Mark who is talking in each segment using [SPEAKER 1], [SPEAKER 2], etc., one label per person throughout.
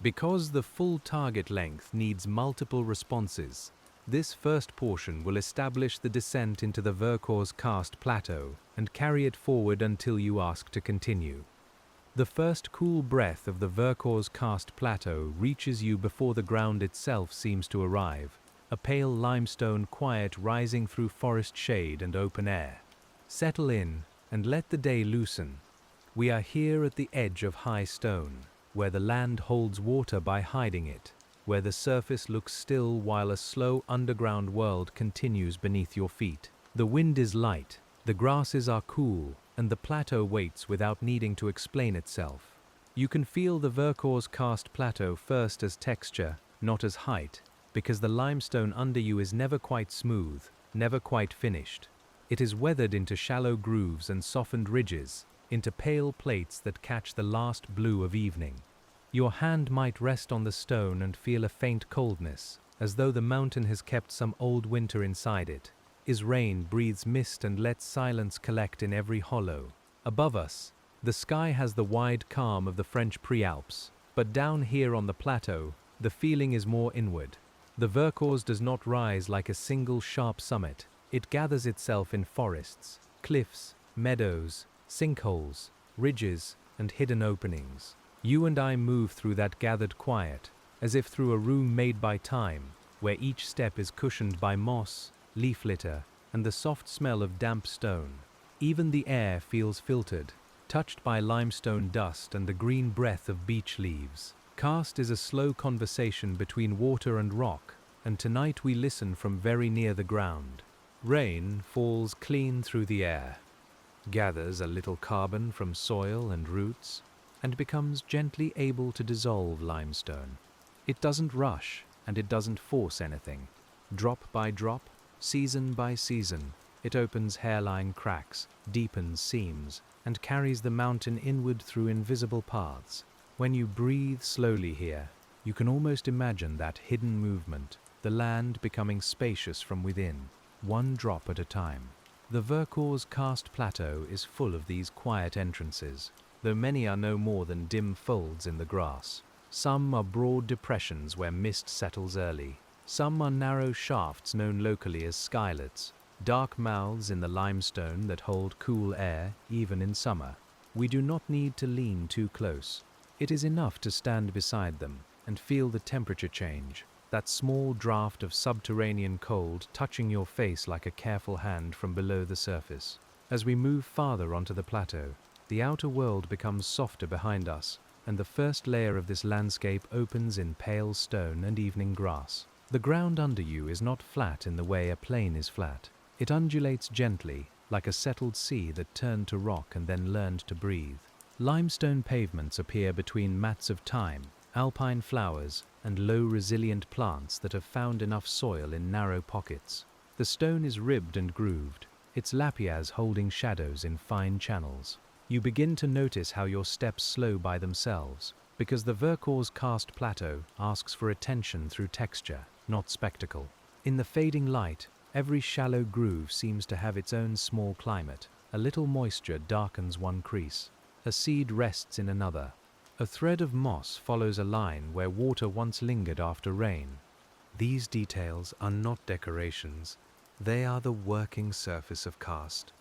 [SPEAKER 1] Because the full target length needs multiple responses, this first portion will establish the descent into the Vercors Karst Plateau and carry it forward until you ask to continue. The first cool breath of the Vercors Karst Plateau reaches you before the ground itself seems to arrive, a pale limestone quiet rising through forest shade and open air. Settle in and let the day loosen. We are here at the edge of high stone, where the land holds water by hiding it, where the surface looks still while a slow underground world continues beneath your feet. The wind is light, the grasses are cool, and the plateau waits without needing to explain itself. You can feel the Vercors Karst Plateau first as texture, not as height, because the limestone under you is never quite smooth, never quite finished. It is weathered into shallow grooves and softened ridges, into pale plates that catch the last blue of evening. Your hand might rest on the stone and feel a faint coldness, as though the mountain has kept some old winter inside it. Is rain breathes mist and lets silence collect in every hollow. Above us, the sky has the wide calm of the French Prealps, but down here on the plateau, the feeling is more inward. The Vercors does not rise like a single sharp summit. It gathers itself in forests, cliffs, meadows, sinkholes, ridges, and hidden openings. You and I move through that gathered quiet, as if through a room made by time, where each step is cushioned by moss, leaf litter, and the soft smell of damp stone. Even the air feels filtered, touched by limestone dust and the green breath of beech leaves. Karst is a slow conversation between water and rock, and tonight we listen from very near the ground. Rain falls clean through the air, gathers a little carbon from soil and roots, and becomes gently able to dissolve limestone. It doesn't rush, and it doesn't force anything. Drop by drop, season by season, it opens hairline cracks, deepens seams, and carries the mountain inward through invisible paths. When you breathe slowly here, you can almost imagine that hidden movement, the land becoming spacious from within, one drop at a time. The Vercors Karst Plateau is full of these quiet entrances, though many are no more than dim folds in the grass. Some are broad depressions where mist settles early. Some are narrow shafts known locally as skylets, dark mouths in the limestone that hold cool air even in summer. We do not need to lean too close. It is enough to stand beside them and feel the temperature change, that small draft of subterranean cold touching your face like a careful hand from below the surface. As we move farther onto the plateau, the outer world becomes softer behind us, and the first layer of this landscape opens in pale stone and evening grass. The ground under you is not flat in the way a plain is flat. It undulates gently, like a settled sea that turned to rock and then learned to breathe. Limestone pavements appear between mats of thyme, alpine flowers, and low resilient plants that have found enough soil in narrow pockets. The stone is ribbed and grooved, its lapias holding shadows in fine channels. You begin to notice how your steps slow by themselves, because the Vercors Karst Plateau asks for attention through texture, not spectacle. In the fading light, every shallow groove seems to have its own small climate. A little moisture darkens one crease. A seed rests in another. A thread of moss follows a line where water once lingered after rain. These details are not decorations. They are the working surface of karst.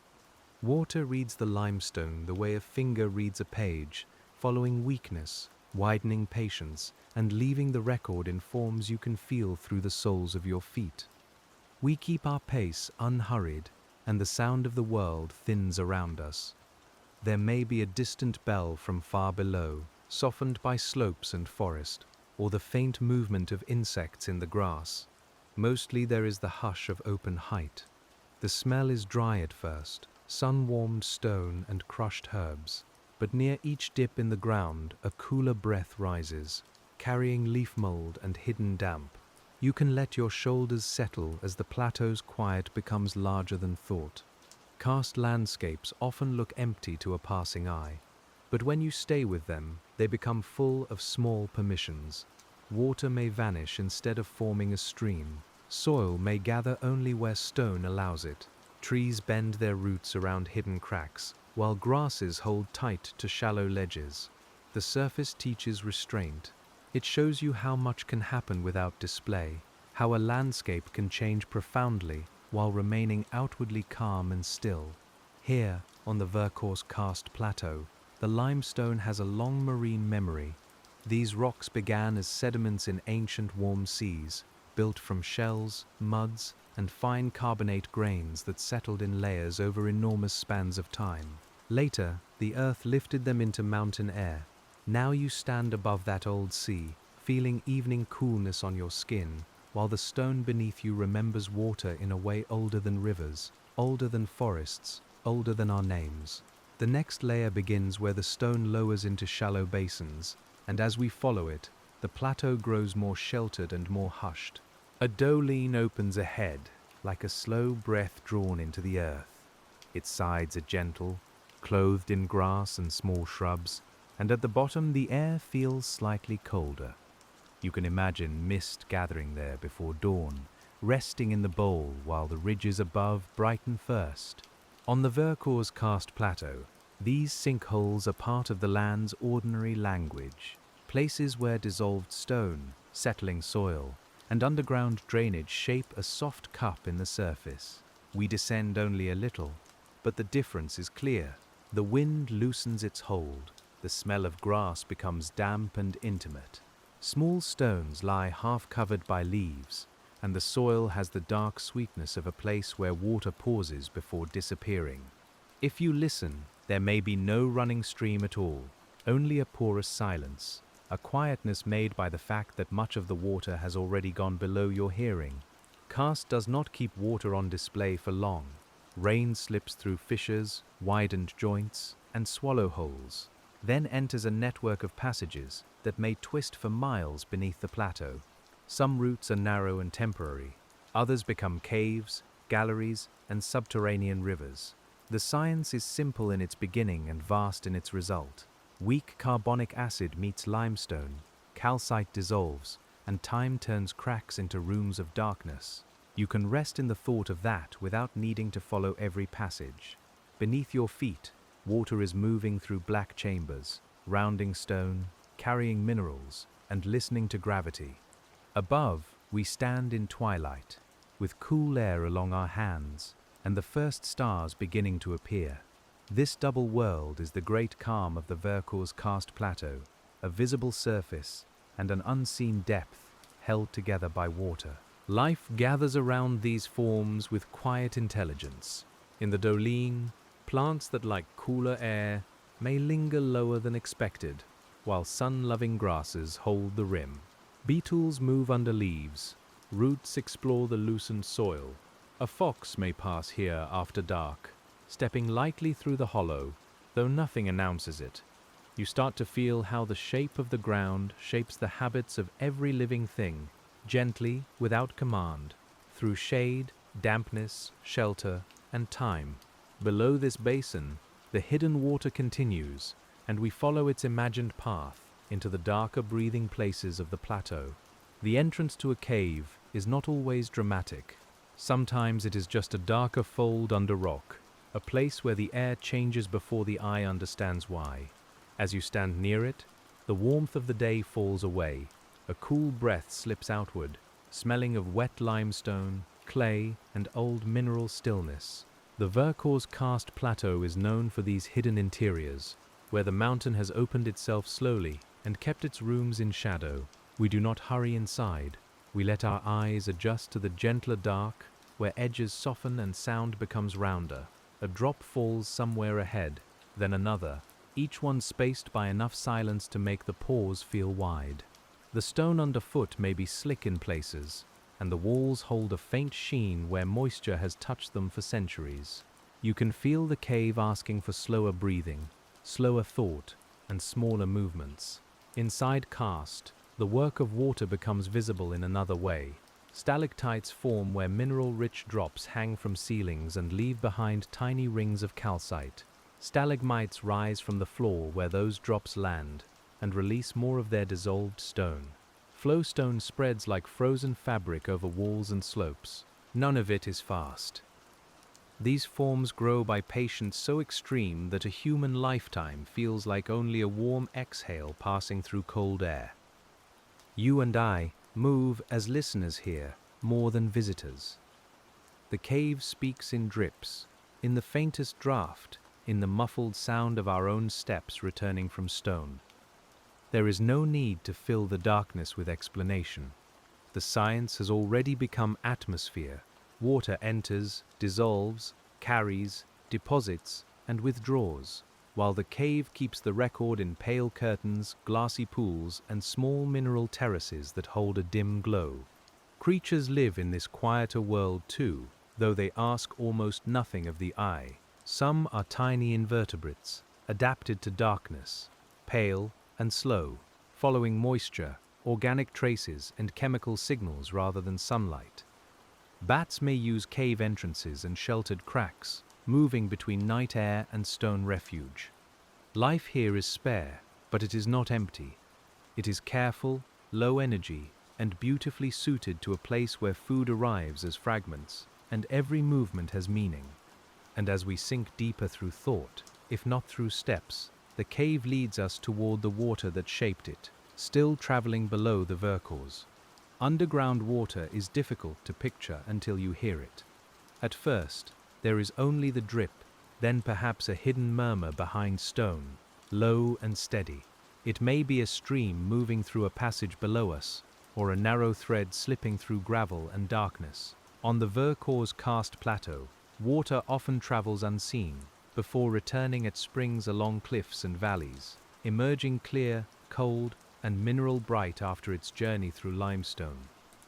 [SPEAKER 1] Water reads the limestone the way a finger reads a page, following weakness, widening patience, and leaving the record in forms you can feel through the soles of your feet. We keep our pace unhurried, and the sound of the world thins around us. There may be a distant bell from far below, softened by slopes and forest, or the faint movement of insects in the grass. Mostly there is the hush of open height. The smell is dry at first, sun-warmed stone and crushed herbs, but near each dip in the ground a cooler breath rises, carrying leaf mold and hidden damp. You can let your shoulders settle as the plateau's quiet becomes larger than thought. Karst landscapes often look empty to a passing eye, but when you stay with them, they become full of small permissions. Water may vanish instead of forming a stream. Soil may gather only where stone allows it. Trees bend their roots around hidden cracks, while grasses hold tight to shallow ledges. The surface teaches restraint. It shows you how much can happen without display, how a landscape can change profoundly while remaining outwardly calm and still. Here, on the Vercors Karst Plateau, the limestone has a long marine memory. These rocks began as sediments in ancient warm seas, built from shells, muds, and fine carbonate grains that settled in layers over enormous spans of time. Later, the earth lifted them into mountain air. Now you stand above that old sea, feeling evening coolness on your skin, while the stone beneath you remembers water in a way older than rivers, older than forests, older than our names. The next layer begins where the stone lowers into shallow basins, and as we follow it, the plateau grows more sheltered and more hushed. A doline opens ahead, like a slow breath drawn into the earth. Its sides are gentle, clothed in grass and small shrubs, and at the bottom the air feels slightly colder. You can imagine mist gathering there before dawn, resting in the bowl while the ridges above brighten first. On the Vercors Karst Plateau, these sinkholes are part of the land's ordinary language, places where dissolved stone, settling soil, and underground drainage shape a soft cup in the surface. We descend only a little, but the difference is clear. The wind loosens its hold, the smell of grass becomes damp and intimate. Small stones lie half-covered by leaves, and the soil has the dark sweetness of a place where water pauses before disappearing. If you listen, there may be no running stream at all, only a porous silence, a quietness made by the fact that much of the water has already gone below your hearing. Karst does not keep water on display for long. Rain slips through fissures, widened joints, and swallow holes, then enters a network of passages that may twist for miles beneath the plateau. Some routes are narrow and temporary, others become caves, galleries, and subterranean rivers. The science is simple in its beginning and vast in its result. Weak carbonic acid meets limestone, calcite dissolves, and time turns cracks into rooms of darkness. You can rest in the thought of that without needing to follow every passage. Beneath your feet, water is moving through black chambers, rounding stone, carrying minerals, and listening to gravity. Above, we stand in twilight, with cool air along our hands, and the first stars beginning to appear. This double world is the great calm of the Vercors Karst Plateau, a visible surface and an unseen depth held together by water. Life gathers around these forms with quiet intelligence. In the doline, plants that like cooler air may linger lower than expected, while sun-loving grasses hold the rim. Beetles move under leaves, roots explore the loosened soil. A fox may pass here after dark, stepping lightly through the hollow, though nothing announces it. You start to feel how the shape of the ground shapes the habits of every living thing, gently, without command, through shade, dampness, shelter, and time. Below this basin, the hidden water continues, and we follow its imagined path into the darker breathing places of the plateau. The entrance to a cave is not always dramatic. Sometimes it is just a darker fold under rock, a place where the air changes before the eye understands why. As you stand near it, the warmth of the day falls away. A cool breath slips outward, smelling of wet limestone, clay, and old mineral stillness. The Vercors Karst Plateau is known for these hidden interiors, where the mountain has opened itself slowly and kept its rooms in shadow. We do not hurry inside. We let our eyes adjust to the gentler dark, where edges soften and sound becomes rounder. A drop falls somewhere ahead, then another, each one spaced by enough silence to make the pause feel wide. The stone underfoot may be slick in places, and the walls hold a faint sheen where moisture has touched them for centuries. You can feel the cave asking for slower breathing, slower thought, and smaller movements. Inside Karst, the work of water becomes visible in another way. Stalactites form where mineral-rich drops hang from ceilings and leave behind tiny rings of calcite. Stalagmites rise from the floor where those drops land and release more of their dissolved stone. Flowstone spreads like frozen fabric over walls and slopes. None of it is fast. These forms grow by patience so extreme that a human lifetime feels like only a warm exhale passing through cold air. You and I move as listeners here, more than visitors. The cave speaks in drips, in the faintest draft, in the muffled sound of our own steps returning from stone. There is no need to fill the darkness with explanation. The science has already become atmosphere. Water enters, dissolves, carries, deposits, and withdraws, while the cave keeps the record in pale curtains, glassy pools, and small mineral terraces that hold a dim glow. Creatures live in this quieter world too, though they ask almost nothing of the eye. Some are tiny invertebrates, adapted to darkness, pale and slow, following moisture, organic traces, and chemical signals rather than sunlight. Bats may use cave entrances and sheltered cracks, moving between night air and stone refuge. Life here is spare, but it is not empty. It is careful, low energy, and beautifully suited to a place where food arrives as fragments, and every movement has meaning. And as we sink deeper through thought, if not through steps, the cave leads us toward the water that shaped it, still traveling below the Vercors. Underground water is difficult to picture until you hear it. At first, there is only the drip, then perhaps a hidden murmur behind stone, low and steady. It may be a stream moving through a passage below us, or a narrow thread slipping through gravel and darkness. On the Vercors Karst Plateau, water often travels unseen, before returning at springs along cliffs and valleys, emerging clear, cold, and mineral bright after its journey through limestone.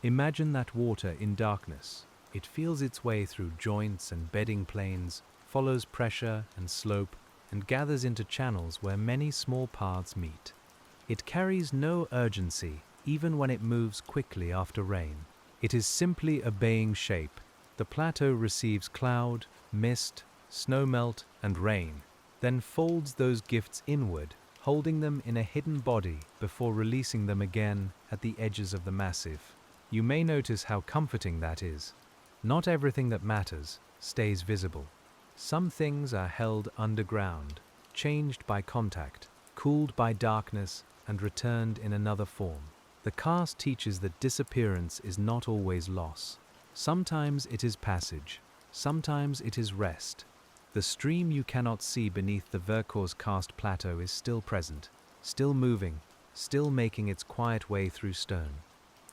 [SPEAKER 1] Imagine that water in darkness. It feels its way through joints and bedding planes, follows pressure and slope, and gathers into channels where many small paths meet. It carries no urgency, even when it moves quickly after rain. It is simply obeying shape. The plateau receives cloud, mist, snowmelt, and rain, then folds those gifts inward, holding them in a hidden body before releasing them again at the edges of the massif. You may notice how comforting that is. Not everything that matters stays visible. Some things are held underground, changed by contact, cooled by darkness, and returned in another form. The karst teaches that disappearance is not always loss. Sometimes it is passage, sometimes it is rest. The stream you cannot see beneath the Vercors Karst Plateau is still present, still moving, still making its quiet way through stone.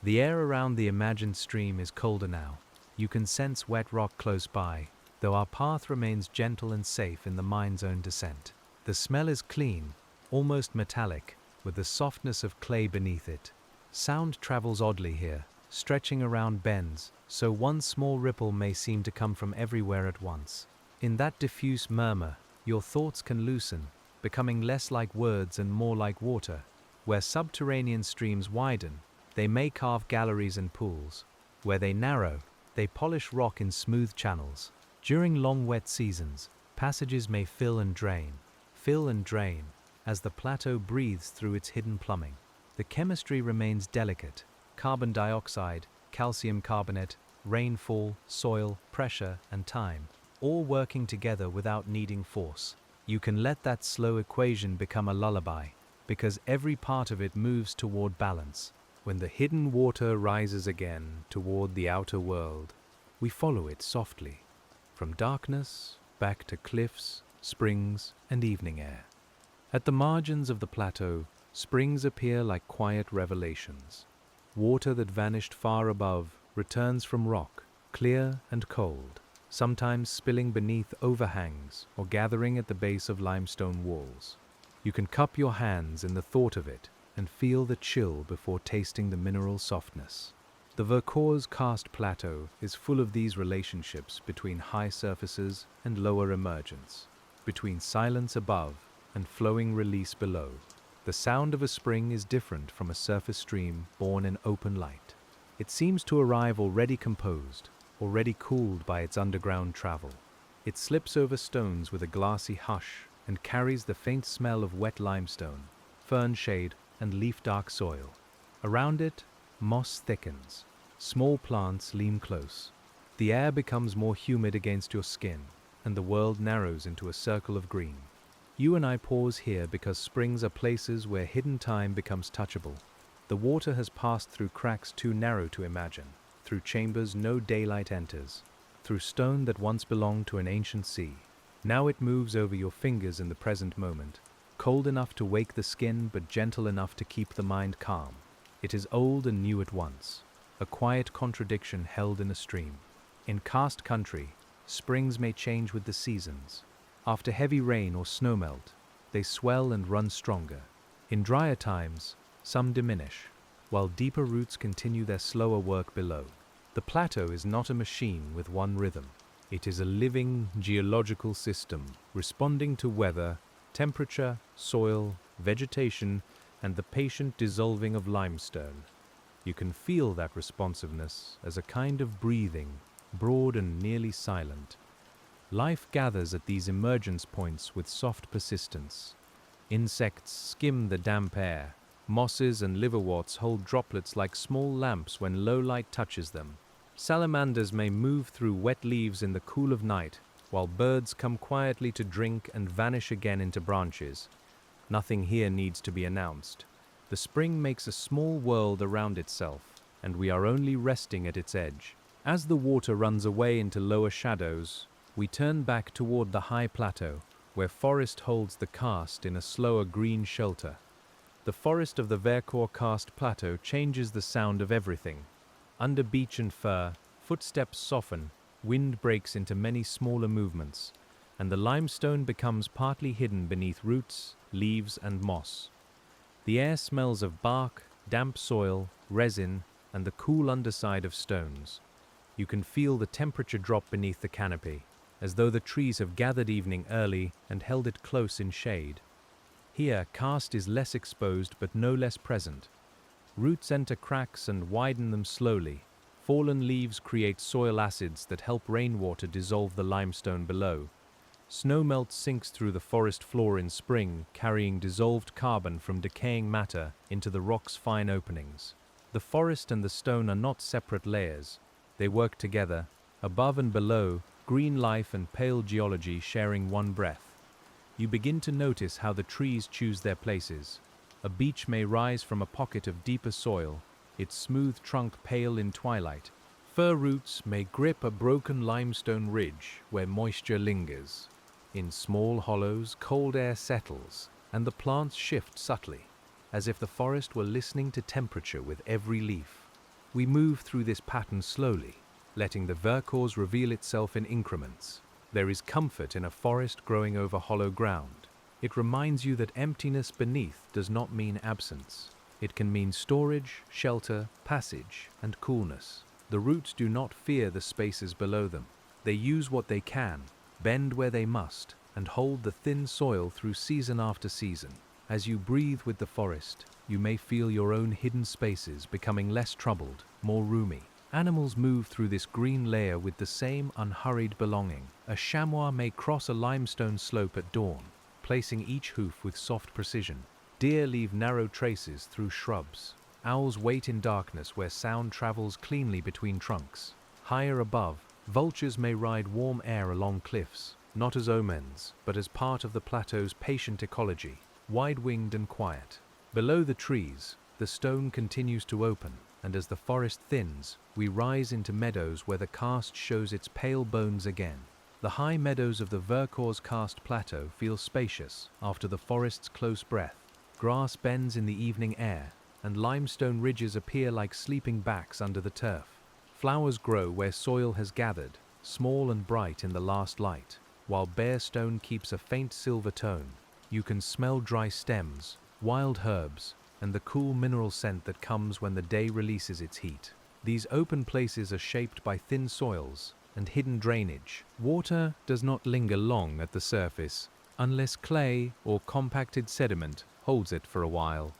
[SPEAKER 1] The air around the imagined stream is colder now. You can sense wet rock close by, though our path remains gentle and safe in the mind's own descent. The smell is clean, almost metallic, with the softness of clay beneath it. Sound travels oddly here, stretching around bends, so one small ripple may seem to come from everywhere at once. In that diffuse murmur, your thoughts can loosen, becoming less like words and more like water. Where subterranean streams widen, they may carve galleries and pools. Where they narrow, they polish rock in smooth channels. During long wet seasons, passages may fill and drain, as the plateau breathes through its hidden plumbing. The chemistry remains delicate: carbon dioxide, calcium carbonate, rainfall, soil, pressure, and time, all working together without needing force. You can let that slow equation become a lullaby, because every part of it moves toward balance. When the hidden water rises again toward the outer world, we follow it softly, from darkness back to cliffs, springs, and evening air. At the margins of the plateau, springs appear like quiet revelations. Water that vanished far above returns from rock, clear and cold, sometimes spilling beneath overhangs or gathering at the base of limestone walls. You can cup your hands in the thought of it and feel the chill before tasting the mineral softness. The Vercors Karst Plateau is full of these relationships between high surfaces and lower emergence, between silence above and flowing release below. The sound of a spring is different from a surface stream born in open light. It seems to arrive already composed, already cooled by its underground travel. It slips over stones with a glassy hush and carries the faint smell of wet limestone, fern shade, and leaf-dark soil. Around it, moss thickens. Small plants lean close. The air becomes more humid against your skin, and the world narrows into a circle of green. You and I pause here because springs are places where hidden time becomes touchable. The water has passed through cracks too narrow to imagine, through chambers no daylight enters, through stone that once belonged to an ancient sea. Now it moves over your fingers in the present moment, cold enough to wake the skin but gentle enough to keep the mind calm. It is old and new at once, a quiet contradiction held in a stream. In karst country, springs may change with the seasons. After heavy rain or snowmelt, they swell and run stronger. In drier times, some diminish, while deeper roots continue their slower work below. The plateau is not a machine with one rhythm. It is a living geological system, responding to weather, temperature, soil, vegetation, and the patient dissolving of limestone. You can feel that responsiveness as a kind of breathing, broad and nearly silent. Life gathers at these emergence points with soft persistence. Insects skim the damp air. Mosses and liverworts hold droplets like small lamps when low light touches them. Salamanders may move through wet leaves in the cool of night, while birds come quietly to drink and vanish again into branches. Nothing here needs to be announced. The spring makes a small world around itself, and we are only resting at its edge. As the water runs away into lower shadows, we turn back toward the high plateau, where forest holds the karst in a slower green shelter. The forest of the Vercors Karst Plateau changes the sound of everything. Under beech and fir, footsteps soften, wind breaks into many smaller movements, and the limestone becomes partly hidden beneath roots, leaves, and moss. The air smells of bark, damp soil, resin, and the cool underside of stones. You can feel the temperature drop beneath the canopy, as though the trees have gathered evening early and held it close in shade. Here, karst is less exposed but no less present. Roots enter cracks and widen them slowly. Fallen leaves create soil acids that help rainwater dissolve the limestone below. Snowmelt sinks through the forest floor in spring, carrying dissolved carbon from decaying matter into the rock's fine openings. The forest and the stone are not separate layers. They work together, above and below, green life and pale geology sharing one breath. You begin to notice how the trees choose their places. A beech may rise from a pocket of deeper soil, its smooth trunk pale in twilight. Fir roots may grip a broken limestone ridge where moisture lingers. In small hollows, cold air settles, and the plants shift subtly, as if the forest were listening to temperature with every leaf. We move through this pattern slowly, letting the Vercors reveal itself in increments. There is comfort in a forest growing over hollow ground. It reminds you that emptiness beneath does not mean absence. It can mean storage, shelter, passage, and coolness. The roots do not fear the spaces below them. They use what they can, bend where they must, and hold the thin soil through season after season. As you breathe with the forest, you may feel your own hidden spaces becoming less troubled, more roomy. Animals move through this green layer with the same unhurried belonging. A chamois may cross a limestone slope at dawn, placing each hoof with soft precision. Deer leave narrow traces through shrubs. Owls wait in darkness where sound travels cleanly between trunks. Higher above, vultures may ride warm air along cliffs, not as omens, but as part of the plateau's patient ecology, wide-winged and quiet. Below the trees, the stone continues to open, and as the forest thins, we rise into meadows where the karst shows its pale bones again. The high meadows of the Vercors Karst Plateau feel spacious after the forest's close breath. Grass bends in the evening air, and limestone ridges appear like sleeping backs under the turf. Flowers grow where soil has gathered, small and bright in the last light, while bare stone keeps a faint silver tone. You can smell dry stems, wild herbs, and the cool mineral scent that comes when the day releases its heat. These open places are shaped by thin soils and hidden drainage. Water does not linger long at the surface, unless clay or compacted sediment holds it for a while.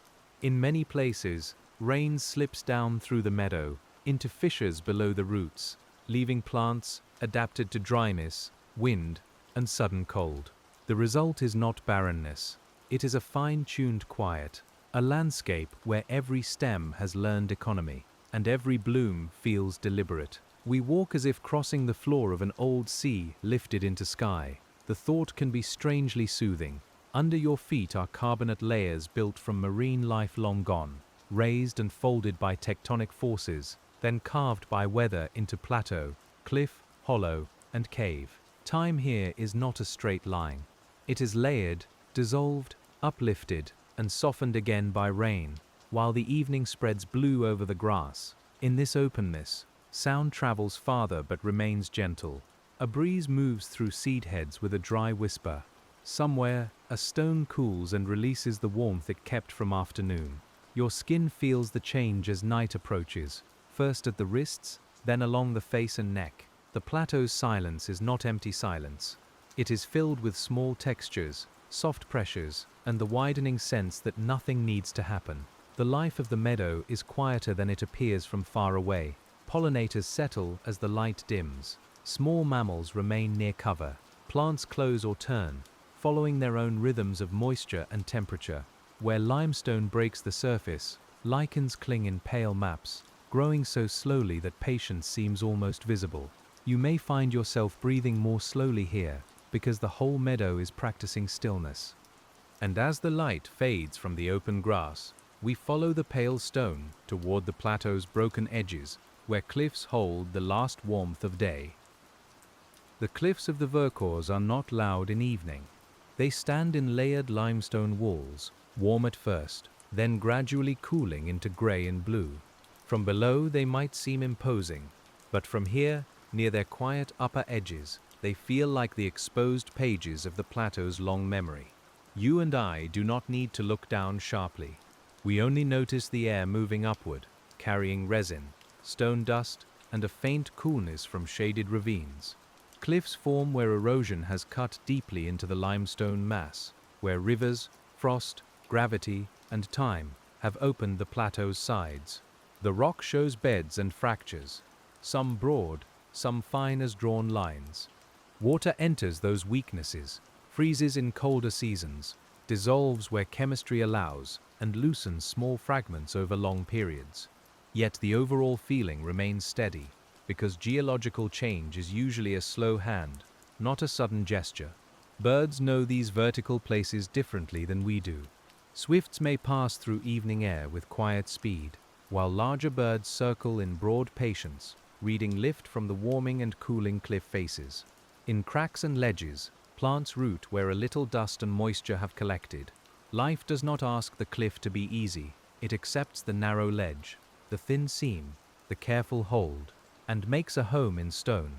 [SPEAKER 1] In many places, rain slips down through the meadow, into fissures below the roots, leaving plants adapted to dryness, wind, and sudden cold. The result is not barrenness. It is a fine-tuned quiet, a landscape where every stem has learned economy, and every bloom feels deliberate. We walk as if crossing the floor of an old sea lifted into sky. The thought can be strangely soothing. Under your feet are carbonate layers built from marine life long gone. raised and folded by tectonic forces, then carved by weather into plateau, cliff, hollow, and cave. Time here is not a straight line. It is layered, dissolved, uplifted, and softened again by rain, while the evening spreads blue over the grass. In this openness, sound travels farther but remains gentle. A breeze moves through seed heads with a dry whisper. Somewhere, a stone cools and releases the warmth it kept from afternoon. Your skin feels the change as night approaches, first at the wrists, then along the face and neck. The plateau's silence is not empty silence. It is filled with small textures, soft pressures, and the widening sense that nothing needs to happen. The life of the meadow is quieter than it appears from far away. Pollinators settle as the light dims. Small mammals remain near cover. Plants close or turn, following their own rhythms of moisture and temperature. Where limestone breaks the surface, lichens cling in pale maps, growing so slowly that patience seems almost visible. You may find yourself breathing more slowly here, because the whole meadow is practicing stillness. And as the light fades from the open grass, we follow the pale stone toward the plateau's broken edges, where cliffs hold the last warmth of day. The cliffs of the Vercors are not loud in evening. They stand in layered limestone walls, warm at first, then gradually cooling into grey and blue. From below they might seem imposing, but from here, near their quiet upper edges, they feel like the exposed pages of the plateau's long memory. You and I do not need to look down sharply. We only notice the air moving upward, carrying resin, stone dust, and a faint coolness from shaded ravines. Cliffs form where erosion has cut deeply into the limestone mass, where rivers, frost, gravity, and time have opened the plateau's sides. The rock shows beds and fractures, some broad, some fine as drawn lines. Water enters those weaknesses, freezes in colder seasons, dissolves where chemistry allows, and loosens small fragments over long periods. Yet the overall feeling remains steady, because geological change is usually a slow hand, not a sudden gesture. Birds know these vertical places differently than we do. Swifts may pass through evening air with quiet speed, while larger birds circle in broad patience, reading lift from the warming and cooling cliff faces. In cracks and ledges, plants root where a little dust and moisture have collected. Life does not ask the cliff to be easy, it accepts the narrow ledge, the thin seam, the careful hold, and makes a home in stone.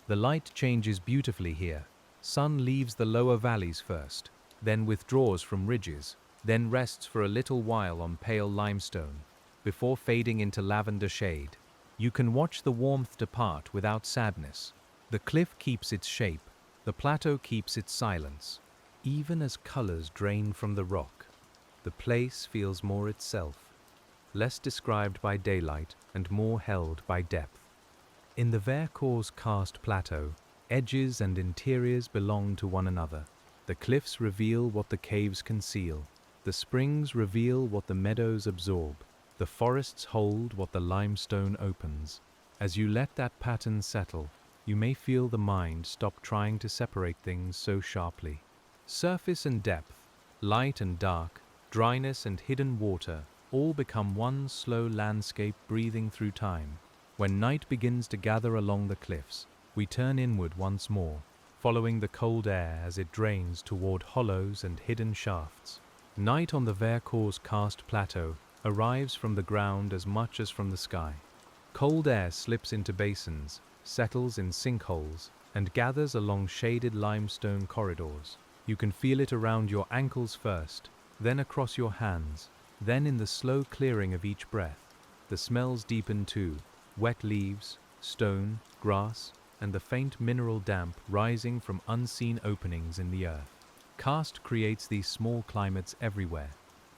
[SPEAKER 1] The light changes beautifully here. Sun leaves the lower valleys first, then withdraws from ridges, then rests for a little while on pale limestone, before fading into lavender shade. You can watch the warmth depart without sadness. The cliff keeps its shape, the plateau keeps its silence. Even as colors drain from the rock, the place feels more itself, less described by daylight and more held by depth. In the Vercors Karst Plateau, edges and interiors belong to one another. The cliffs reveal what the caves conceal. The springs reveal what the meadows absorb. The forests hold what the limestone opens. As you let that pattern settle, you may feel the mind stop trying to separate things so sharply. Surface and depth, light and dark, dryness and hidden water, all become one slow landscape breathing through time. When night begins to gather along the cliffs, we turn inward once more, following the cold air as it drains toward hollows and hidden shafts. Night on the Vercors Karst Plateau arrives from the ground as much as from the sky. Cold air slips into basins, settles in sinkholes, and gathers along shaded limestone corridors. You can feel it around your ankles first, then across your hands, then in the slow clearing of each breath. The smells deepen too, wet leaves, stone, grass, and the faint mineral damp rising from unseen openings in the earth. Karst creates these small climates everywhere.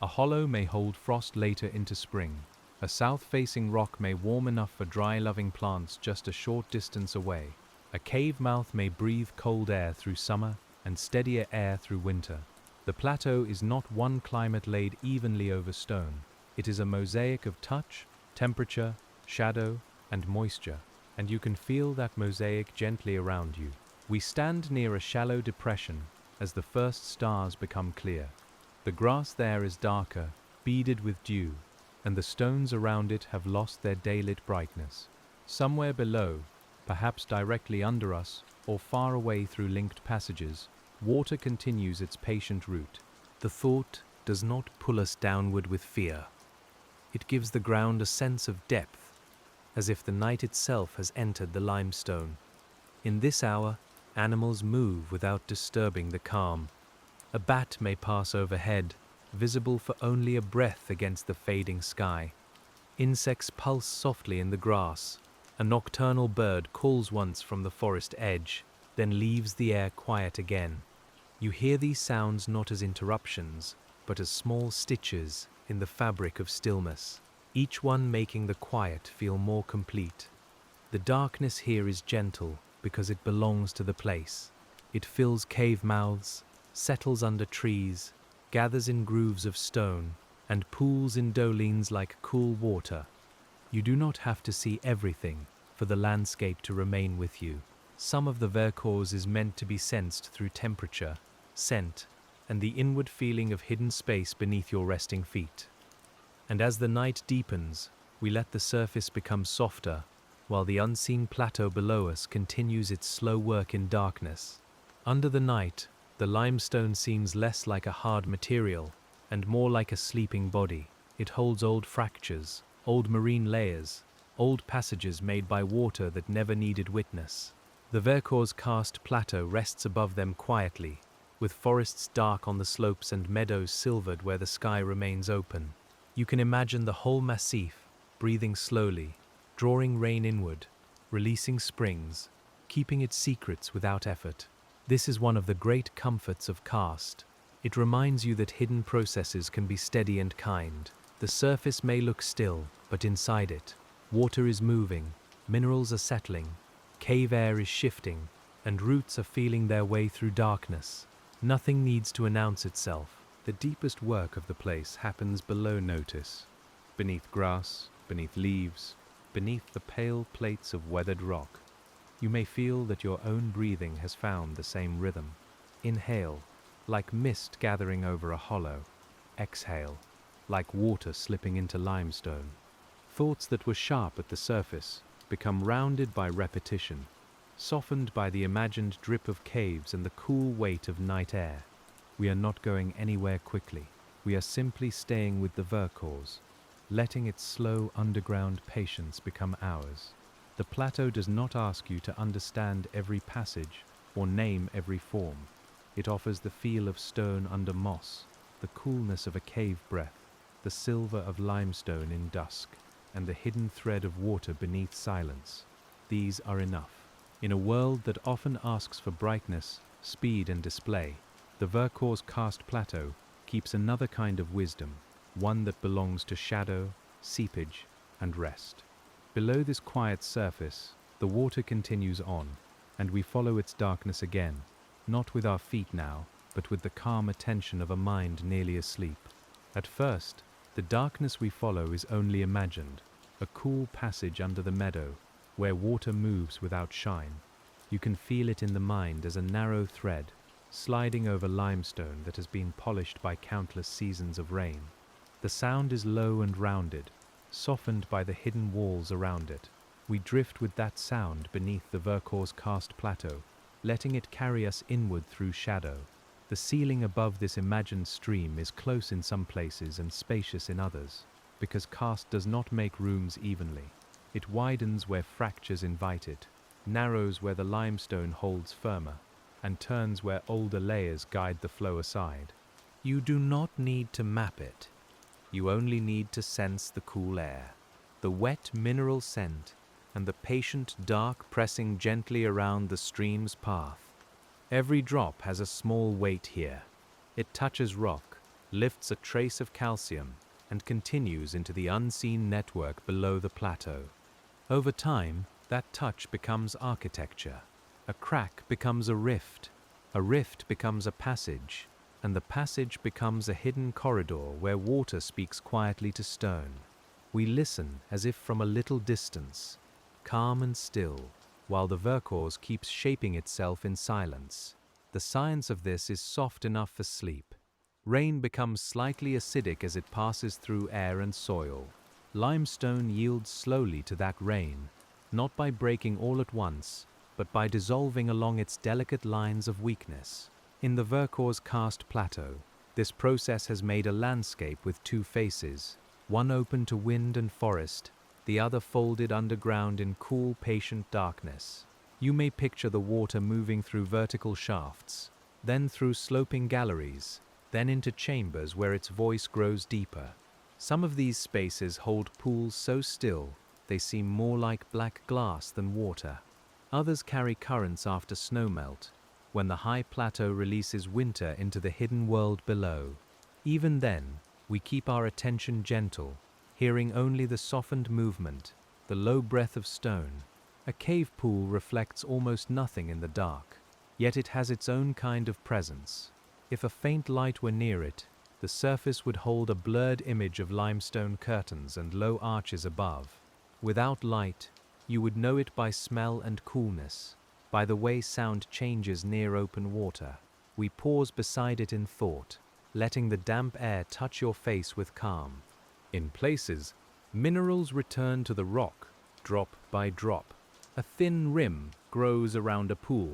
[SPEAKER 1] A hollow may hold frost later into spring. A south-facing rock may warm enough for dry-loving plants just a short distance away. A cave mouth may breathe cold air through summer and steadier air through winter. The plateau is not one climate laid evenly over stone. It is a mosaic of touch, temperature, shadow, and moisture, and you can feel that mosaic gently around you. We stand near a shallow depression as the first stars become clear. The grass there is darker, beaded with dew. and the stones around it have lost their daylit brightness. Somewhere below, perhaps directly under us or far away through linked passages, water continues its patient route. The thought does not pull us downward with fear. It gives the ground a sense of depth, as if the night itself has entered the limestone. In this hour, animals move without disturbing the calm. A bat may pass overhead, visible for only a breath against the fading sky. Insects pulse softly in the grass. A nocturnal bird calls once from the forest edge, then leaves the air quiet again. You hear these sounds not as interruptions, but as small stitches in the fabric of stillness, each one making the quiet feel more complete. The darkness here is gentle because it belongs to the place. It fills cave mouths, settles under trees, gathers in grooves of stone, and pools in dolines like cool water. You do not have to see everything for the landscape to remain with you. Some of the Vercors is meant to be sensed through temperature, scent, and the inward feeling of hidden space beneath your resting feet. And as the night deepens, we let the surface become softer, while the unseen plateau below us continues its slow work in darkness. Under the night, the limestone seems less like a hard material and more like a sleeping body. It holds old fractures, old marine layers, old passages made by water that never needed witness. The Vercors Karst Plateau rests above them quietly, with forests dark on the slopes and meadows silvered where the sky remains open. You can imagine the whole massif, breathing slowly, drawing rain inward, releasing springs, keeping its secrets without effort. This is one of the great comforts of karst. It reminds you that hidden processes can be steady and kind. The surface may look still, but inside it, water is moving, minerals are settling, cave air is shifting, and roots are feeling their way through darkness. Nothing needs to announce itself. The deepest work of the place happens below notice, beneath grass, beneath leaves, beneath the pale plates of weathered rock. You may feel that your own breathing has found the same rhythm. Inhale, like mist gathering over a hollow. Exhale, like water slipping into limestone. Thoughts that were sharp at the surface become rounded by repetition, softened by the imagined drip of caves and the cool weight of night air. We are not going anywhere quickly. We are simply staying with the Vercors, letting its slow underground patience become ours. The plateau does not ask you to understand every passage or name every form. It offers the feel of stone under moss, the coolness of a cave breath, the silver of limestone in dusk, and the hidden thread of water beneath silence. These are enough. In a world that often asks for brightness, speed, and display, the Vercors Karst Plateau keeps another kind of wisdom, one that belongs to shadow, seepage, and rest. Below this quiet surface, the water continues on, and we follow its darkness again, not with our feet now, but with the calm attention of a mind nearly asleep. At first, the darkness we follow is only imagined, a cool passage under the meadow, where water moves without shine. You can feel it in the mind as a narrow thread, sliding over limestone that has been polished by countless seasons of rain. The sound is low and rounded, softened by the hidden walls around it. We drift with that sound beneath the Vercors Karst Plateau, letting it carry us inward through shadow. The ceiling above this imagined stream is close in some places and spacious in others, because karst does not make rooms evenly. It widens where fractures invite it, narrows where the limestone holds firmer, and turns where older layers guide the flow aside. You do not need to map it. You only need to sense the cool air, the wet mineral scent, and the patient dark pressing gently around the stream's path. Every drop has a small weight here. It touches rock, lifts a trace of calcium, and continues into the unseen network below the plateau. Over time, that touch becomes architecture. A crack becomes a rift becomes a passage, and the passage becomes a hidden corridor where water speaks quietly to stone. We listen as if from a little distance, calm and still, while the Vercors keeps shaping itself in silence. The science of this is soft enough for sleep, Rain becomes slightly acidic as it passes through air and soil. Limestone yields slowly to that rain, not by breaking all at once, but by dissolving along its delicate lines of weakness. In the Vercors Karst Plateau, this process has made a landscape with two faces, one open to wind and forest, the other folded underground in cool, patient darkness. You may picture the water moving through vertical shafts, then through sloping galleries, then into chambers where its voice grows deeper. Some of these spaces hold pools so still they seem more like black glass than water. Others carry currents after snowmelt, when the high plateau releases winter into the hidden world below. Even then, we keep our attention gentle, hearing only the softened movement, the low breath of stone. A cave pool reflects almost nothing in the dark, yet it has its own kind of presence. If a faint light were near it, the surface would hold a blurred image of limestone curtains and low arches above. Without light, you would know it by smell and coolness, by the way sound changes near open water. We pause beside it in thought, letting the damp air touch your face with calm. In places, minerals return to the rock, drop by drop. A thin rim grows around a pool.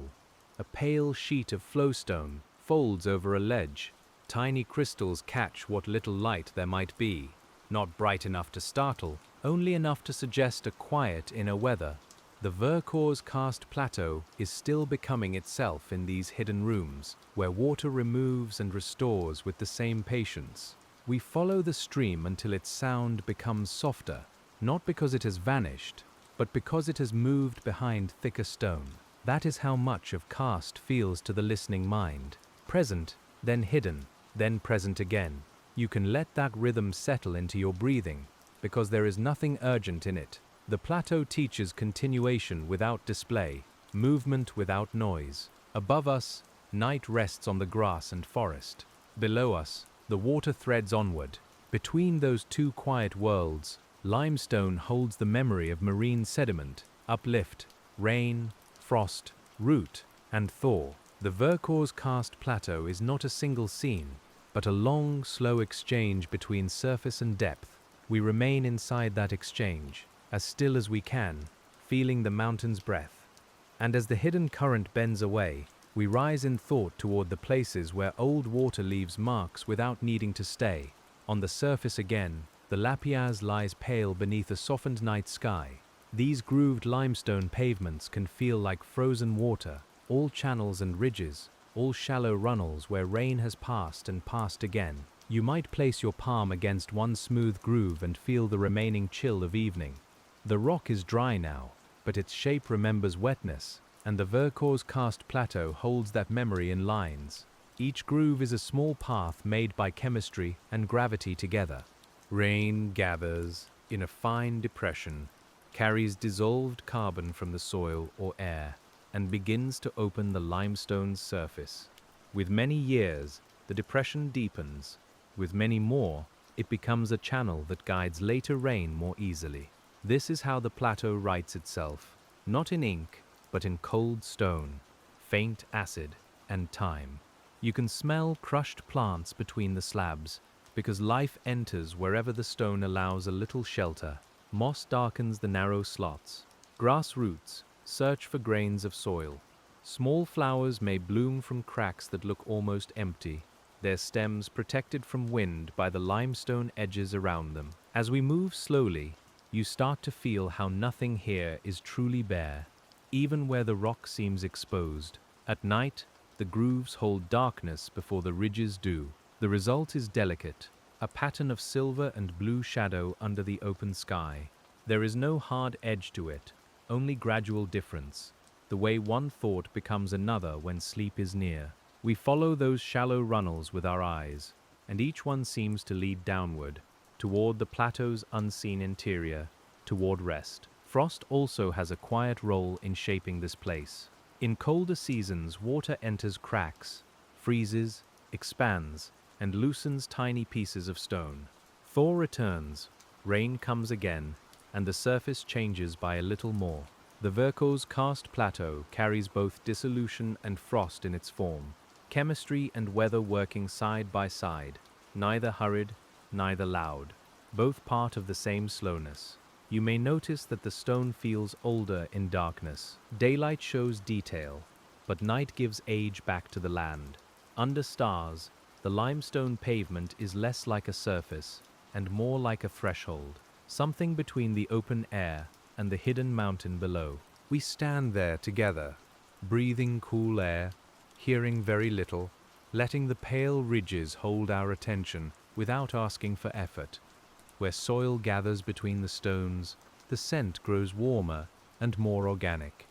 [SPEAKER 1] A pale sheet of flowstone folds over a ledge. Tiny crystals catch what little light there might be, not bright enough to startle, only enough to suggest a quiet inner weather. The Vercors Karst Plateau is still becoming itself in these hidden rooms, where water removes and restores with the same patience. We follow the stream until its sound becomes softer, not because it has vanished, but because it has moved behind thicker stone. That is how much of Karst feels to the listening mind. Present, then hidden, then present again. You can let that rhythm settle into your breathing, because there is nothing urgent in it. The plateau teaches continuation without display, movement without noise. Above us, night rests on the grass and forest. Below us, the water threads onward. Between those two quiet worlds, limestone holds the memory of marine sediment, uplift, rain, frost, root, and thaw. The Vercors Karst Plateau is not a single scene, but a long, slow exchange between surface and depth. We remain inside that exchange, as still as we can, feeling the mountain's breath. And as the hidden current bends away, we rise in thought toward the places where old water leaves marks without needing to stay. On the surface again, the plateaus lies pale beneath a softened night sky. These grooved limestone pavements can feel like frozen water, all channels and ridges, all shallow runnels where rain has passed and passed again. You might place your palm against one smooth groove and feel the remaining chill of evening. The rock is dry now, but its shape remembers wetness, and the Vercors Karst Plateau holds that memory in lines. Each groove is a small path made by chemistry and gravity together. Rain gathers in a fine depression, carries dissolved carbon from the soil or air, and begins to open the limestone's surface. With many years, the depression deepens. With many more, it becomes a channel that guides later rain more easily. This is how the plateau writes itself, not in ink, but in cold stone, faint acid, and time. You can smell crushed plants between the slabs, because life enters wherever the stone allows a little shelter. Moss darkens the narrow slots. Grass roots search for grains of soil. Small flowers may bloom from cracks that look almost empty, their stems protected from wind by the limestone edges around them. As we move slowly, you start to feel how nothing here is truly bare, even where the rock seems exposed. At night, the grooves hold darkness before the ridges do. The result is delicate, a pattern of silver and blue shadow under the open sky. There is no hard edge to it, only gradual difference, the way one thought becomes another when sleep is near. We follow those shallow runnels with our eyes, and each one seems to lead downward, toward the plateau's unseen interior, toward rest. Frost also has a quiet role in shaping this place. In colder seasons, water enters cracks, freezes, expands, and loosens tiny pieces of stone. Thaw returns, rain comes again, and the surface changes by a little more. The Vercors Karst Plateau carries both dissolution and frost in its form. Chemistry and weather working side by side, neither hurried, neither loud, both part of the same slowness. You may notice that the stone feels older in darkness. Daylight shows detail, but night gives age back to the land. Under stars, the limestone pavement is less like a surface and more like a threshold, something between the open air and the hidden mountain below. We stand there together, breathing cool air, hearing very little, letting the pale ridges hold our attention without asking for effort. Where soil gathers between the stones, the scent grows warmer and more organic.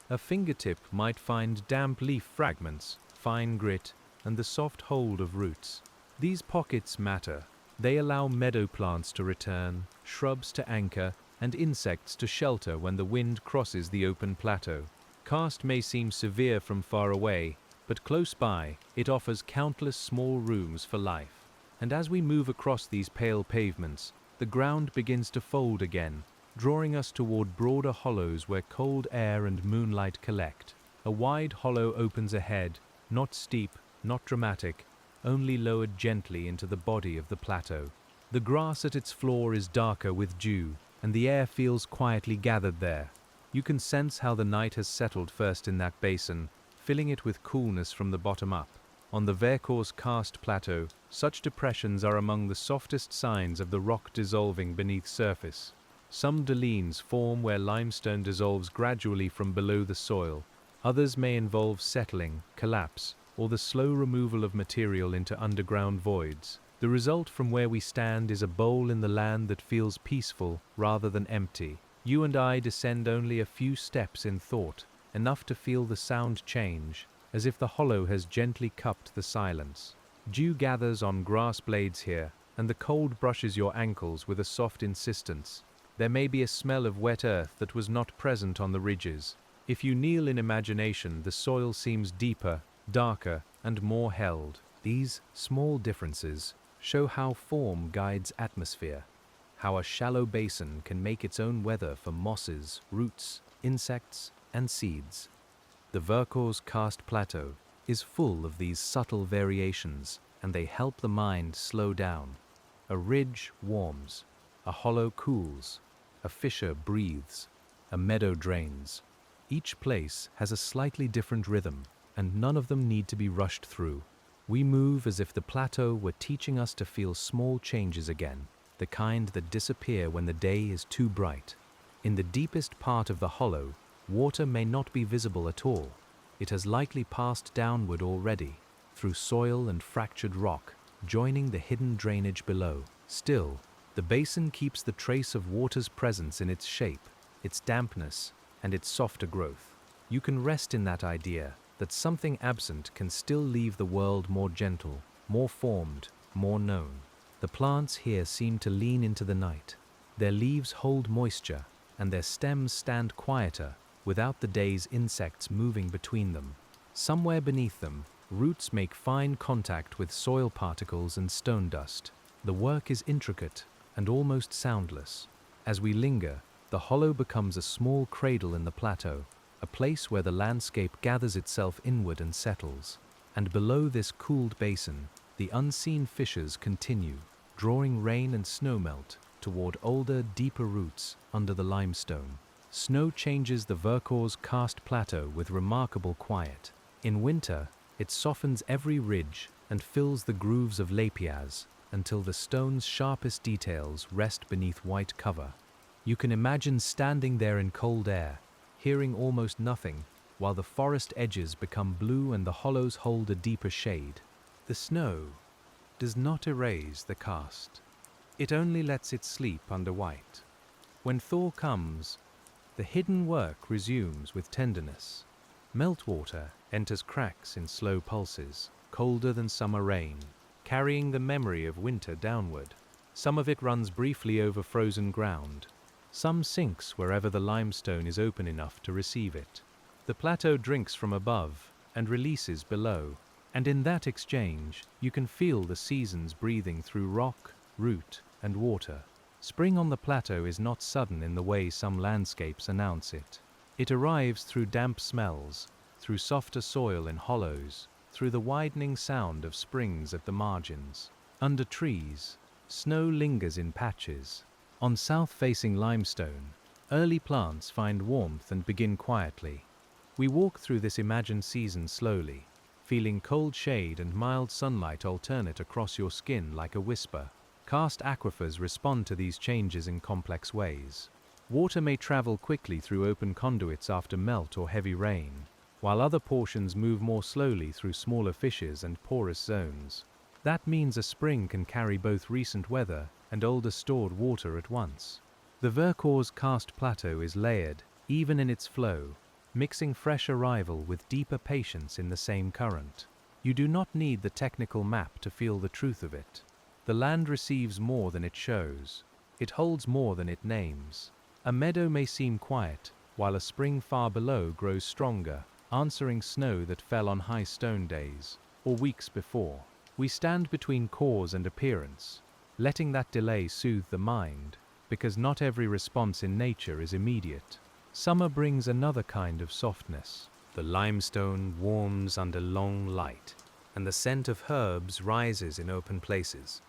[SPEAKER 1] A fingertip might find damp leaf fragments, fine grit, and the soft hold of roots. These pockets matter. They allow meadow plants to return, shrubs to anchor, and insects to shelter when the wind crosses the open plateau. Karst may seem severe from far away, but close by, it offers countless small rooms for life. And as we move across these pale pavements, the ground begins to fold again, drawing us toward broader hollows where cold air and moonlight collect. A wide hollow opens ahead, not steep, not dramatic, only lowered gently into the body of the plateau. The grass at its floor is darker with dew, and the air feels quietly gathered there. You can sense how the night has settled first in that basin, filling it with coolness from the bottom up. On the Vercors Karst Plateau, such depressions are among the softest signs of the rock dissolving beneath surface. Some dolines form where limestone dissolves gradually from below the soil. Others may involve settling, collapse, or the slow removal of material into underground voids. The result from where we stand is a bowl in the land that feels peaceful rather than empty. You and I descend only a few steps in thought, enough to feel the sound change, as if the hollow has gently cupped the silence. Dew gathers on grass blades here, and the cold brushes your ankles with a soft insistence. There may be a smell of wet earth that was not present on the ridges. If you kneel in imagination, the soil seems deeper, darker, and more held. These small differences show how form guides atmosphere, how a shallow basin can make its own weather for mosses, roots, insects, and seeds. The Vercors Karst Plateau is full of these subtle variations, and they help the mind slow down. A ridge warms, a hollow cools, a fissure breathes, a meadow drains. Each place has a slightly different rhythm, and none of them need to be rushed through. We move as if the plateau were teaching us to feel small changes again, the kind that disappear when the day is too bright. In the deepest part of the hollow, water may not be visible at all. It has likely passed downward already, through soil and fractured rock, joining the hidden drainage below. Still, the basin keeps the trace of water's presence in its shape, its dampness, and its softer growth. You can rest in that idea that something absent can still leave the world more gentle, more formed, more known. The plants here seem to lean into the night. Their leaves hold moisture, and their stems stand quieter, without the day's insects moving between them. Somewhere beneath them, roots make fine contact with soil particles and stone dust. The work is intricate and almost soundless. As we linger, the hollow becomes a small cradle in the plateau, a place where the landscape gathers itself inward and settles. And below this cooled basin, the unseen fissures continue, drawing rain and snowmelt toward older, deeper roots under the limestone. Snow changes the Vercors Karst Plateau with remarkable quiet. In winter, it softens every ridge and fills the grooves of lapiaz until the stone's sharpest details rest beneath white cover. You can imagine standing there in cold air, hearing almost nothing, while the forest edges become blue and the hollows hold a deeper shade. The snow does not erase the karst. It only lets it sleep under white. When thaw comes, the hidden work resumes with tenderness. Meltwater enters cracks in slow pulses, colder than summer rain, carrying the memory of winter downward. Some of it runs briefly over frozen ground. Some sinks wherever the limestone is open enough to receive it. The plateau drinks from above and releases below, and in that exchange, you can feel the seasons breathing through rock, root, and water. Spring on the plateau is not sudden in the way some landscapes announce it. It arrives through damp smells, through softer soil in hollows, through the widening sound of springs at the margins. Under trees, snow lingers in patches. On south-facing limestone, early plants find warmth and begin quietly. We walk through this imagined season slowly, feeling cold shade and mild sunlight alternate across your skin like a whisper. Karst aquifers respond to these changes in complex ways. Water may travel quickly through open conduits after melt or heavy rain, while other portions move more slowly through smaller fissures and porous zones. That means a spring can carry both recent weather and older stored water at once. The Vercors Karst Plateau is layered, even in its flow, mixing fresh arrival with deeper patience in the same current. You do not need the technical map to feel the truth of it. The land receives more than it shows. It holds more than it names. A meadow may seem quiet, while a spring far below grows stronger, answering snow that fell on high stone days, or weeks before. We stand between cause and appearance, letting that delay soothe the mind, because not every response in nature is immediate. Summer brings another kind of softness. The limestone warms under long light, and the scent of herbs rises in open places.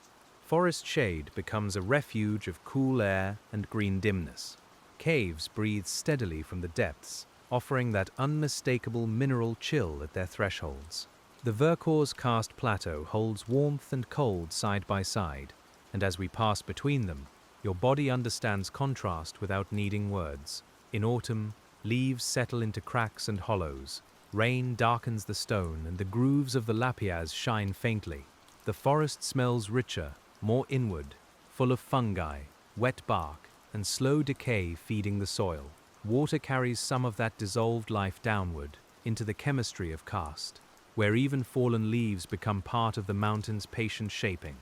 [SPEAKER 1] Forest shade becomes a refuge of cool air and green dimness. Caves breathe steadily from the depths, offering that unmistakable mineral chill at their thresholds. The Vercors Karst Plateau holds warmth and cold side by side, and as we pass between them, your body understands contrast without needing words. In autumn, leaves settle into cracks and hollows. Rain darkens the stone, and the grooves of the lapiaz shine faintly. The forest smells richer, more inward, full of fungi, wet bark, and slow decay feeding the soil. Water carries some of that dissolved life downward, into the chemistry of karst, where even fallen leaves become part of the mountain's patient shaping.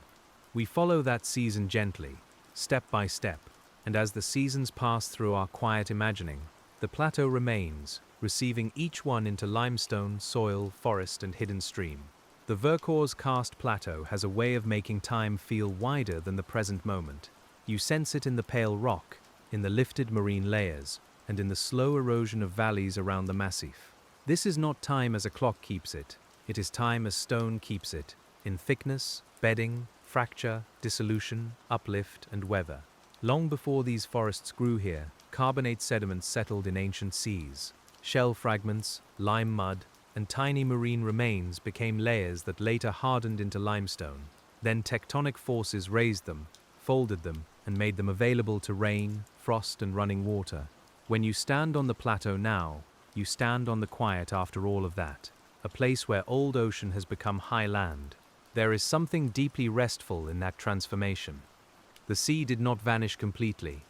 [SPEAKER 1] We follow that season gently, step by step, and as the seasons pass through our quiet imagining, the plateau remains, receiving each one into limestone, soil, forest, and hidden stream. The Vercors Karst Plateau has a way of making time feel wider than the present moment. You sense it in the pale rock, in the lifted marine layers, and in the slow erosion of valleys around the massif. This is not time as a clock keeps it. It is time as stone keeps it, in thickness, bedding, fracture, dissolution, uplift, and weather. Long before these forests grew here, carbonate sediments settled in ancient seas. Shell fragments, lime mud, and tiny marine remains became layers that later hardened into limestone. Then tectonic forces raised them, folded them, and made them available to rain, frost, and running water. When you stand on the plateau now, you stand on the quiet after all of that, a place where old ocean has become high land. There is something deeply restful in that transformation. The sea did not vanish completely.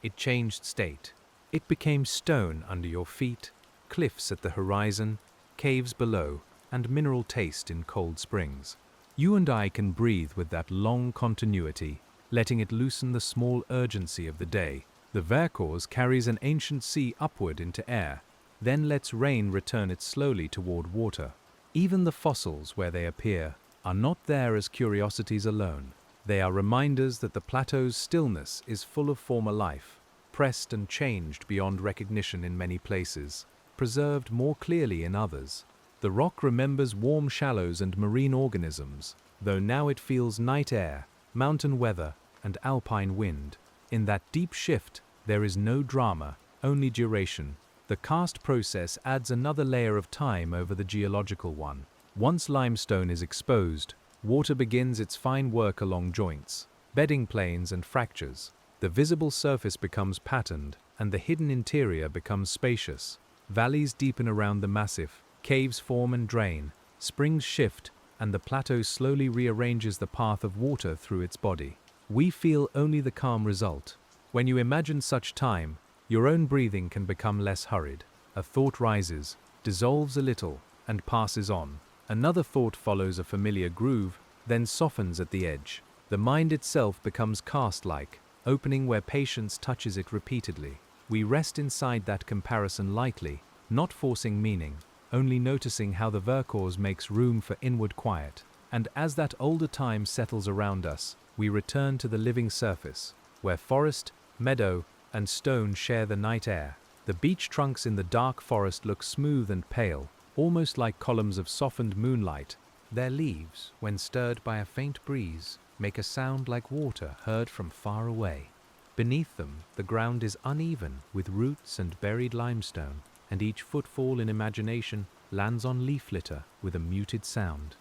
[SPEAKER 1] It changed state. It became stone under your feet, cliffs at the horizon, caves below, and mineral taste in cold springs. You and I can breathe with that long continuity, letting it loosen the small urgency of the day. The Vercors carries an ancient sea upward into air, then lets rain return it slowly toward water. Even the fossils, where they appear, are not there as curiosities alone. They are reminders that the plateau's stillness is full of former life, pressed and changed beyond recognition in many places, preserved more clearly in others. The rock remembers warm shallows and marine organisms, though now it feels night air, mountain weather, and alpine wind. In that deep shift, there is no drama, only duration. The karst process adds another layer of time over the geological one. Once limestone is exposed, water begins its fine work along joints, bedding planes, and fractures. The visible surface becomes patterned, and the hidden interior becomes spacious. Valleys deepen around the massif, caves form and drain, springs shift, and the plateau slowly rearranges the path of water through its body. We feel only the calm result. When you imagine such time, your own breathing can become less hurried. A thought rises, dissolves a little, and passes on. Another thought follows a familiar groove, then softens at the edge. The mind itself becomes karst-like, opening where patience touches it repeatedly. We rest inside that comparison lightly, not forcing meaning, only noticing how the Vercors makes room for inward quiet. And as that older time settles around us, we return to the living surface, where forest, meadow, and stone share the night air. The beech trunks in the dark forest look smooth and pale, Almost like columns of softened moonlight, their leaves, when stirred by a faint breeze, make a sound like water heard from far away. Beneath them, the ground is uneven with roots and buried limestone, and each footfall in imagination lands on leaf litter with a muted sound.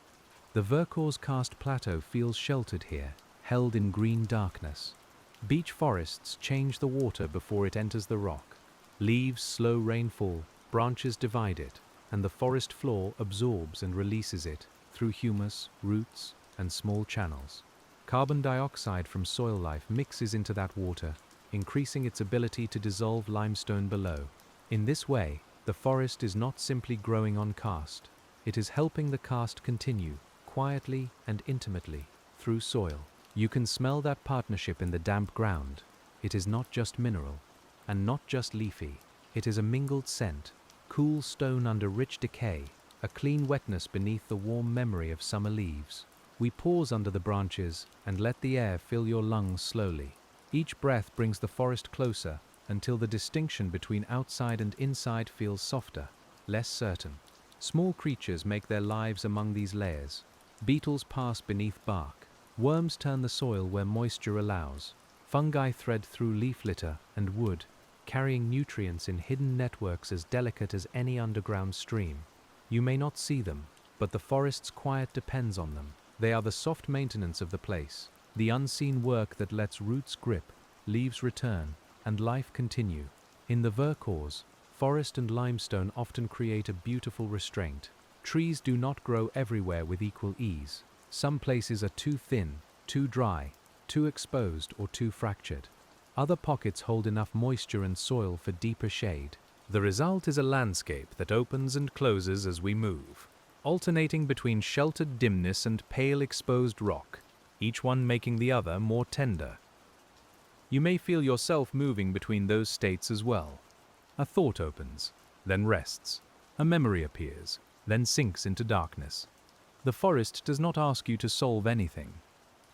[SPEAKER 1] The Vercors Karst Plateau feels sheltered here, held in green darkness. Beech forests change the water before it enters the rock. Leaves slow rainfall, branches divide it, and the forest floor absorbs and releases it through humus, roots, and small channels. Carbon dioxide from soil life mixes into that water, increasing its ability to dissolve limestone below. In this way, the forest is not simply growing on karst, it is helping the karst continue, quietly and intimately, through soil. You can smell that partnership in the damp ground. It is not just mineral, and not just leafy. It is a mingled scent, cool stone under rich decay, a clean wetness beneath the warm memory of summer leaves. We pause under the branches and let the air fill your lungs slowly. Each breath brings the forest closer until the distinction between outside and inside feels softer, less certain. Small creatures make their lives among these layers. Beetles pass beneath bark. Worms turn the soil where moisture allows. Fungi thread through leaf litter and wood, carrying nutrients in hidden networks as delicate as any underground stream. You may not see them, but the forest's quiet depends on them. They are the soft maintenance of the place, the unseen work that lets roots grip, leaves return, and life continue. In the Vercors, forest and limestone often create a beautiful restraint. Trees do not grow everywhere with equal ease. Some places are too thin, too dry, too exposed, or too fractured. Other pockets hold enough moisture and soil for deeper shade. The result is a landscape that opens and closes as we move, alternating between sheltered dimness and pale exposed rock, each one making the other more tender. You may feel yourself moving between those states as well. A thought opens, then rests. A memory appears, then sinks into darkness. The forest does not ask you to solve anything.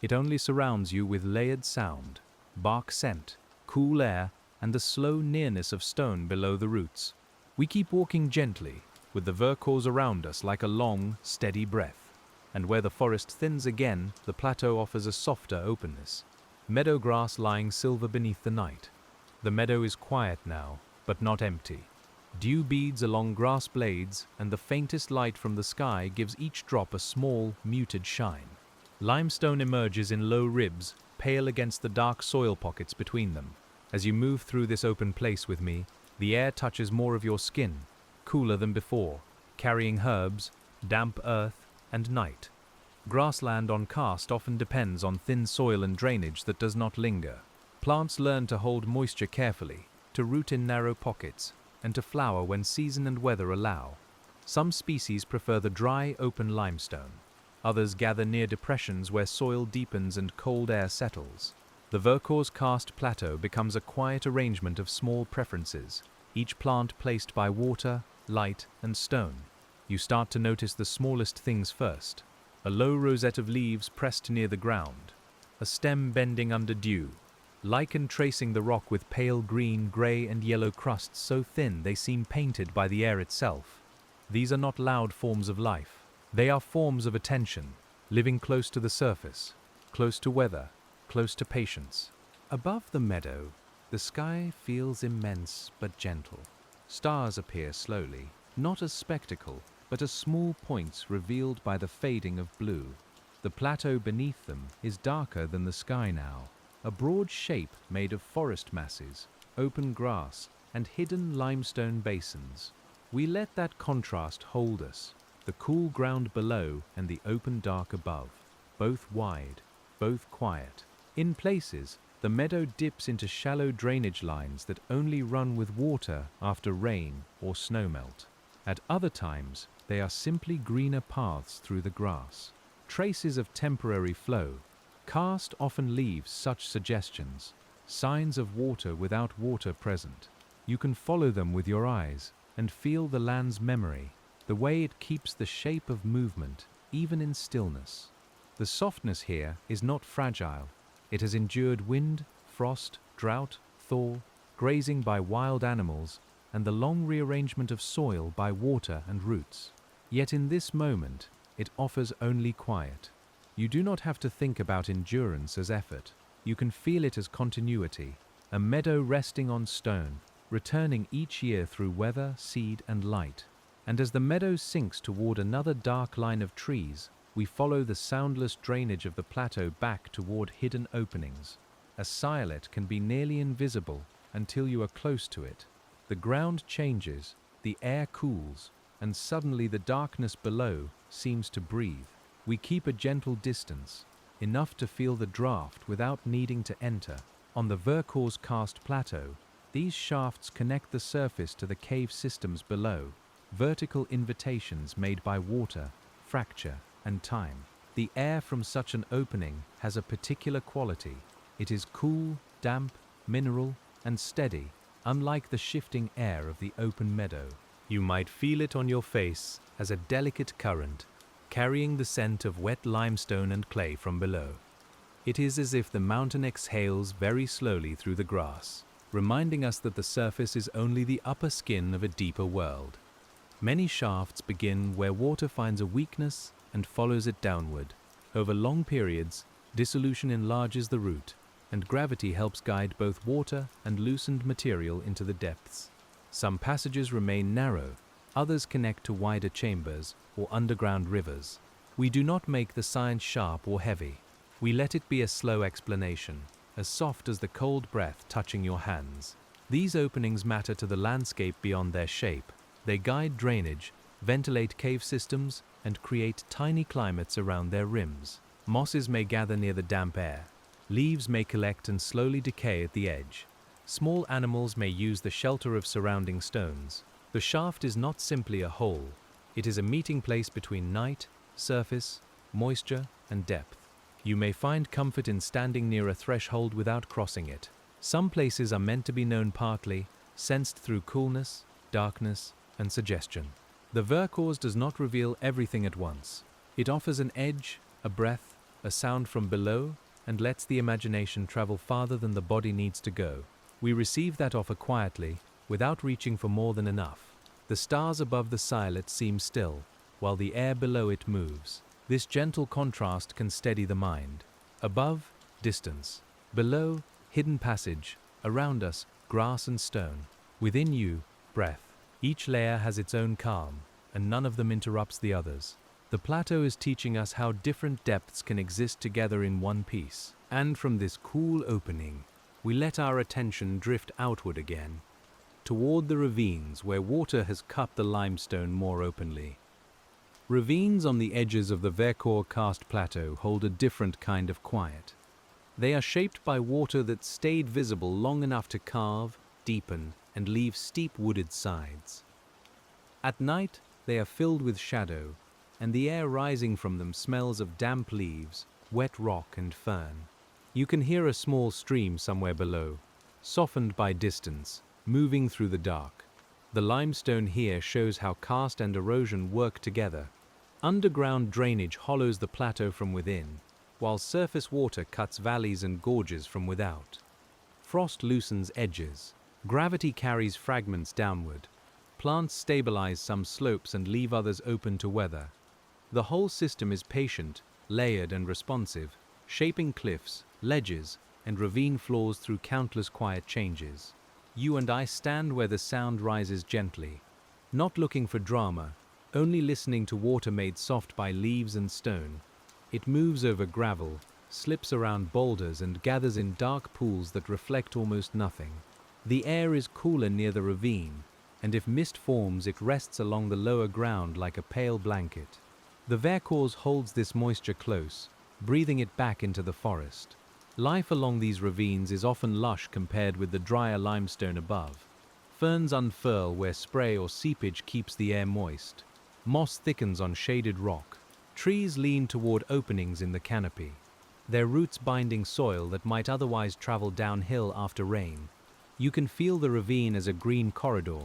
[SPEAKER 1] It only surrounds you with layered sound, bark scent, cool air, and the slow nearness of stone below the roots. We keep walking gently, with the Vercors around us like a long, steady breath. And where the forest thins again, the plateau offers a softer openness. Meadow grass lying silver beneath the night. The meadow is quiet now, but not empty. Dew beads along grass blades, and the faintest light from the sky gives each drop a small, muted shine. Limestone emerges in low ribs, pale against the dark soil pockets between them. As you move through this open place with me, the air touches more of your skin, cooler than before, carrying herbs, damp earth, and night. Grassland on karst often depends on thin soil and drainage that does not linger. Plants learn to hold moisture carefully, to root in narrow pockets, and to flower when season and weather allow. Some species prefer the dry, open limestone. Others gather near depressions where soil deepens and cold air settles. The Vercors Karst Plateau becomes a quiet arrangement of small preferences, each plant placed by water, light, and stone. You start to notice the smallest things first. A low rosette of leaves pressed near the ground, a stem bending under dew, lichen tracing the rock with pale green, grey, and yellow crusts so thin they seem painted by the air itself. These are not loud forms of life. They are forms of attention, living close to the surface, close to weather, close to patience. Above the meadow, the sky feels immense but gentle. Stars appear slowly, not as spectacle, but as small points revealed by the fading of blue. The plateau beneath them is darker than the sky now, a broad shape made of forest masses, open grass, and hidden limestone basins. We let that contrast hold us, the cool ground below and the open dark above, both wide, both quiet. In places, the meadow dips into shallow drainage lines that only run with water after rain or snowmelt. At other times, they are simply greener paths through the grass. Traces of temporary flow. Karst often leaves such suggestions, signs of water without water present. You can follow them with your eyes and feel the land's memory, the way it keeps the shape of movement, even in stillness. The softness here is not fragile. It has endured wind, frost, drought, thaw, grazing by wild animals, and the long rearrangement of soil by water and roots. Yet in this moment, it offers only quiet. You do not have to think about endurance as effort. You can feel it as continuity, a meadow resting on stone, returning each year through weather, seed, and light. And as the meadow sinks toward another dark line of trees, we follow the soundless drainage of the plateau back toward hidden openings. A silette can be nearly invisible until you are close to it. The ground changes, the air cools, and suddenly the darkness below seems to breathe. We keep a gentle distance, enough to feel the draft without needing to enter. On the Vercors Karst Plateau, these shafts connect the surface to the cave systems below, vertical invitations made by water, fracture, and time. The air from such an opening has a particular quality. It is cool, damp, mineral, and steady, unlike the shifting air of the open meadow. You might feel it on your face as a delicate current, carrying the scent of wet limestone and clay from below. It is as if the mountain exhales very slowly through the grass, reminding us that the surface is only the upper skin of a deeper world. Many shafts begin where water finds a weakness and follows it downward. Over long periods, dissolution enlarges the root, and gravity helps guide both water and loosened material into the depths. Some passages remain narrow, others connect to wider chambers or underground rivers. We do not make the science sharp or heavy. We let it be a slow explanation, as soft as the cold breath touching your hands. These openings matter to the landscape beyond their shape. They guide drainage, ventilate cave systems, and create tiny climates around their rims. Mosses may gather near the damp air. Leaves may collect and slowly decay at the edge. Small animals may use the shelter of surrounding stones. The shaft is not simply a hole. It is a meeting place between night, surface, moisture, and depth. You may find comfort in standing near a threshold without crossing it. Some places are meant to be known partly, sensed through coolness, darkness, and suggestion. The Vercors does not reveal everything at once. It offers an edge, a breath, a sound from below, and lets the imagination travel farther than the body needs to go. We receive that offer quietly, without reaching for more than enough. The stars above the silette seem still, while the air below it moves. This gentle contrast can steady the mind. Above, distance. Below, hidden passage. Around us, grass and stone. Within you, breath. Each layer has its own calm, and none of them interrupts the others. The plateau is teaching us how different depths can exist together in one piece. And from this cool opening, we let our attention drift outward again, toward the ravines where water has cut the limestone more openly. Ravines on the edges of the Vercors Karst Plateau hold a different kind of quiet. They are shaped by water that stayed visible long enough to carve, deepen, and leave steep wooded sides. At night, they are filled with shadow, and the air rising from them smells of damp leaves, wet rock, and fern. You can hear a small stream somewhere below, softened by distance, moving through the dark. The limestone here shows how karst and erosion work together. Underground drainage hollows the plateau from within, while surface water cuts valleys and gorges from without. Frost loosens edges. Gravity carries fragments downward. Plants stabilize some slopes and leave others open to weather. The whole system is patient, layered, and responsive, shaping cliffs, ledges, and ravine floors through countless quiet changes. You and I stand where the sound rises gently, not looking for drama, only listening to water made soft by leaves and stone. It moves over gravel, slips around boulders, and gathers in dark pools that reflect almost nothing. The air is cooler near the ravine, and if mist forms, it rests along the lower ground like a pale blanket. The Vercors holds this moisture close, breathing it back into the forest. Life along these ravines is often lush compared with the drier limestone above. Ferns unfurl where spray or seepage keeps the air moist. Moss thickens on shaded rock. Trees lean toward openings in the canopy, their roots binding soil that might otherwise travel downhill after rain. You can feel the ravine as a green corridor,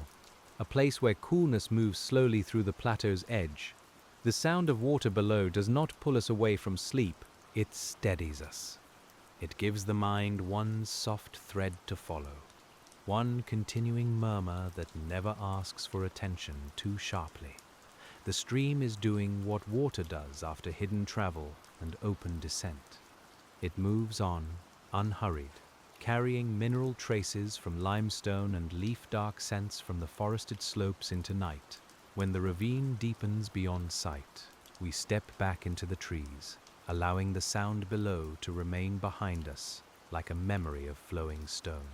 [SPEAKER 1] a place where coolness moves slowly through the plateau's edge. The sound of water below does not pull us away from sleep, it steadies us. It gives the mind one soft thread to follow. one continuing murmur that never asks for attention too sharply. The stream is doing what water does after hidden travel and open descent. It moves on, unhurried, carrying mineral traces from limestone and leaf-dark scents from the forested slopes into night. When the ravine deepens beyond sight, we step back into the trees, allowing the sound below to remain behind us like a memory of flowing stone.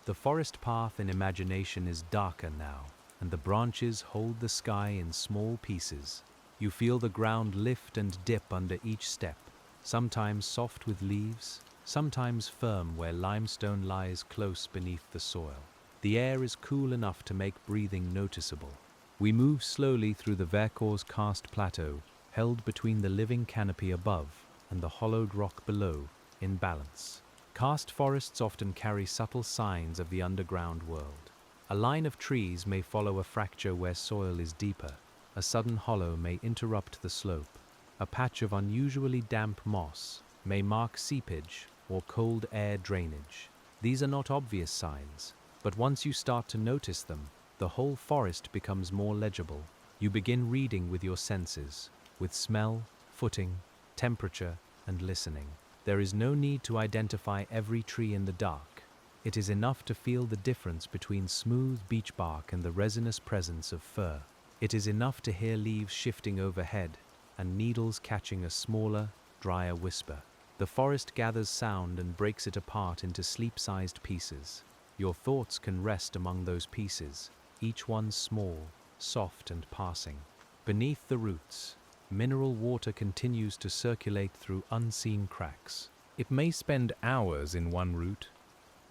[SPEAKER 1] The forest path in imagination is darker now, and the branches hold the sky in small pieces. You feel the ground lift and dip under each step, sometimes soft with leaves, sometimes firm where limestone lies close beneath the soil. The air is cool enough to make breathing noticeable. We move slowly through the Vercors Karst Plateau, held between the living canopy above and the hollowed rock below, in balance. Karst forests often carry subtle signs of the underground world. A line of trees may follow a fracture where soil is deeper. A sudden hollow may interrupt the slope. A patch of unusually damp moss may mark seepage or cold air drainage. These are not obvious signs, but once you start to notice them, the whole forest becomes more legible. You begin reading with your senses, with smell, footing, temperature, and listening. There is no need to identify every tree in the dark. It is enough to feel the difference between smooth beech bark and the resinous presence of fir. It is enough to hear leaves shifting overhead and needles catching a smaller, drier whisper. The forest gathers sound and breaks it apart into sleep-sized pieces. Your thoughts can rest among those pieces, each one small, soft and passing. Beneath the roots, mineral water continues to circulate through unseen cracks. It may spend hours in one root,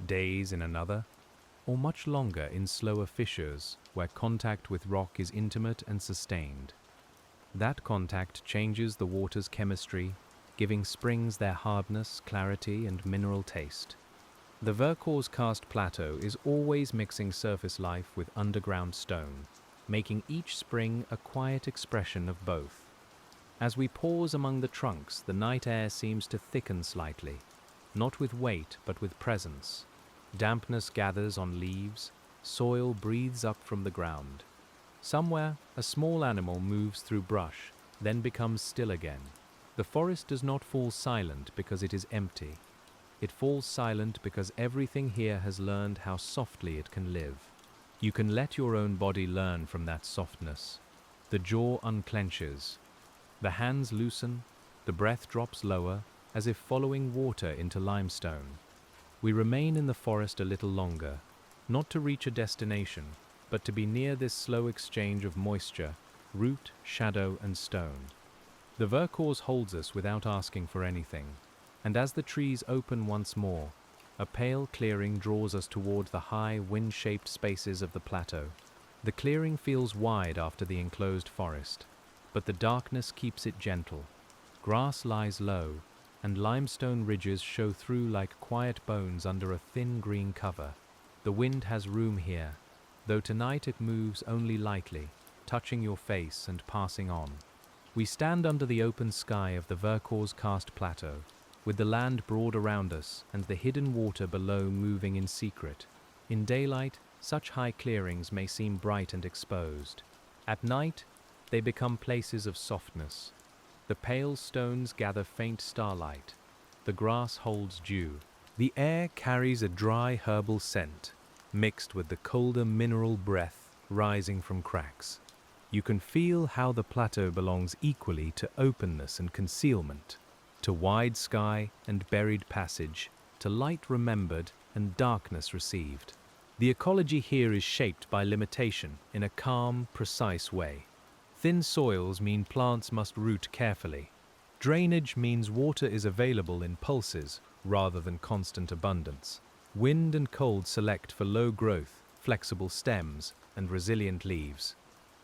[SPEAKER 1] days in another, or much longer in slower fissures where contact with rock is intimate and sustained. That contact changes the water's chemistry, giving springs their hardness, clarity, and mineral taste. The Vercors Karst Plateau is always mixing surface life with underground stone, making each spring a quiet expression of both. As we pause among the trunks, the night air seems to thicken slightly, not with weight but with presence. Dampness gathers on leaves, soil breathes up from the ground. Somewhere, a small animal moves through brush, then becomes still again. The forest does not fall silent because it is empty. It falls silent because everything here has learned how softly it can live. You can let your own body learn from that softness. The jaw unclenches. The hands loosen. The breath drops lower, as if following water into limestone. We remain in the forest a little longer, not to reach a destination, but to be near this slow exchange of moisture, root, shadow, and stone. The Vercors holds us without asking for anything, and as the trees open once more, a pale clearing draws us toward the high, wind-shaped spaces of the plateau. The clearing feels wide after the enclosed forest, but the darkness keeps it gentle. Grass lies low, and limestone ridges show through like quiet bones under a thin green cover. The wind has room here, though tonight it moves only lightly, touching your face and passing on. We stand under the open sky of the Vercors Karst Plateau, with the land broad around us and the hidden water below moving in secret. In daylight, such high clearings may seem bright and exposed. At night, they become places of softness. The pale stones gather faint starlight. The grass holds dew. The air carries a dry herbal scent, mixed with the colder mineral breath rising from cracks. You can feel how the plateau belongs equally to openness and concealment, to wide sky and buried passage, to light remembered and darkness received. The ecology here is shaped by limitation in a calm, precise way. Thin soils mean plants must root carefully. Drainage means water is available in pulses rather than constant abundance. Wind and cold select for low growth, flexible stems, and resilient leaves.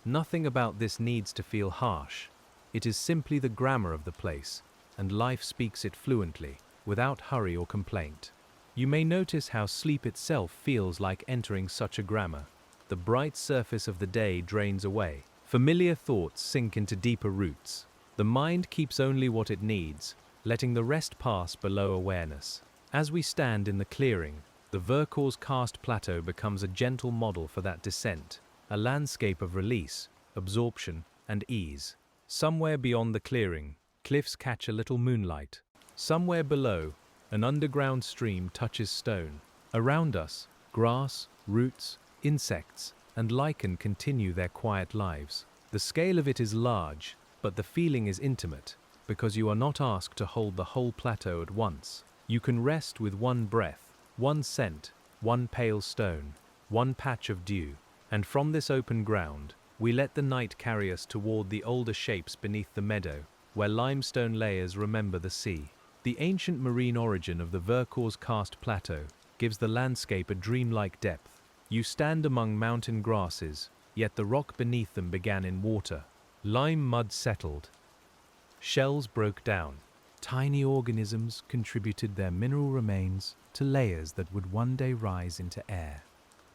[SPEAKER 1] Nothing about this needs to feel harsh. It is simply the grammar of the place, and life speaks it fluently, without hurry or complaint. You may notice how sleep itself feels like entering such a grammar. The bright surface of the day drains away. Familiar thoughts sink into deeper roots. The mind keeps only what it needs, letting the rest pass below awareness. As we stand in the clearing, The Vercors Karst Plateau becomes a gentle model for that descent, a landscape of release, absorption, and ease. Somewhere beyond the clearing, cliffs catch a little moonlight. Somewhere below, an underground stream touches stone. Around us, grass, roots, insects, and lichen continue their quiet lives. The scale of it is large, but the feeling is intimate, because you are not asked to hold the whole plateau at once. You can rest with one breath, one scent, one pale stone, one patch of dew, and from this open ground, we let the night carry us toward the older shapes beneath the meadow, where limestone layers remember the sea. The ancient marine origin of the Vercors Karst Plateau gives the landscape a dreamlike depth. You stand among mountain grasses, yet the rock beneath them began in water. Lime mud settled. Shells broke down. Tiny organisms contributed their mineral remains to layers that would one day rise into air.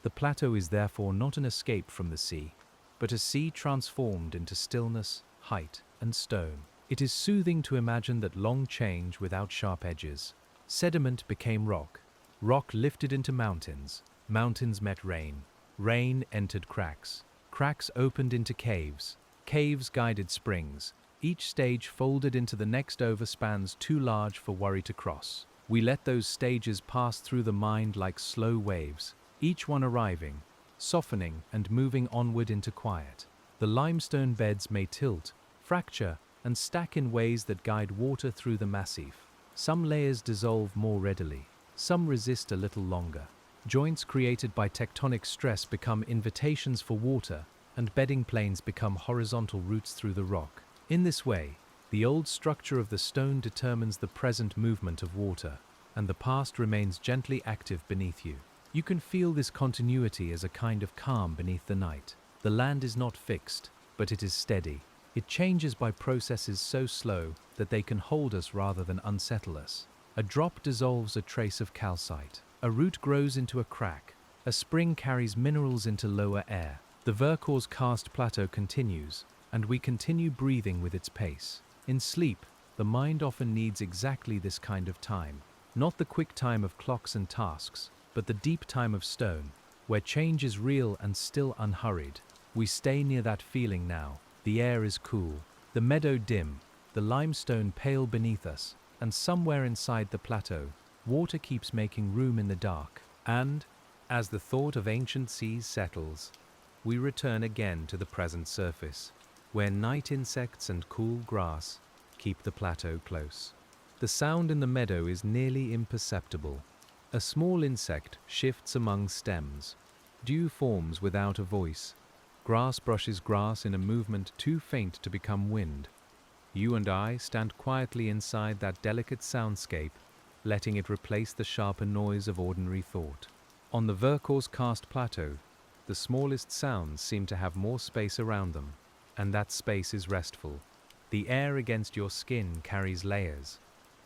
[SPEAKER 1] The plateau is therefore not an escape from the sea, but a sea transformed into stillness, height, and stone. It is soothing to imagine that long change without sharp edges. Sediment became rock. Rock lifted into mountains. Mountains met rain. Rain entered cracks. Cracks opened into caves. Caves guided springs. Each stage folded into the next over spans too large for worry to cross. We let those stages pass through the mind like slow waves, each one arriving, softening and moving onward into quiet. The limestone beds may tilt, fracture, and stack in ways that guide water through the massif. Some layers dissolve more readily, some resist a little longer. Joints created by tectonic stress become invitations for water, and bedding planes become horizontal routes through the rock. In this way, the old structure of the stone determines the present movement of water, and the past remains gently active beneath you. You can feel this continuity as a kind of calm beneath the night. The land is not fixed, but it is steady. It changes by processes so slow that they can hold us rather than unsettle us. A drop dissolves a trace of calcite. A root grows into a crack. A spring carries minerals into lower air. The Vercors Karst Plateau continues, and we continue breathing with its pace. In sleep, the mind often needs exactly this kind of time. Not the quick time of clocks and tasks, but the deep time of stone, where change is real and still unhurried. We stay near that feeling now. The air is cool, the meadow dim, the limestone pale beneath us, and somewhere inside the plateau, water keeps making room in the dark. And, as the thought of ancient seas settles, we return again to the present surface, where night insects and cool grass keep the plateau close. The sound in the meadow is nearly imperceptible. A small insect shifts among stems. Dew forms without a voice. Grass brushes grass in a movement too faint to become wind. You and I stand quietly inside that delicate soundscape, letting it replace the sharper noise of ordinary thought. On the Vercors Karst Plateau, the smallest sounds seem to have more space around them, and that space is restful. The air against your skin carries layers.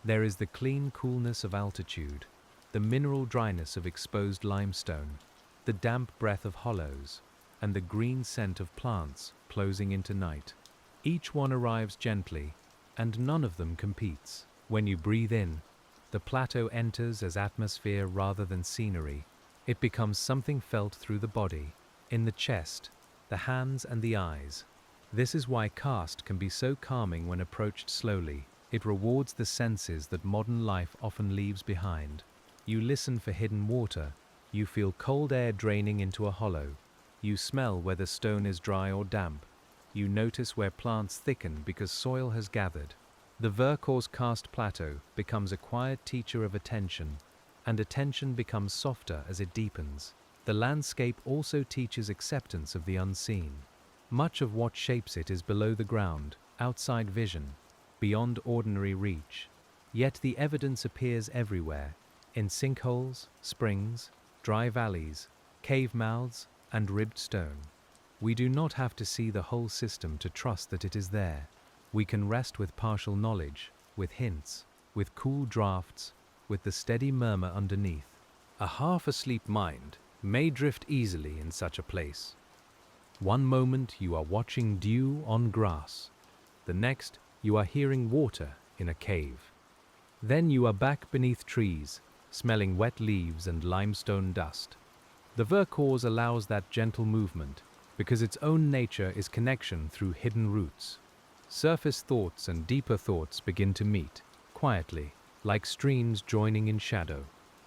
[SPEAKER 1] There is the clean coolness of altitude, the mineral dryness of exposed limestone, the damp breath of hollows, and the green scent of plants closing into night. Each one arrives gently, and none of them competes. When you breathe in, the plateau enters as atmosphere rather than scenery. It becomes something felt through the body, in the chest, the hands and the eyes. This is why karst can be so calming when approached slowly. It rewards the senses that modern life often leaves behind. You listen for hidden water. You feel cold air draining into a hollow. You smell whether stone is dry or damp. You notice where plants thicken because soil has gathered. The Vercors Karst Plateau becomes a quiet teacher of attention, and attention becomes softer as it deepens. The landscape also teaches acceptance of the unseen. Much of what shapes it is below the ground, outside vision, beyond ordinary reach. Yet the evidence appears everywhere, in sinkholes, springs, dry valleys, cave mouths, and ribbed stone. We do not have to see the whole system to trust that it is there. We can rest with partial knowledge, with hints, with cool drafts, with the steady murmur underneath. A half-asleep mind may drift easily in such a place. One moment you are watching dew on grass. The next you are hearing water in a cave. Then you are back beneath trees, smelling wet leaves and limestone dust. The Vercors allows that gentle movement because its own nature is connection through hidden roots. Surface thoughts and deeper thoughts begin to meet, quietly, like streams joining in shadow.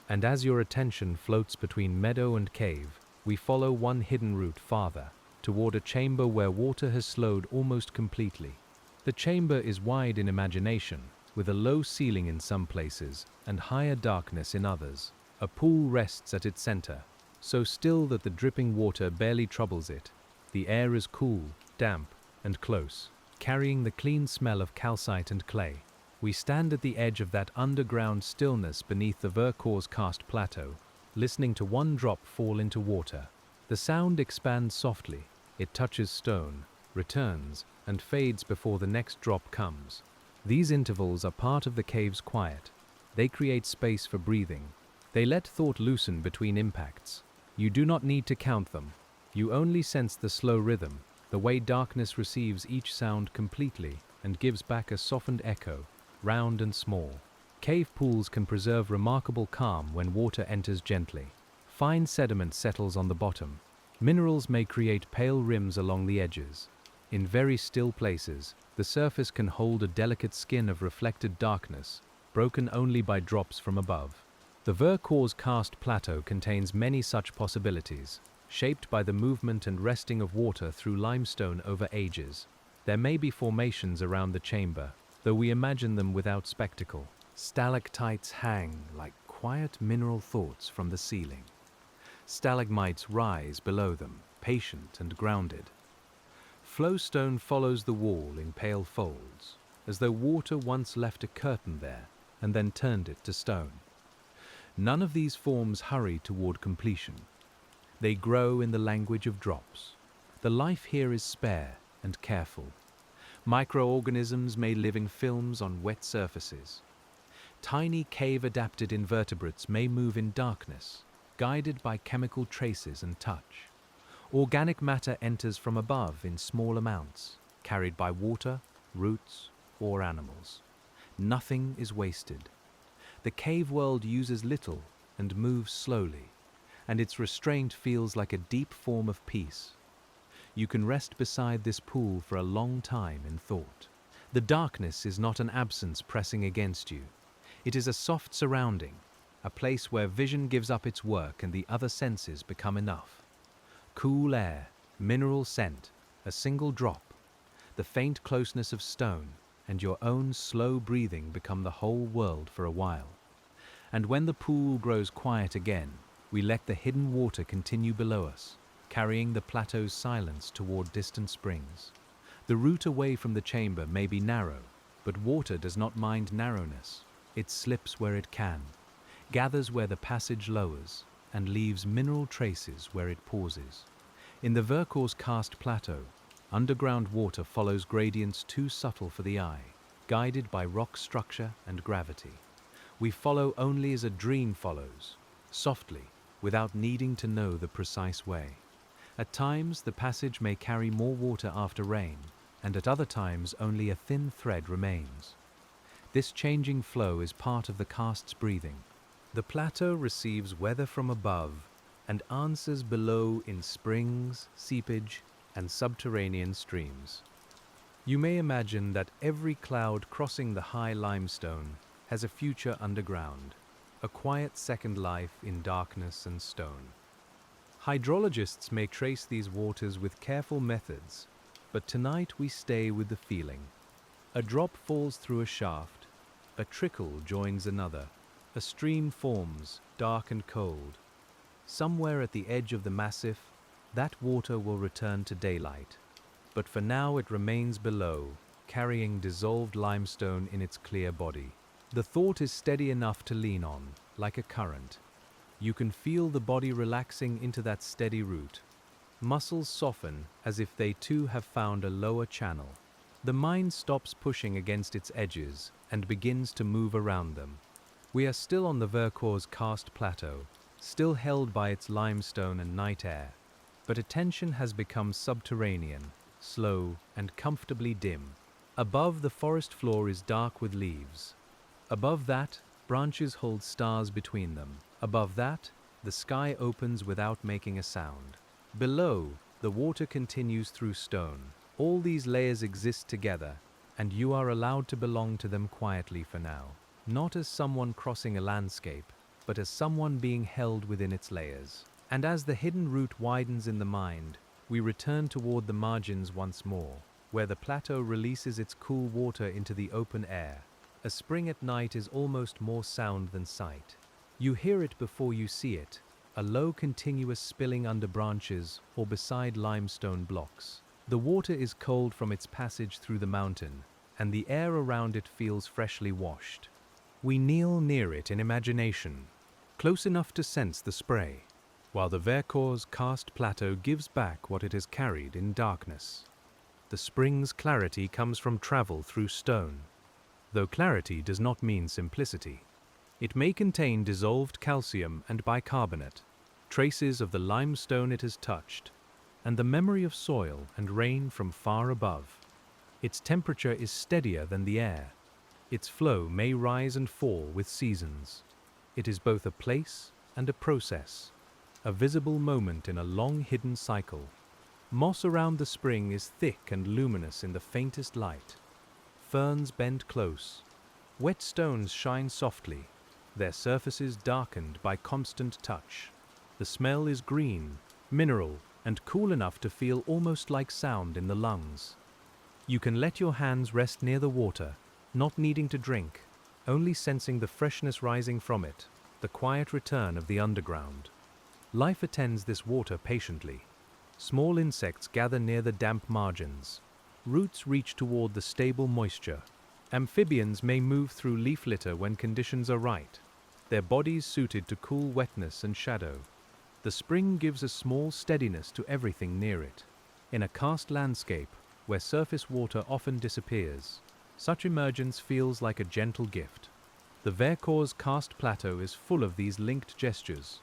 [SPEAKER 1] And as your attention floats between meadow and cave, we follow one hidden route farther, toward a chamber where water has slowed almost completely. The chamber is wide in imagination, with a low ceiling in some places and higher darkness in others. A pool rests at its center, so still that the dripping water barely troubles it. The air is cool, damp, and close, carrying the clean smell of calcite and clay. We stand at the edge of that underground stillness beneath the Vercors Karst Plateau, listening to one drop fall into water. The sound expands softly. It touches stone, returns, and fades before the next drop comes. These intervals are part of the cave's quiet. They create space for breathing. They let thought loosen between impacts. You do not need to count them. You only sense the slow rhythm, the way darkness receives each sound completely and gives back a softened echo, round and small. Cave pools can preserve remarkable calm when water enters gently. Fine sediment settles on the bottom. Minerals may create pale rims along the edges. In very still places, the surface can hold a delicate skin of reflected darkness, broken only by drops from above. The Vercors Karst Plateau contains many such possibilities, shaped by the movement and resting of water through limestone over ages. There may be formations around the chamber, though we imagine them without spectacle. Stalactites hang like quiet mineral thoughts from the ceiling. Stalagmites rise below them, patient and grounded. Flowstone follows the wall in pale folds, as though water once left a curtain there and then turned it to stone. None of these forms hurry toward completion. They grow in the language of drops. The life here is spare and careful. Microorganisms may live in films on wet surfaces. Tiny cave-adapted invertebrates may move in darkness, guided by chemical traces and touch. Organic matter enters from above in small amounts, carried by water, roots, or animals. Nothing is wasted. The cave world uses little and moves slowly, and its restraint feels like a deep form of peace. You can rest beside this pool for a long time in thought. The darkness is not an absence pressing against you. It is a soft surrounding, a place where vision gives up its work and the other senses become enough. Cool air, mineral scent, a single drop, the faint closeness of stone, and your own slow breathing become the whole world for a while. And when the pool grows quiet again, we let the hidden water continue below us, carrying the plateau's silence toward distant springs. The route away from the chamber may be narrow, but water does not mind narrowness. It slips where it can, gathers where the passage lowers, and leaves mineral traces where it pauses. In the Vercors Karst Plateau, underground water follows gradients too subtle for the eye, guided by rock structure and gravity. We follow only as a dream follows, softly, without needing to know the precise way. At times, the passage may carry more water after rain, and at other times only a thin thread remains. This changing flow is part of the karst's breathing. The plateau receives weather from above and answers below in springs, seepage, and subterranean streams. You may imagine that every cloud crossing the high limestone has a future underground, a quiet second life in darkness and stone. Hydrologists may trace these waters with careful methods, but tonight we stay with the feeling. A drop falls through a shaft, a trickle joins another, a stream forms, dark and cold. Somewhere at the edge of the massif, that water will return to daylight, but for now it remains below, carrying dissolved limestone in its clear body. The thought is steady enough to lean on, like a current. You can feel the body relaxing into that steady route. Muscles soften as if they too have found a lower channel. The mind stops pushing against its edges and begins to move around them. We are still on the Vercors Karst Plateau, still held by its limestone and night air, but attention has become subterranean, slow, and comfortably dim. Above, the forest floor is dark with leaves. Above that, Branches hold stars between them. Above that, the sky opens without making a sound. Below, the water continues through stone. All these layers exist together, and you are allowed to belong to them quietly for now. Not as someone crossing a landscape, but as someone being held within its layers. And as the hidden route widens in the mind, we return toward the margins once more, where the plateau releases its cool water into the open air. A spring at night is almost more sound than sight. You hear it before you see it, a low continuous spilling under branches or beside limestone blocks. The water is cold from its passage through the mountain, and the air around it feels freshly washed. We kneel near it in imagination, close enough to sense the spray, while the Vercors Karst Plateau gives back what it has carried in darkness. The spring's clarity comes from travel through stone, though clarity does not mean simplicity. It may contain dissolved calcium and bicarbonate, traces of the limestone it has touched, and the memory of soil and rain from far above. Its temperature is steadier than the air. Its flow may rise and fall with seasons. It is both a place and a process, a visible moment in a long-hidden cycle. Moss around the spring is thick and luminous in the faintest light. Ferns bend close. Wet stones shine softly, their surfaces darkened by constant touch. The smell is green, mineral, and cool enough to feel almost like sound in the lungs. You can let your hands rest near the water, not needing to drink, only sensing the freshness rising from it, the quiet return of the underground. Life attends this water patiently. Small insects gather near the damp margins. Roots reach toward the stable moisture. Amphibians may move through leaf litter when conditions are right, their bodies suited to cool wetness and shadow. The spring gives a small steadiness to everything near it. In a karst landscape, where surface water often disappears, such emergence feels like a gentle gift. The Vercors Karst Plateau is full of these linked gestures.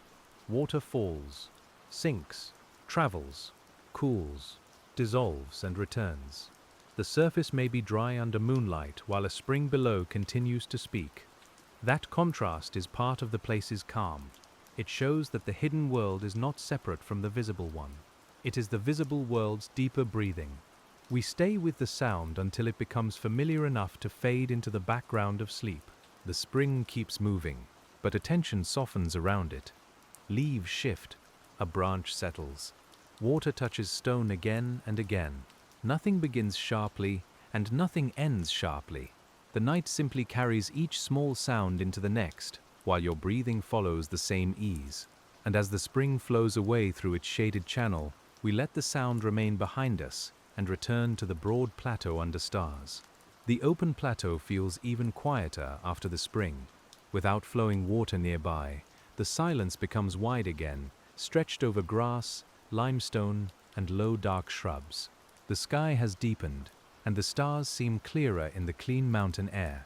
[SPEAKER 1] Water falls, sinks, travels, cools, dissolves and returns. The surface may be dry under moonlight while a spring below continues to speak. That contrast is part of the place's calm. It shows that the hidden world is not separate from the visible one. It is the visible world's deeper breathing. We stay with the sound until it becomes familiar enough to fade into the background of sleep. The spring keeps moving, but attention softens around it. Leaves shift, a branch settles. Water touches stone again and again. Nothing begins sharply, and nothing ends sharply. The night simply carries each small sound into the next, while your breathing follows the same ease. And as the spring flows away through its shaded channel, we let the sound remain behind us and return to the broad plateau under stars. The open plateau feels even quieter after the spring. Without flowing water nearby, the silence becomes wide again, stretched over grass, limestone, and low dark shrubs. The sky has deepened, and the stars seem clearer in the clean mountain air.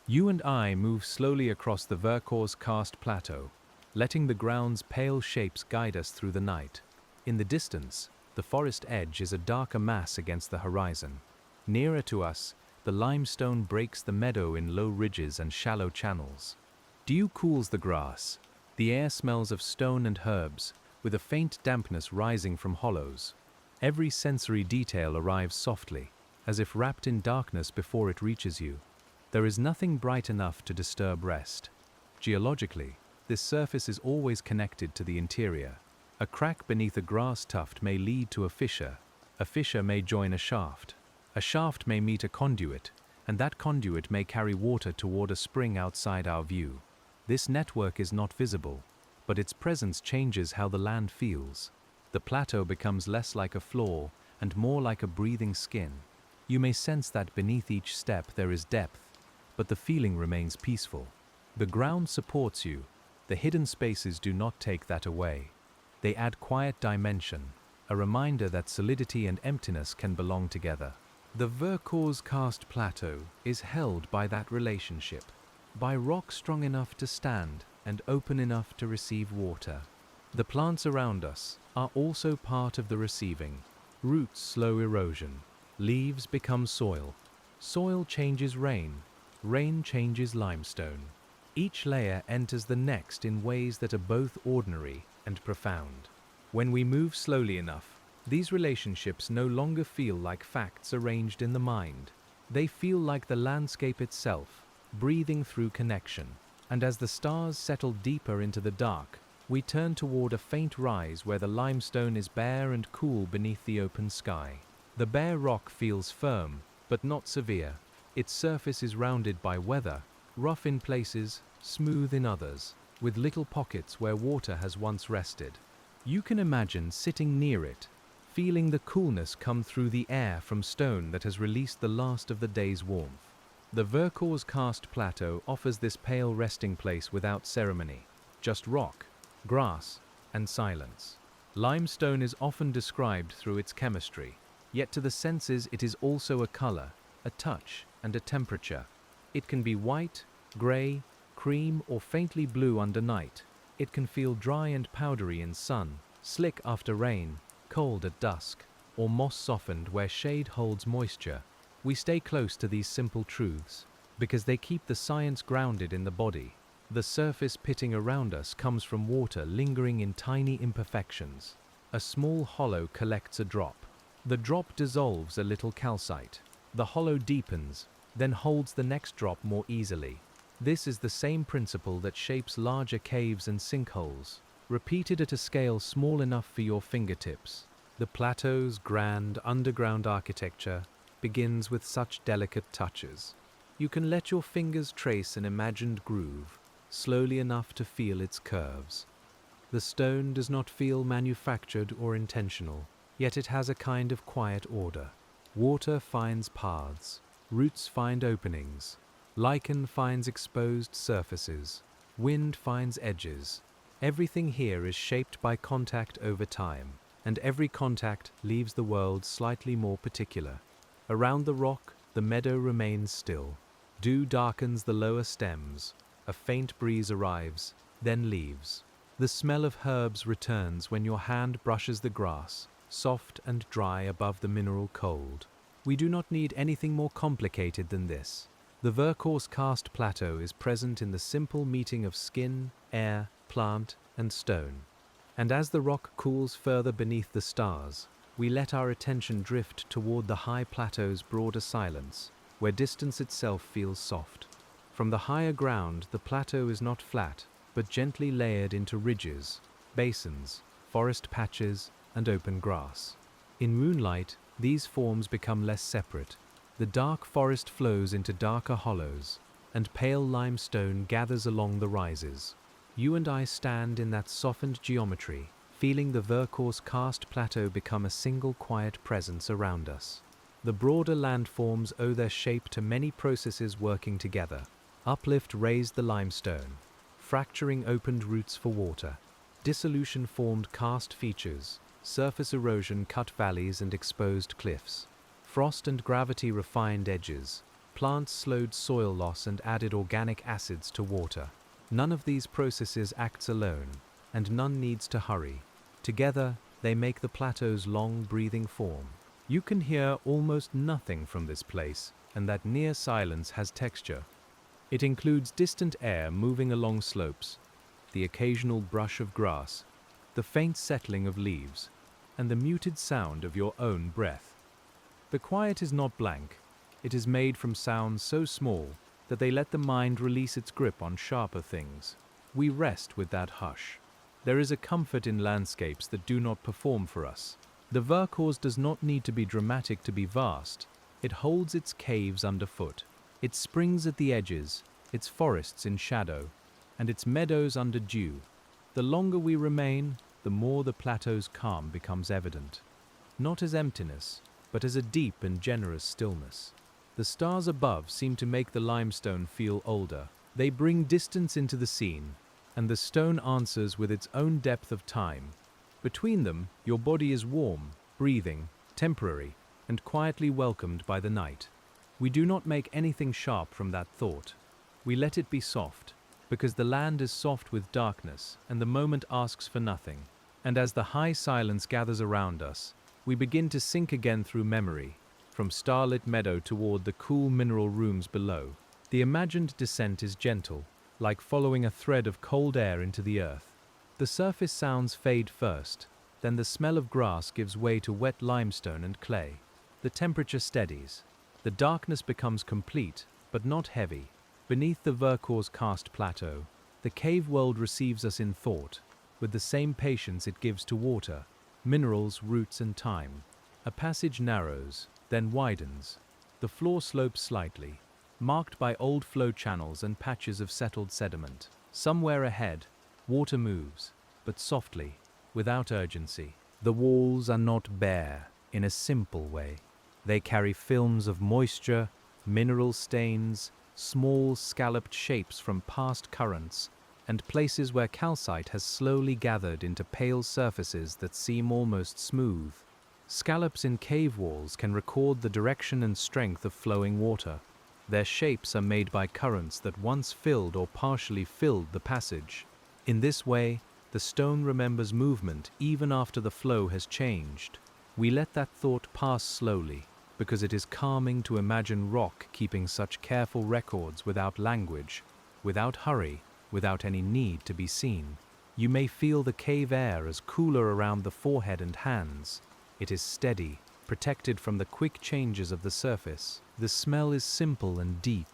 [SPEAKER 1] You and I move slowly across the Vercors Karst Plateau, letting the ground's pale shapes guide us through the night. In the distance, the forest edge is a darker mass against the horizon. Nearer to us, the limestone breaks the meadow in low ridges and shallow channels. Dew cools the grass. The air smells of stone and herbs, with a faint dampness rising from hollows. Every sensory detail arrives softly, as if wrapped in darkness before it reaches you. There is nothing bright enough to disturb rest. Geologically, this surface is always connected to the interior. A crack beneath a grass tuft may lead to a fissure may join a shaft may meet a conduit, and that conduit may carry water toward a spring outside our view. This network is not visible, but its presence changes how the land feels. The plateau becomes less like a floor and more like a breathing skin. You may sense that beneath each step there is depth, but the feeling remains peaceful. The ground supports you. The hidden spaces do not take that away. They add quiet dimension, a reminder that solidity and emptiness can belong together. The Vercors Karst Plateau is held by that relationship, by rock strong enough to stand and open enough to receive water. The plants around us are also part of the receiving. Roots slow erosion. Leaves become soil. Soil changes rain. Rain changes limestone. Each layer enters the next in ways that are both ordinary and profound. When we move slowly enough, these relationships no longer feel like facts arranged in the mind. They feel like the landscape itself, breathing through connection. And as the stars settle deeper into the dark, we turn toward a faint rise where the limestone is bare and cool beneath the open sky. The bare rock feels firm, but not severe. Its surface is rounded by weather, rough in places, smooth in others, with little pockets where water has once rested. You can imagine sitting near it, feeling the coolness come through the air from stone that has released the last of the day's warmth. The Vercors Karst Plateau offers this pale resting place without ceremony, just rock, grass, and silence. Limestone is often described through its chemistry, yet to the senses it is also a color, a touch, and a temperature. It can be white, gray, cream, or faintly blue under night. It can feel dry and powdery in sun, slick after rain, cold at dusk, or moss-softened where shade holds moisture. We stay close to these simple truths because they keep the science grounded in the body. The surface pitting around us comes from water lingering in tiny imperfections. A small hollow collects a drop. The drop dissolves a little calcite. The hollow deepens, then holds the next drop more easily. This is the same principle that shapes larger caves and sinkholes, repeated at a scale small enough for your fingertips. The plateau's grand underground architecture begins with such delicate touches. You can let your fingers trace an imagined groove, slowly enough to feel its curves. The stone does not feel manufactured or intentional, yet it has a kind of quiet order. Water finds paths, roots find openings, lichen finds exposed surfaces, wind finds edges. Everything here is shaped by contact over time, and every contact leaves the world slightly more particular. Around the rock, the meadow remains still. Dew darkens the lower stems. A faint breeze arrives, then leaves. The smell of herbs returns when your hand brushes the grass, soft and dry above the mineral cold. We do not need anything more complicated than this. The Vercors Karst Plateau is present in the simple meeting of skin, air, plant, and stone. And as the rock cools further beneath the stars, we let our attention drift toward the high plateau's broader silence, where distance itself feels soft. From the higher ground, the plateau is not flat, but gently layered into ridges, basins, forest patches, and open grass. In moonlight, these forms become less separate. The dark forest flows into darker hollows, and pale limestone gathers along the rises. You and I stand in that softened geometry, feeling the Vercors Karst Plateau become a single quiet presence around us. The broader landforms owe their shape to many processes working together. Uplift raised the limestone, fracturing opened roots for water. Dissolution formed karst features, surface erosion cut valleys and exposed cliffs. Frost and gravity refined edges. Plants slowed soil loss and added organic acids to water. None of these processes acts alone, and none needs to hurry. Together, they make the plateau's long breathing form. You can hear almost nothing from this place, and that near silence has texture. It includes distant air moving along slopes, the occasional brush of grass, the faint settling of leaves, and the muted sound of your own breath. The quiet is not blank. It is made from sounds so small that they let the mind release its grip on sharper things. We rest with that hush. There is a comfort in landscapes that do not perform for us. The Vercors does not need to be dramatic to be vast. It holds its caves underfoot, its springs at the edges, its forests in shadow, and its meadows under dew. The longer we remain, the more the plateau's calm becomes evident. Not as emptiness, but as a deep and generous stillness. The stars above seem to make the limestone feel older. They bring distance into the scene, and the stone answers with its own depth of time. Between them, your body is warm, breathing, temporary, and quietly welcomed by the night. We do not make anything sharp from that thought. We let it be soft, because the land is soft with darkness, and the moment asks for nothing. And as the high silence gathers around us, we begin to sink again through memory, from starlit meadow toward the cool mineral rooms below. The imagined descent is gentle, like following a thread of cold air into the earth. The surface sounds fade first, then the smell of grass gives way to wet limestone and clay. The temperature steadies. The darkness becomes complete, but not heavy. Beneath the Vercors Karst Plateau, the cave world receives us in thought, with the same patience it gives to water, minerals, roots, and time. A passage narrows, then widens. The floor slopes slightly, marked by old flow channels and patches of settled sediment. Somewhere ahead, water moves, but softly, without urgency. The walls are not bare in a simple way. They carry films of moisture, mineral stains, small scalloped shapes from past currents, and places where calcite has slowly gathered into pale surfaces that seem almost smooth. Scallops in cave walls can record the direction and strength of flowing water. Their shapes are made by currents that once filled or partially filled the passage. In this way, the stone remembers movement even after the flow has changed. We let that thought pass slowly, because it is calming to imagine rock keeping such careful records without language, without hurry, without any need to be seen. You may feel the cave air as cooler around the forehead and hands. It is steady, protected from the quick changes of the surface. The smell is simple and deep: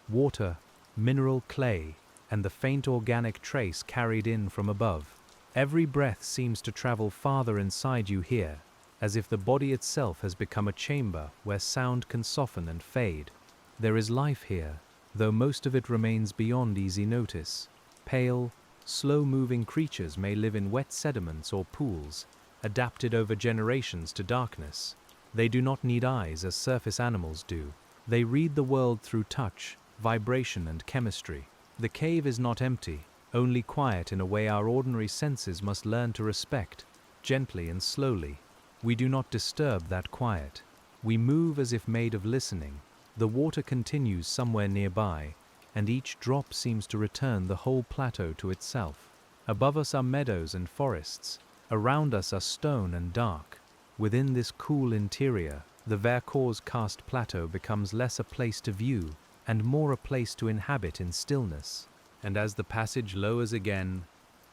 [SPEAKER 1] water, mineral clay, and the faint organic trace carried in from above. Every breath seems to travel farther inside you here, as if the body itself has become a chamber where sound can soften and fade. There is life here, though most of it remains beyond easy notice. Pale, slow-moving creatures may live in wet sediments or pools, adapted over generations to darkness. They do not need eyes as surface animals do. They read the world through touch, vibration, and chemistry. The cave is not empty, only quiet in a way our ordinary senses must learn to respect, gently and slowly. We do not disturb that quiet. We move as if made of listening. The water continues somewhere nearby, and each drop seems to return the whole plateau to itself. Above us are meadows and forests. Around us are stone and dark. Within this cool interior, the Vercors Karst Plateau becomes less a place to view and more a place to inhabit in stillness. And as the passage lowers again,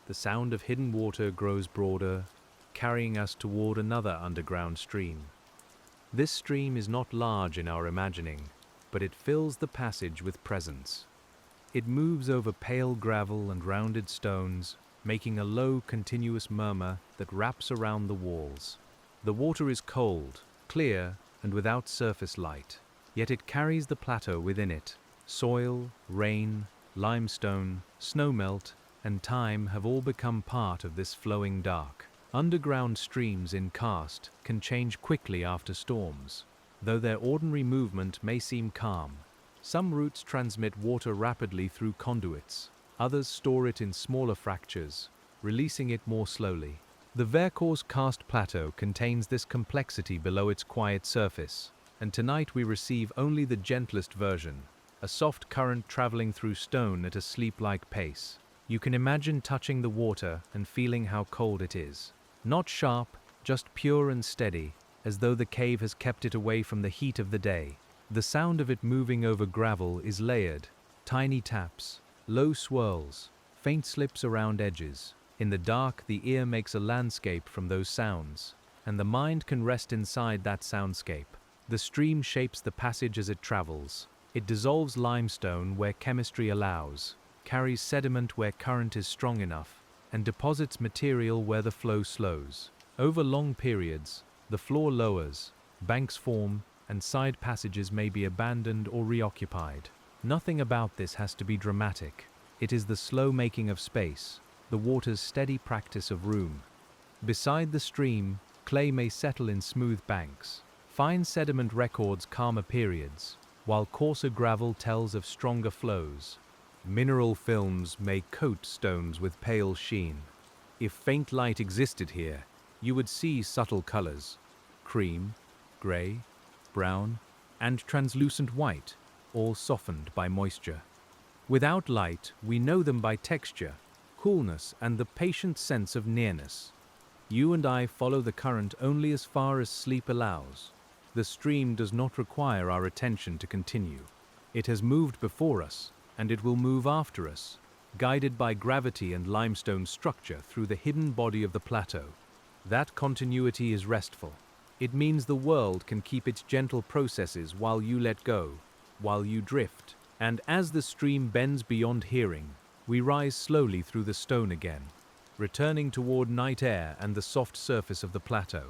[SPEAKER 1] the sound of hidden water grows broader, carrying us toward another underground stream. This stream is not large in our imagining, but it fills the passage with presence. It moves over pale gravel and rounded stones, making a low, continuous murmur that wraps around the walls. The water is cold, clear, and without surface light, yet it carries the plateau within it. Soil, rain, limestone, snowmelt, and time have all become part of this flowing dark. Underground streams in Karst can change quickly after storms, though their ordinary movement may seem calm. Some routes transmit water rapidly through conduits. Others store it in smaller fractures, releasing it more slowly. The Vercors Karst Plateau contains this complexity below its quiet surface, and tonight we receive only the gentlest version, a soft current traveling through stone at a sleep-like pace. You can imagine touching the water and feeling how cold it is. Not sharp, just pure and steady, as though the cave has kept it away from the heat of the day. The sound of it moving over gravel is layered: tiny taps, low swirls, faint slips around edges. In the dark, the ear makes a landscape from those sounds, and the mind can rest inside that soundscape. The stream shapes the passage as it travels. It dissolves limestone where chemistry allows, carries sediment where current is strong enough, and deposits material where the flow slows. Over long periods, the floor lowers, banks form, and side passages may be abandoned or reoccupied. Nothing about this has to be dramatic. It is the slow making of space, the water's steady practice of room. Beside the stream, clay may settle in smooth banks. Fine sediment records calmer periods, while coarser gravel tells of stronger flows. Mineral films may coat stones with pale sheen. If faint light existed here, you would see subtle colors: cream, gray, brown, and translucent white, all softened by moisture. Without light, we know them by texture, coolness, and the patient sense of nearness. You and I follow the current only as far as sleep allows. The stream does not require our attention to continue. It has moved before us, and it will move after us. guided by gravity and limestone structure through the hidden body of the plateau. That continuity is restful. It means the world can keep its gentle processes while you let go, while you drift. And as the stream bends beyond hearing, we rise slowly through the stone again, returning toward night air and the soft surface of the plateau.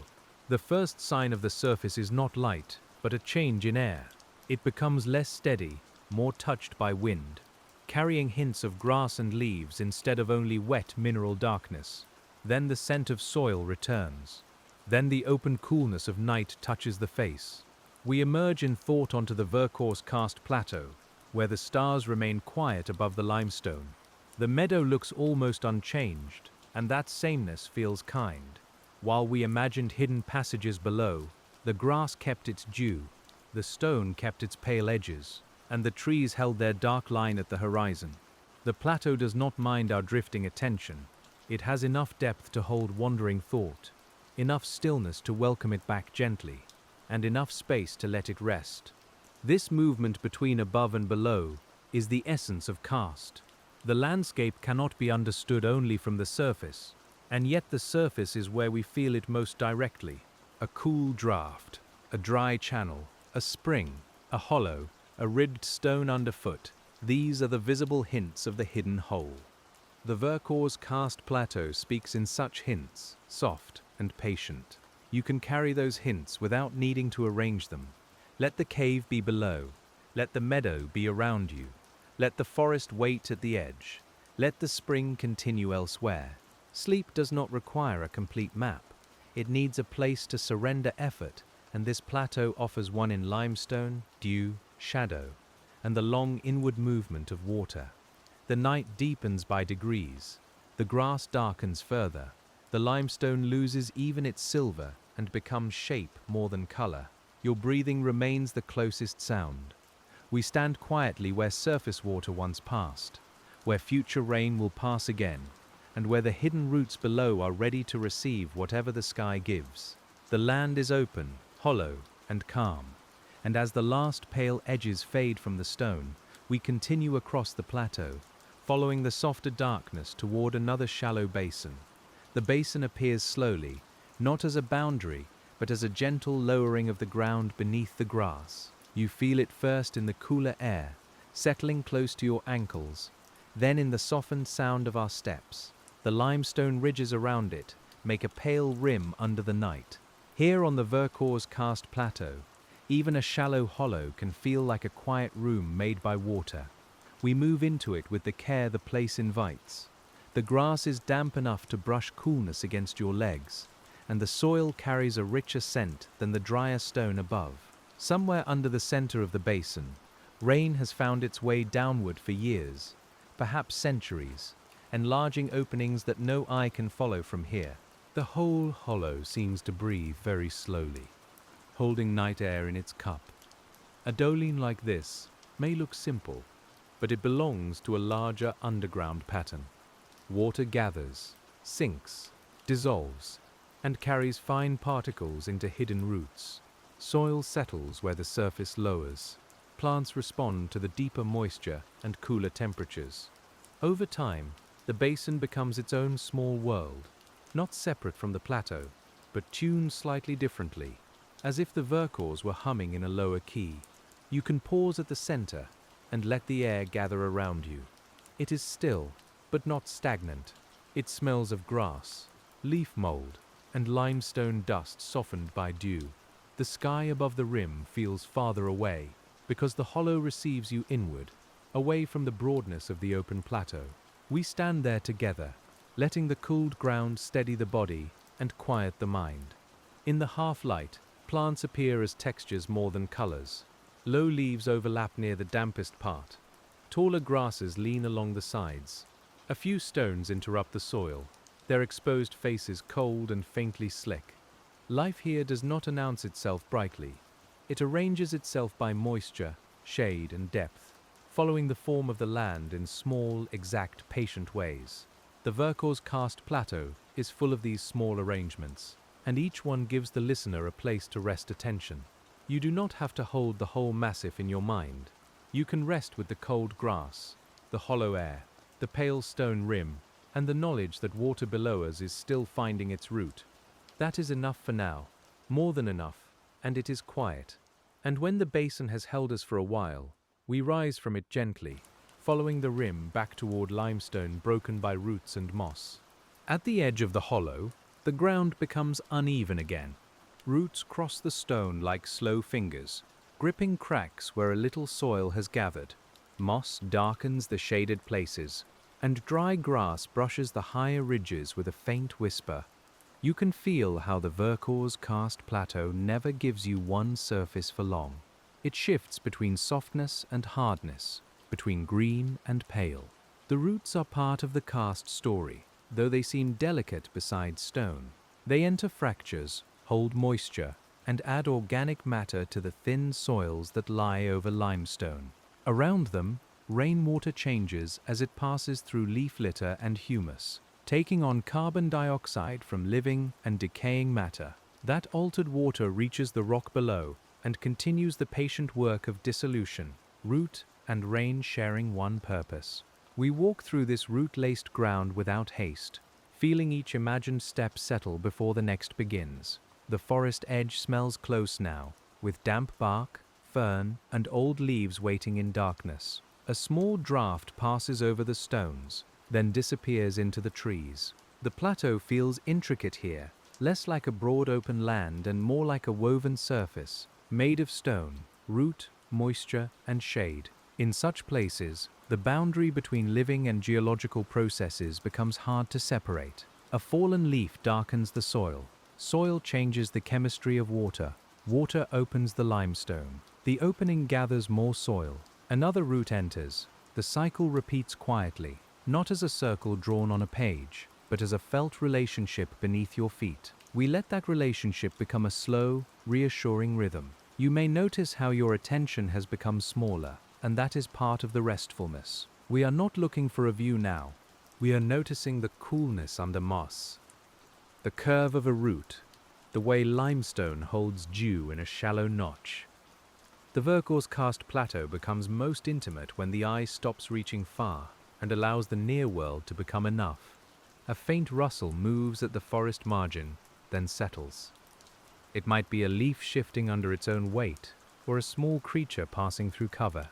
[SPEAKER 1] The first sign of the surface is not light, but a change in air. It becomes less steady, more touched by wind, carrying hints of grass and leaves instead of only wet mineral darkness. Then the scent of soil returns. Then the open coolness of night touches the face. We emerge in thought onto the Vercors Karst Plateau, where the stars remain quiet above the limestone. The meadow looks almost unchanged, and that sameness feels kind. While we imagined hidden passages below, the grass kept its dew, the stone kept its pale edges, and the trees held their dark line at the horizon. The plateau does not mind our drifting attention. It has enough depth to hold wandering thought, enough stillness to welcome it back gently, and enough space to let it rest. This movement between above and below is the essence of karst. The landscape cannot be understood only from the surface, and yet the surface is where we feel it most directly. A cool draft, a dry channel, a spring, a hollow, a ribbed stone underfoot. These are the visible hints of the hidden whole. The Vercors Karst Plateau speaks in such hints, soft and patient. You can carry those hints without needing to arrange them. Let the cave be below. Let the meadow be around you. Let the forest wait at the edge. Let the spring continue elsewhere. Sleep does not require a complete map. It needs a place to surrender effort, and this plateau offers one in limestone, dew, shadow, and the long inward movement of water. The night deepens by degrees. The grass darkens further. The limestone loses even its silver and becomes shape more than color. Your breathing remains the closest sound. We stand quietly where surface water once passed, where future rain will pass again, and where the hidden roots below are ready to receive whatever the sky gives. The land is open, hollow, and calm, and as the last pale edges fade from the stone, we continue across the plateau, following the softer darkness toward another shallow basin. The basin appears slowly, not as a boundary, but as a gentle lowering of the ground beneath the grass. You feel it first in the cooler air, settling close to your ankles, then in the softened sound of our steps. The limestone ridges around it make a pale rim under the night. Here on the Vercors Karst Plateau, even a shallow hollow can feel like a quiet room made by water. We move into it with the care the place invites. The grass is damp enough to brush coolness against your legs, and the soil carries a richer scent than the drier stone above. Somewhere under the center of the basin, rain has found its way downward for years, perhaps centuries, enlarging openings that no eye can follow from here. The whole hollow seems to breathe very slowly, holding night air in its cup. A doline like this may look simple, but it belongs to a larger underground pattern. Water gathers, sinks, dissolves, and carries fine particles into hidden roots. Soil settles where the surface lowers. Plants respond to the deeper moisture and cooler temperatures. Over time, the basin becomes its own small world, not separate from the plateau, but tuned slightly differently, as if the Vercors were humming in a lower key. You can pause at the center and let the air gather around you. It is still, but not stagnant. It smells of grass, leaf mold, and limestone dust softened by dew. The sky above the rim feels farther away, because the hollow receives you inward, away from the broadness of the open plateau. We stand there together, letting the cooled ground steady the body and quiet the mind. In the half-light, plants appear as textures more than colors. Low leaves overlap near the dampest part. Taller grasses lean along the sides. A few stones interrupt the soil, their exposed faces cold and faintly slick. Life here does not announce itself brightly. It arranges itself by moisture, shade, and depth, following the form of the land in small, exact, patient ways. The Vercors Karst Plateau is full of these small arrangements, and each one gives the listener a place to rest attention. You do not have to hold the whole massif in your mind. You can rest with the cold grass, the hollow air, the pale stone rim, and the knowledge that water below us is still finding its route. That is enough for now, more than enough, and it is quiet. And when the basin has held us for a while, we rise from it gently, following the rim back toward limestone broken by roots and moss. At the edge of the hollow, the ground becomes uneven again. Roots cross the stone like slow fingers, gripping cracks where a little soil has gathered. Moss darkens the shaded places, and dry grass brushes the higher ridges with a faint whisper. You can feel how the Vercors Karst Plateau never gives you one surface for long. It shifts between softness and hardness, between green and pale. The roots are part of the karst story, though they seem delicate beside stone. They enter fractures, hold moisture, and add organic matter to the thin soils that lie over limestone. Around them, rainwater changes as it passes through leaf litter and humus, taking on carbon dioxide from living and decaying matter. That altered water reaches the rock below and continues the patient work of dissolution, root and rain sharing one purpose. We walk through this root-laced ground without haste, feeling each imagined step settle before the next begins. The forest edge smells close now, with damp bark, fern, and old leaves waiting in darkness. A small draft passes over the stones, then disappears into the trees. The plateau feels intricate here, less like a broad open land and more like a woven surface, made of stone, root, moisture, and shade. In such places, the boundary between living and geological processes becomes hard to separate. A fallen leaf darkens the soil. Soil changes the chemistry of water. Water opens the limestone. The opening gathers more soil. Another root enters. The cycle repeats quietly, not as a circle drawn on a page, but as a felt relationship beneath your feet. We let that relationship become a slow, reassuring rhythm. You may notice how your attention has become smaller, and that is part of the restfulness. We are not looking for a view now. We are noticing the coolness under moss, the curve of a root, the way limestone holds dew in a shallow notch. The Vercors Karst Plateau becomes most intimate when the eye stops reaching far and allows the near world to become enough. A faint rustle moves at the forest margin, then settles. It might be a leaf shifting under its own weight, or a small creature passing through cover.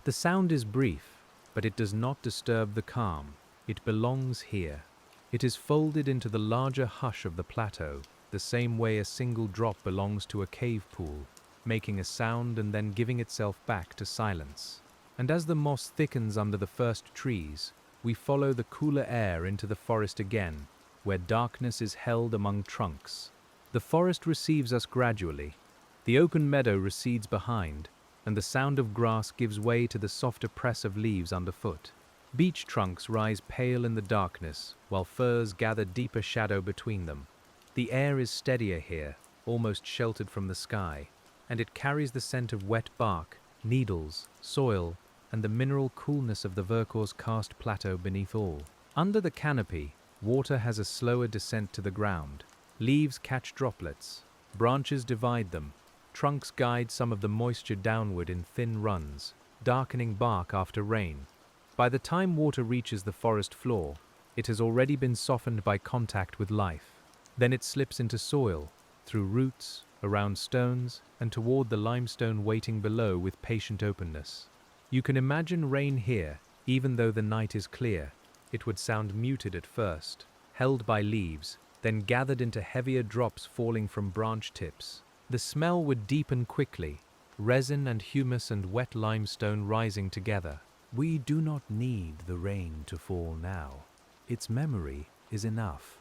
[SPEAKER 1] The sound is brief, but it does not disturb the calm. It belongs here. It is folded into the larger hush of the plateau, the same way a single drop belongs to a cave pool, making a sound and then giving itself back to silence. And as the moss thickens under the first trees, we follow the cooler air into the forest again, where darkness is held among trunks. The forest receives us gradually. The open meadow recedes behind, and the sound of grass gives way to the softer press of leaves underfoot. Beech trunks rise pale in the darkness, while firs gather deeper shadow between them. The air is steadier here, almost sheltered from the sky, and it carries the scent of wet bark, needles, soil, and the mineral coolness of the Vercors Karst Plateau beneath all. Under the canopy, water has a slower descent to the ground. Leaves catch droplets, branches divide them, trunks guide some of the moisture downward in thin runs, darkening bark after rain. By the time water reaches the forest floor, it has already been softened by contact with life. Then it slips into soil, through roots, around stones, and toward the limestone waiting below with patient openness. You can imagine rain here, even though the night is clear. It would sound muted at first, held by leaves, then gathered into heavier drops falling from branch tips. The smell would deepen quickly, resin and humus and wet limestone rising together. We do not need the rain to fall now. Its memory is enough,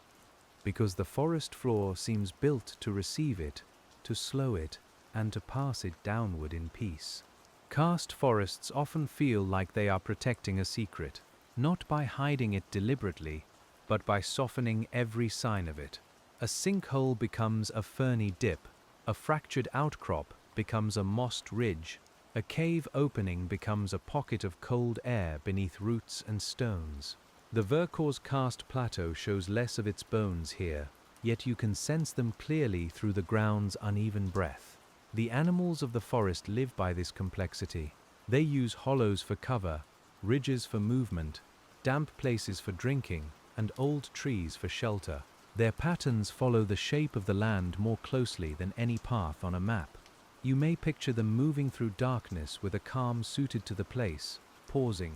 [SPEAKER 1] because the forest floor seems built to receive it, to slow it, and to pass it downward in peace. Karst forests often feel like they are protecting a secret, not by hiding it deliberately, but by softening every sign of it. A sinkhole becomes a ferny dip, a fractured outcrop becomes a mossed ridge, a cave opening becomes a pocket of cold air beneath roots and stones. The Vercors Karst Plateau shows less of its bones here, yet you can sense them clearly through the ground's uneven breath. The animals of the forest live by this complexity. They use hollows for cover, ridges for movement, damp places for drinking, and old trees for shelter. Their patterns follow the shape of the land more closely than any path on a map. You may picture them moving through darkness with a calm suited to the place, pausing,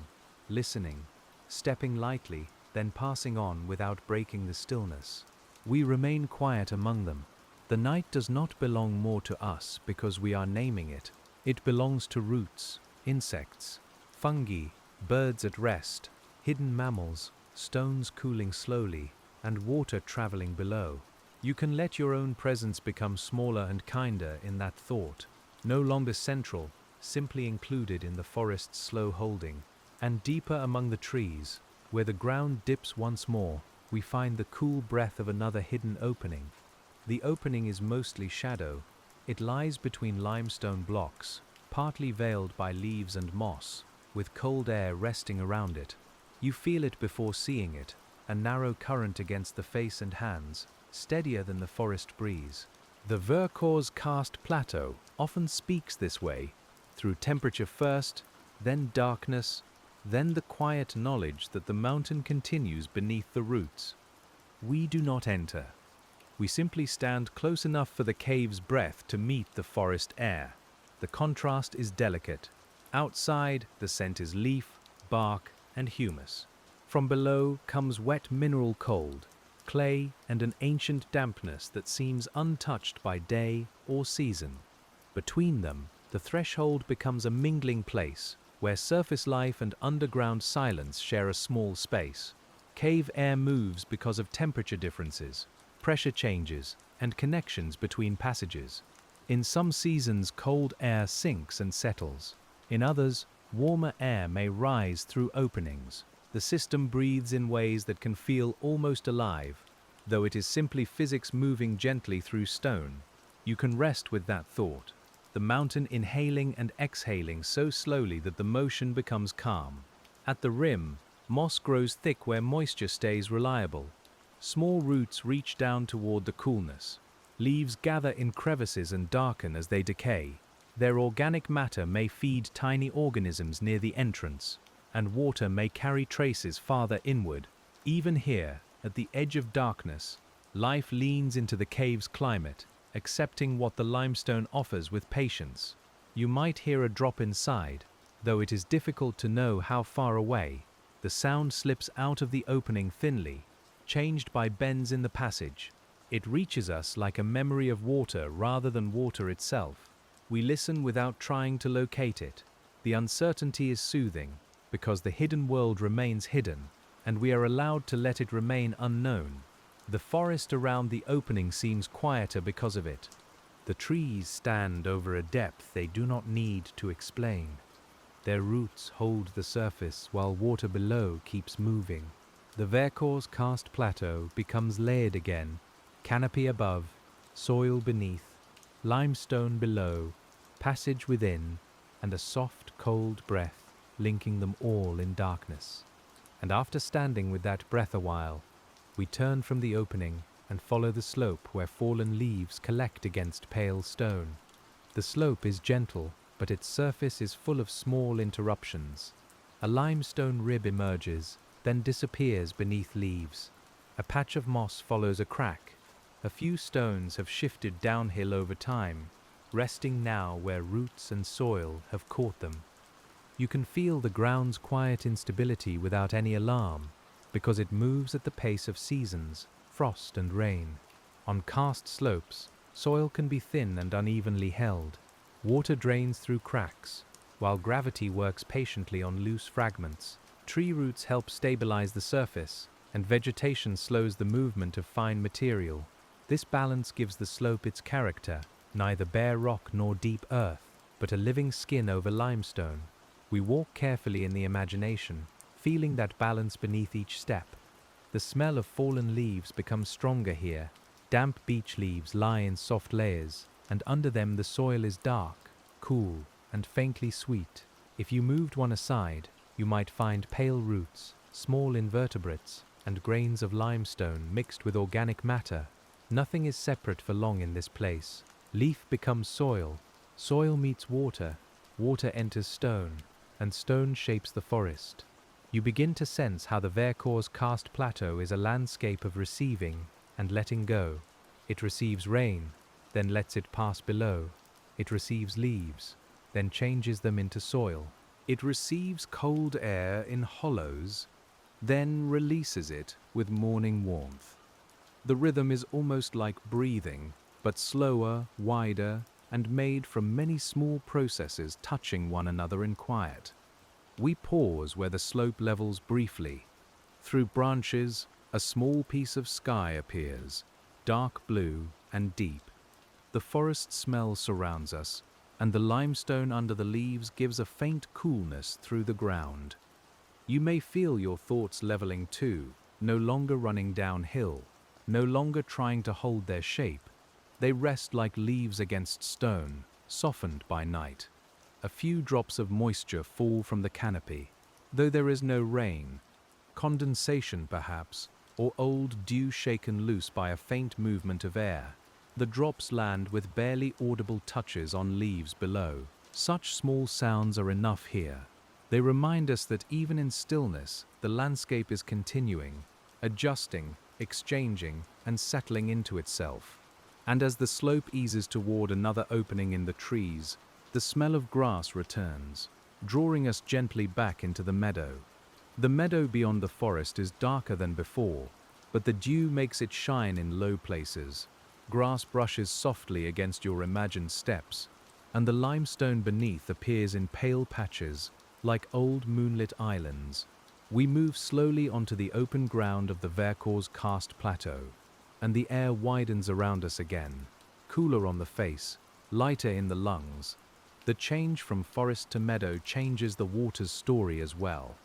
[SPEAKER 1] listening, stepping lightly, then passing on without breaking the stillness. We remain quiet among them. The night does not belong more to us because we are naming it. It belongs to roots, insects, fungi, birds at rest, hidden mammals, stones cooling slowly, and water traveling below. You can let your own presence become smaller and kinder in that thought, no longer central, simply included in the forest's slow holding. And deeper among the trees, where the ground dips once more, we find the cool breath of another hidden opening. The opening is mostly shadow. It lies between limestone blocks, partly veiled by leaves and moss, with cold air resting around it. You feel it before seeing it, a narrow current against the face and hands, steadier than the forest breeze. The Vercors Karst Plateau often speaks this way, through temperature first, then darkness, then the quiet knowledge that the mountain continues beneath the roots. We do not enter. We simply stand close enough for the cave's breath to meet the forest air. The contrast is delicate. Outside, the scent is leaf, bark, and humus. From below comes wet mineral cold, clay, and an ancient dampness that seems untouched by day or season. Between them, the threshold becomes a mingling place, where surface life and underground silence share a small space. Cave air moves because of temperature differences, pressure changes, and connections between passages. In some seasons, cold air sinks and settles. In others, warmer air may rise through openings. The system breathes in ways that can feel almost alive, though it is simply physics moving gently through stone. You can rest with that thought, the mountain inhaling and exhaling so slowly that the motion becomes calm. At the rim, moss grows thick where moisture stays reliable. Small roots reach down toward the coolness. Leaves gather in crevices and darken as they decay. Their organic matter may feed tiny organisms near the entrance, and water may carry traces farther inward. Even here, at the edge of darkness, life leans into the cave's climate, accepting what the limestone offers with patience. You might hear a drop inside, though it is difficult to know how far away. The sound slips out of the opening thinly, changed by bends in the passage. It reaches us like a memory of water rather than water itself. We listen without trying to locate it. The uncertainty is soothing, because the hidden world remains hidden, and we are allowed to let it remain unknown. The forest around the opening seems quieter because of it. The trees stand over a depth they do not need to explain. Their roots hold the surface while water below keeps moving. The Vercors Karst Plateau becomes layered again, canopy above, soil beneath, limestone below, passage within, and a soft, cold breath linking them all in darkness. And after standing with that breath a while, we turn from the opening and follow the slope where fallen leaves collect against pale stone. The slope is gentle, but its surface is full of small interruptions. A limestone rib emerges, then disappears beneath leaves. A patch of moss follows a crack. A few stones have shifted downhill over time, resting now where roots and soil have caught them. You can feel the ground's quiet instability without any alarm, because it moves at the pace of seasons, frost and rain. On karst slopes, soil can be thin and unevenly held. Water drains through cracks, while gravity works patiently on loose fragments. Tree roots help stabilize the surface, and vegetation slows the movement of fine material. This balance gives the slope its character, neither bare rock nor deep earth, but a living skin over limestone. We walk carefully in the imagination, feeling that balance beneath each step. The smell of fallen leaves becomes stronger here. Damp beech leaves lie in soft layers, and under them the soil is dark, cool, and faintly sweet. If you moved one aside, you might find pale roots, small invertebrates, and grains of limestone mixed with organic matter. Nothing is separate for long in this place. Leaf becomes soil, soil meets water, water enters stone, and stone shapes the forest. You begin to sense how the Vercors Karst Plateau is a landscape of receiving and letting go. It receives rain, then lets it pass below. It receives leaves, then changes them into soil. It receives cold air in hollows, then releases it with morning warmth. The rhythm is almost like breathing, but slower, wider, and made from many small processes touching one another in quiet. We pause where the slope levels briefly. Through branches, a small piece of sky appears, dark blue and deep. The forest smell surrounds us, and the limestone under the leaves gives a faint coolness through the ground. You may feel your thoughts leveling too, no longer running downhill, no longer trying to hold their shape. They rest like leaves against stone, softened by night. A few drops of moisture fall from the canopy, though there is no rain. Condensation perhaps, or old dew shaken loose by a faint movement of air. The drops land with barely audible touches on leaves below. Such small sounds are enough here. They remind us that even in stillness, the landscape is continuing, adjusting, exchanging, and settling into itself. And as the slope eases toward another opening in the trees, the smell of grass returns, drawing us gently back into the meadow. The meadow beyond the forest is darker than before, but the dew makes it shine in low places. Grass brushes softly against your imagined steps, and the limestone beneath appears in pale patches, like old moonlit islands. We move slowly onto the open ground of the Vercors Karst Plateau, and the air widens around us again, cooler on the face, lighter in the lungs. The change from forest to meadow changes the water's story as well.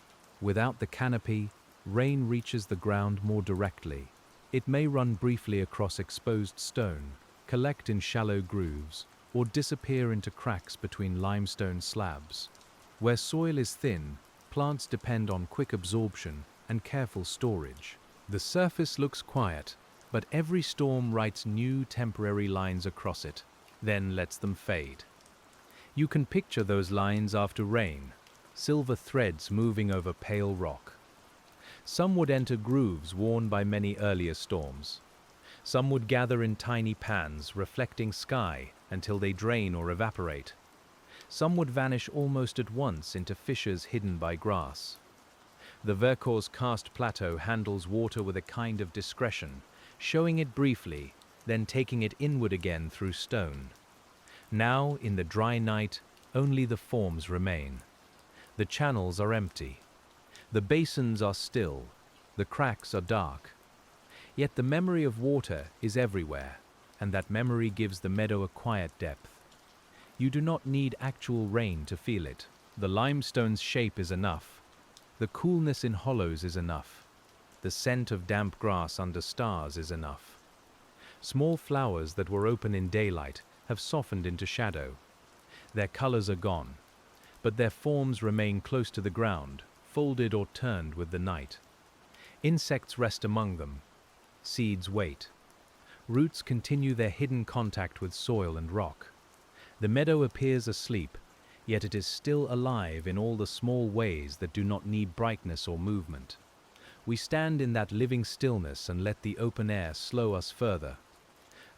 [SPEAKER 1] Without the canopy, rain reaches the ground more directly. It may run briefly across exposed stone, collect in shallow grooves, or disappear into cracks between limestone slabs. Where soil is thin, plants depend on quick absorption and careful storage. The surface looks quiet, but every storm writes new temporary lines across it, then lets them fade. You can picture those lines after rain, silver threads moving over pale rock. Some would enter grooves worn by many earlier storms. Some would gather in tiny pans, reflecting sky until they drain or evaporate. Some would vanish almost at once into fissures hidden by grass. The Vercors Karst Plateau handles water with a kind of discretion, showing it briefly, then taking it inward again through stone. Now, in the dry night, only the forms remain. The channels are empty. The basins are still. The cracks are dark. Yet the memory of water is everywhere, and that memory gives the meadow a quiet depth. You do not need actual rain to feel it. The limestone's shape is enough. The coolness in hollows is enough. The scent of damp grass under stars is enough. Small flowers that were open in daylight have softened into shadow. Their colors are gone, but their forms remain close to the ground, folded or turned with the night. Insects rest among them. Seeds wait. Roots continue their hidden contact with soil and rock. The meadow appears asleep, yet it is still alive in all the small ways that do not need brightness or movement. We stand in that living stillness and let the open air slow us further.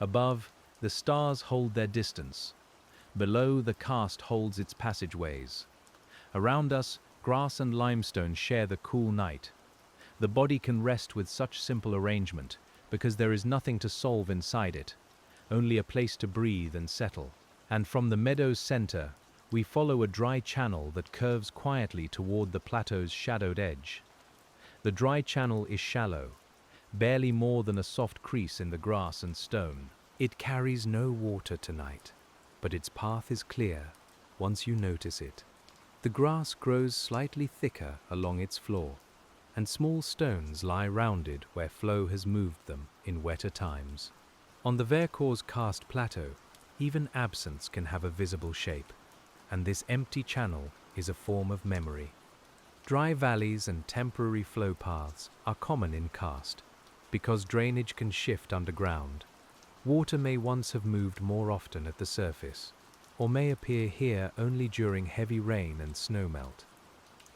[SPEAKER 1] Above, the stars hold their distance. Below, the karst holds its passageways. Around us, grass and limestone share the cool night. The body can rest with such simple arrangement because there is nothing to solve inside it, only a place to breathe and settle. And from the meadow's center, we follow a dry channel that curves quietly toward the plateau's shadowed edge. The dry channel is shallow, barely more than a soft crease in the grass and stone. It carries no water tonight, but its path is clear once you notice it. The grass grows slightly thicker along its floor, and small stones lie rounded where flow has moved them in wetter times. On the Vercors Karst Plateau, even absence can have a visible shape, and this empty channel is a form of memory. Dry valleys and temporary flow paths are common in karst, because drainage can shift underground. Water may once have moved more often at the surface, or may appear here only during heavy rain and snowmelt.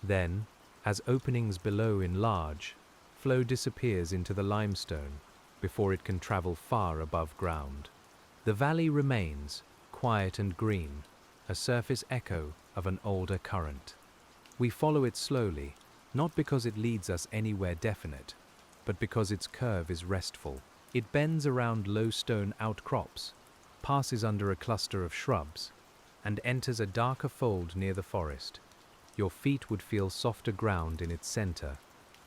[SPEAKER 1] Then, As openings below enlarge, flow disappears into the limestone before it can travel far above ground. The valley remains, quiet and green, a surface echo of an older current. We follow it slowly, not because it leads us anywhere definite, but because its curve is restful. It bends around low stone outcrops, passes under a cluster of shrubs, and enters a darker fold near the forest. Your feet would feel softer ground in its center,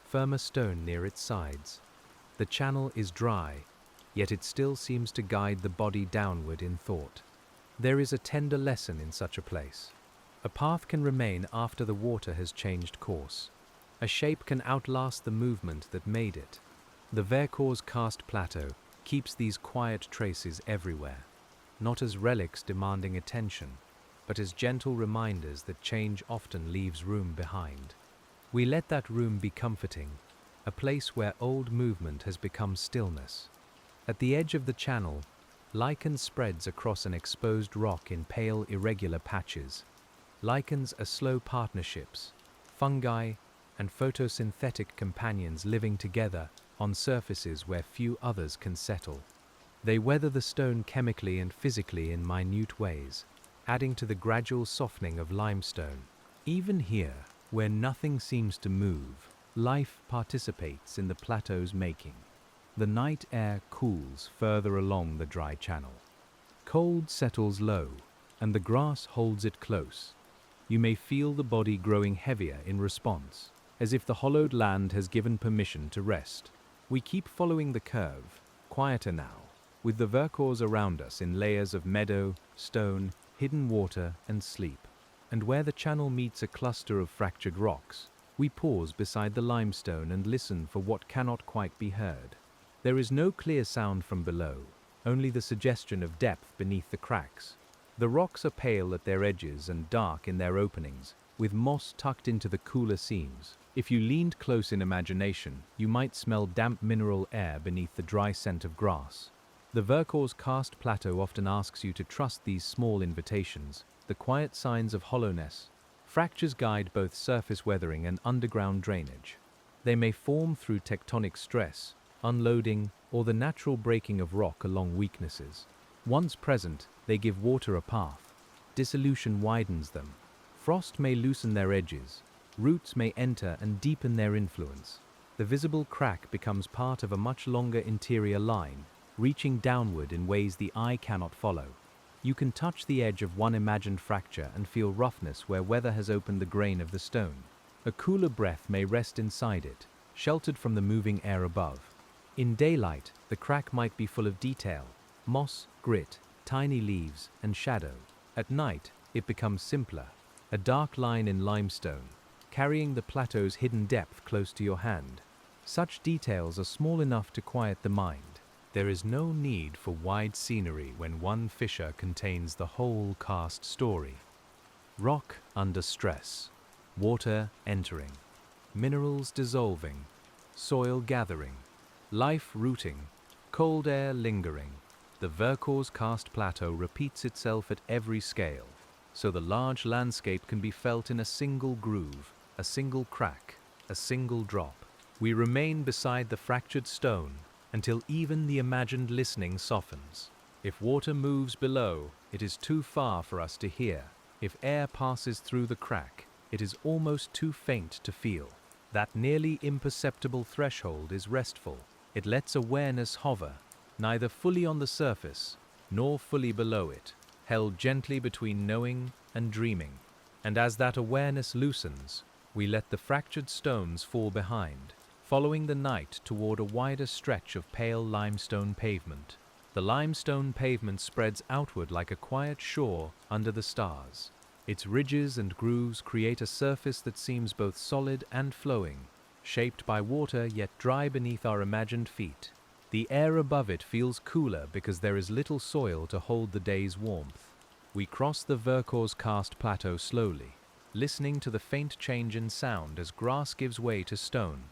[SPEAKER 1] firmer stone near its sides. The channel is dry, yet it still seems to guide the body downward in thought. There is a tender lesson in such a place. A path can remain after the water has changed course. A shape can outlast the movement that made it. The Vercors Karst Plateau keeps these quiet traces everywhere, not as relics demanding attention, but as gentle reminders that change often leaves room behind. We let that room be comforting, a place where old movement has become stillness. At the edge of the channel, lichen spreads across an exposed rock in pale, irregular patches. Lichens are slow partnerships, fungi and photosynthetic companions living together on surfaces where few others can settle. They weather the stone chemically and physically in minute ways, adding to the gradual softening of limestone. Even here, where nothing seems to move, life participates in the plateau's making. The night air cools further along the dry channel. Cold settles low, and the grass holds it close. You may feel the body growing heavier in response, as if the hollowed land has given permission to rest. We keep following the curve, quieter now, with the Vercors around us in layers of meadow, stone, hidden water, and sleep. And where the channel meets a cluster of fractured rocks, we pause beside the limestone and listen for what cannot quite be heard. There is no clear sound from below, only the suggestion of depth beneath the cracks. The rocks are pale at their edges and dark in their openings, with moss tucked into the cooler seams. If you leaned close in imagination, you might smell damp mineral air beneath the dry scent of grass. The Vercors Karst Plateau often asks you to trust these small invitations, the quiet signs of hollowness. Fractures guide both surface weathering and underground drainage. They may form through tectonic stress, unloading, or the natural breaking of rock along weaknesses. Once present, they give water a path. Dissolution widens them. Frost may loosen their edges. Roots may enter and deepen their influence. The visible crack becomes part of a much longer interior line, reaching downward in ways the eye cannot follow. You can touch the edge of one imagined fracture and feel roughness where weather has opened the grain of the stone. A cooler breath may rest inside it, sheltered from the moving air above. In daylight, the crack might be full of detail, moss, grit, tiny leaves, and shadow. At night, it becomes simpler, a dark line in limestone, carrying the plateau's hidden depth close to your hand. Such details are small enough to quiet the mind. There is no need for wide scenery when one fissure contains the whole karst story. Rock under stress, water entering, minerals dissolving, soil gathering, life rooting, cold air lingering. The Vercors Karst Plateau repeats itself at every scale, so the large landscape can be felt in a single groove, a single crack, a single drop. We remain beside the fractured stone until even the imagined listening softens. If water moves below, it is too far for us to hear. If air passes through the crack, it is almost too faint to feel. That nearly imperceptible threshold is restful. It lets awareness hover, neither fully on the surface, nor fully below it, held gently between knowing and dreaming. And as that awareness loosens, we let the fractured stones fall behind, following the night toward a wider stretch of pale limestone pavement. The limestone pavement spreads outward like a quiet shore under the stars. Its ridges and grooves create a surface that seems both solid and flowing, shaped by water yet dry beneath our imagined feet. The air above it feels cooler because there is little soil to hold the day's warmth. We cross the Vercors Karst Plateau slowly, listening to the faint change in sound as grass gives way to stone.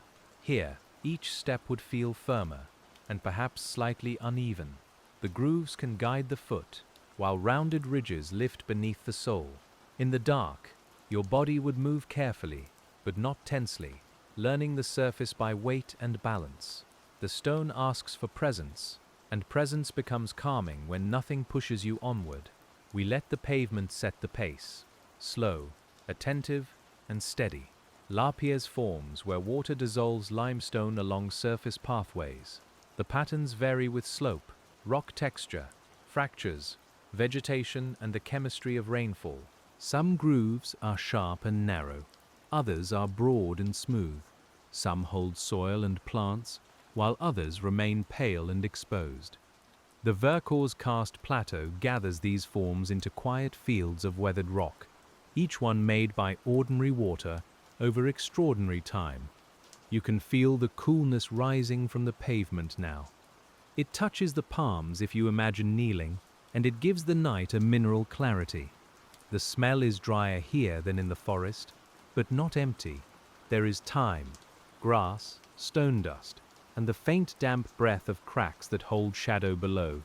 [SPEAKER 1] Here, each step would feel firmer, and perhaps slightly uneven. The grooves can guide the foot, while rounded ridges lift beneath the sole. In the dark, your body would move carefully, but not tensely, learning the surface by weight and balance. The stone asks for presence, and presence becomes calming when nothing pushes you onward. We let the pavement set the pace, slow, attentive, and steady. Lapier's forms where water dissolves limestone along surface pathways. The patterns vary with slope, rock texture, fractures, vegetation, and the chemistry of rainfall. Some grooves are sharp and narrow, others are broad and smooth. Some hold soil and plants, while others remain pale and exposed. The Vercors Karst Plateau gathers these forms into quiet fields of weathered rock, each one made by ordinary water over extraordinary time. You can feel the coolness rising from the pavement now. It touches the palms if you imagine kneeling, and it gives the night a mineral clarity. The smell is drier here than in the forest, but not empty. There is thyme, grass, stone dust, and the faint damp breath of cracks that hold shadow below.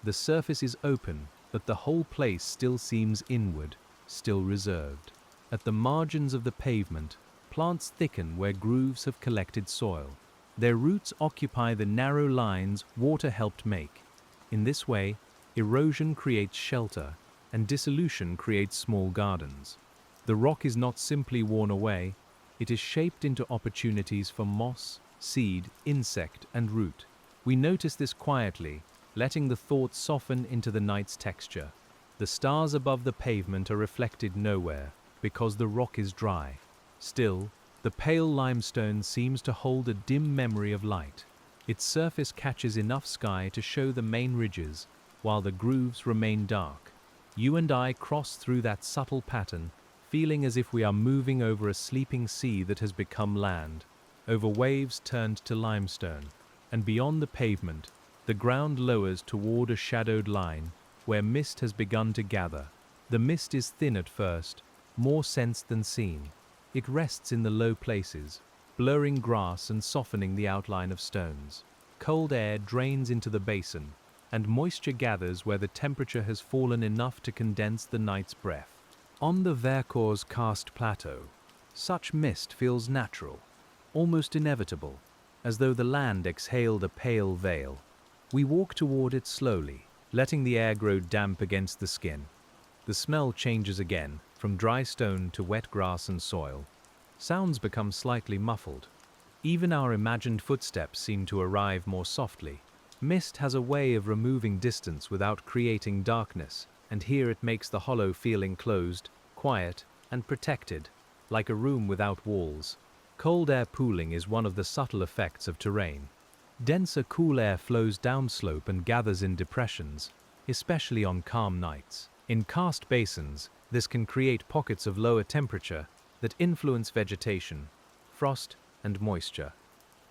[SPEAKER 1] The surface is open, but the whole place still seems inward, still reserved. At the margins of the pavement, plants thicken where grooves have collected soil. Their roots occupy the narrow lines water helped make. In this way, erosion creates shelter, and dissolution creates small gardens. The rock is not simply worn away, it is shaped into opportunities for moss, seed, insect, and root. We notice this quietly, letting the thoughts soften into the night's texture. The stars above the pavement are reflected nowhere, because the rock is dry. Still, the pale limestone seems to hold a dim memory of light. Its surface catches enough sky to show the main ridges, while the grooves remain dark. You and I cross through that subtle pattern, feeling as if we are moving over a sleeping sea that has become land, over waves turned to limestone, and beyond the pavement, the ground lowers toward a shadowed line, where mist has begun to gather. The mist is thin at first, more sensed than seen. It rests in the low places, blurring grass and softening the outline of stones. Cold air drains into the basin, and moisture gathers where the temperature has fallen enough to condense the night's breath. On the Vercors Karst Plateau, such mist feels natural, almost inevitable, as though the land exhaled a pale veil. We walk toward it slowly, letting the air grow damp against the skin. The smell changes again, from dry stone to wet grass and soil. Sounds become slightly muffled. Even our imagined footsteps seem to arrive more softly. Mist has a way of removing distance without creating darkness, and here it makes the hollow feel enclosed, quiet, and protected, like a room without walls. Cold air pooling is one of the subtle effects of terrain. Denser cool air flows downslope and gathers in depressions, especially on calm nights. In karst basins, this can create pockets of lower temperature that influence vegetation, frost, and moisture.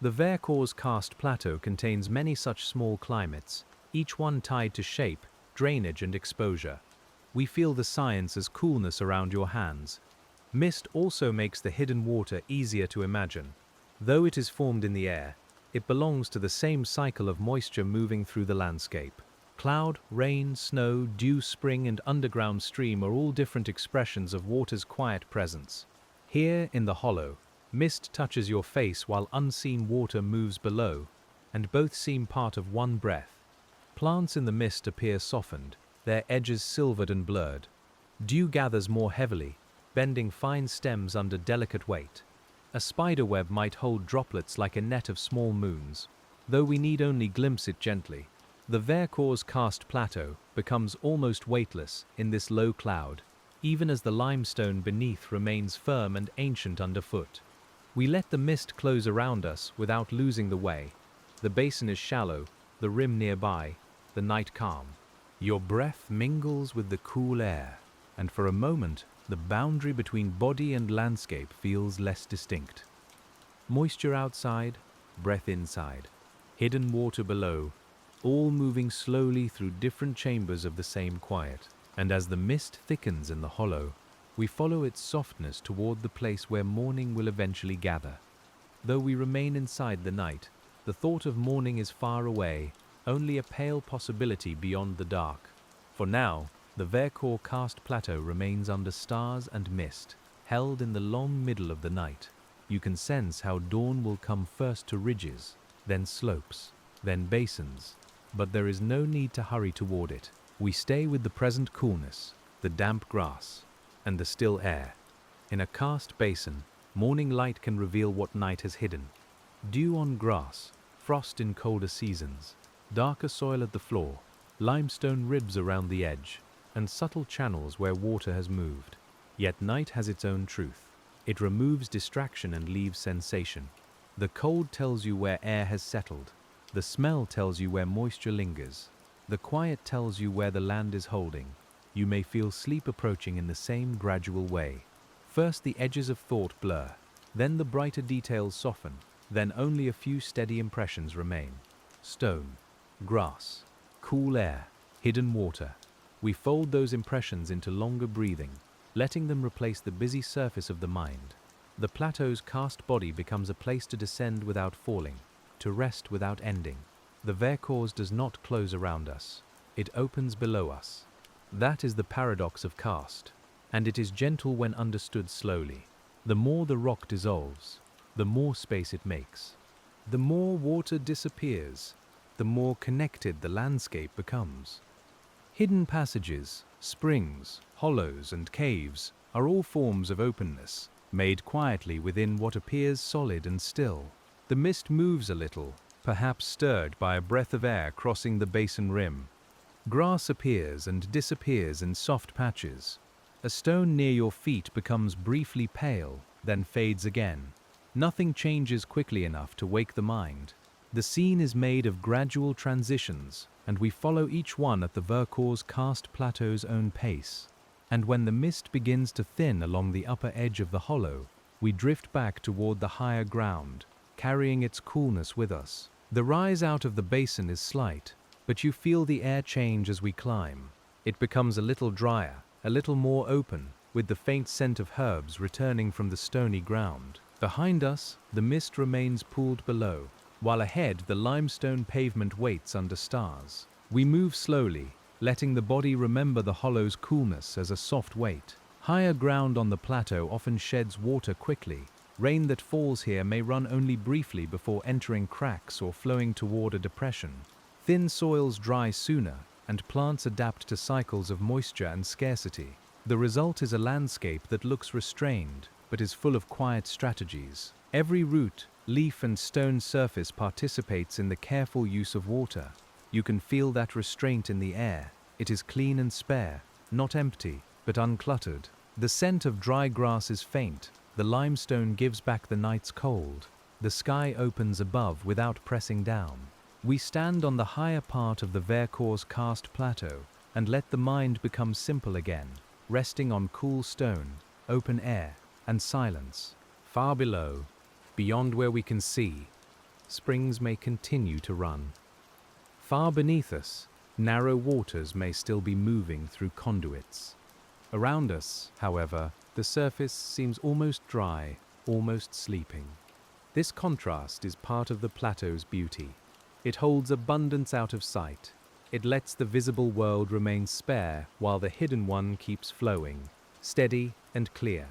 [SPEAKER 1] The Vercors Karst Plateau contains many such small climates, each one tied to shape, drainage, and exposure. We feel the science as coolness around your hands. Mist also makes the hidden water easier to imagine. Though it is formed in the air, it belongs to the same cycle of moisture moving through the landscape. Cloud, rain, snow, dew, spring, and underground stream are all different expressions of water's quiet presence. Here, in the hollow, mist touches your face while unseen water moves below, and both seem part of one breath. Plants in the mist appear softened, their edges silvered and blurred. Dew gathers more heavily, bending fine stems under delicate weight. A spider web might hold droplets like a net of small moons, though we need only glimpse it gently. The Vercors Karst Plateau becomes almost weightless in this low cloud, even as the limestone beneath remains firm and ancient underfoot. We let the mist close around us without losing the way. The basin is shallow, the rim nearby, the night calm. Your breath mingles with the cool air, and for a moment, the boundary between body and landscape feels less distinct. Moisture outside, breath inside, hidden water below, all moving slowly through different chambers of the same quiet. And as the mist thickens in the hollow, we follow its softness toward the place where morning will eventually gather. Though we remain inside the night, the thought of morning is far away, only a pale possibility beyond the dark. For now, the Vercors Karst Plateau remains under stars and mist, held in the long middle of the night. You can sense how dawn will come first to ridges, then slopes, then basins. But there is no need to hurry toward it. We stay with the present coolness, the damp grass, and the still air. In a karst basin, morning light can reveal what night has hidden. Dew on grass, frost in colder seasons, darker soil at the floor, limestone ribs around the edge, and subtle channels where water has moved. Yet night has its own truth. It removes distraction and leaves sensation. The cold tells you where air has settled. The smell tells you where moisture lingers. The quiet tells you where the land is holding. You may feel sleep approaching in the same gradual way. First the edges of thought blur, then the brighter details soften, then only a few steady impressions remain. Stone, grass, cool air, hidden water. We fold those impressions into longer breathing, letting them replace the busy surface of the mind. The plateau's karst body becomes a place to descend without falling, to rest without ending. The Vercors does not close around us. It opens below us. That is the paradox of karst, and it is gentle when understood slowly. The more the rock dissolves, the more space it makes. The more water disappears, the more connected the landscape becomes. Hidden passages, springs, hollows, and caves are all forms of openness, made quietly within what appears solid and still. The mist moves a little, perhaps stirred by a breath of air crossing the basin rim. Grass appears and disappears in soft patches. A stone near your feet becomes briefly pale, then fades again. Nothing changes quickly enough to wake the mind. The scene is made of gradual transitions, and we follow each one at the Vercors Karst Plateau's own pace. And when the mist begins to thin along the upper edge of the hollow, we drift back toward the higher ground, carrying its coolness with us. The rise out of the basin is slight, but you feel the air change as we climb. It becomes a little drier, a little more open, with the faint scent of herbs returning from the stony ground. Behind us, the mist remains pooled below, while ahead the limestone pavement waits under stars. We move slowly, letting the body remember the hollow's coolness as a soft weight. Higher ground on the plateau often sheds water quickly. Rain that falls here may run only briefly before entering cracks or flowing toward a depression. Thin soils dry sooner, and plants adapt to cycles of moisture and scarcity. The result is a landscape that looks restrained, but is full of quiet strategies. Every root, leaf, and stone surface participates in the careful use of water. You can feel that restraint in the air. It is clean and spare, not empty, but uncluttered. The scent of dry grass is faint. The limestone gives back the night's cold. The sky opens above without pressing down. We stand on the higher part of the Vercors Karst Plateau and let the mind become simple again, resting on cool stone, open air, and silence. Far below, beyond where we can see, springs may continue to run. Far beneath us, narrow waters may still be moving through conduits. Around us, however, the surface seems almost dry, almost sleeping. This contrast is part of the plateau's beauty. It holds abundance out of sight. It lets the visible world remain spare while the hidden one keeps flowing, steady and clear.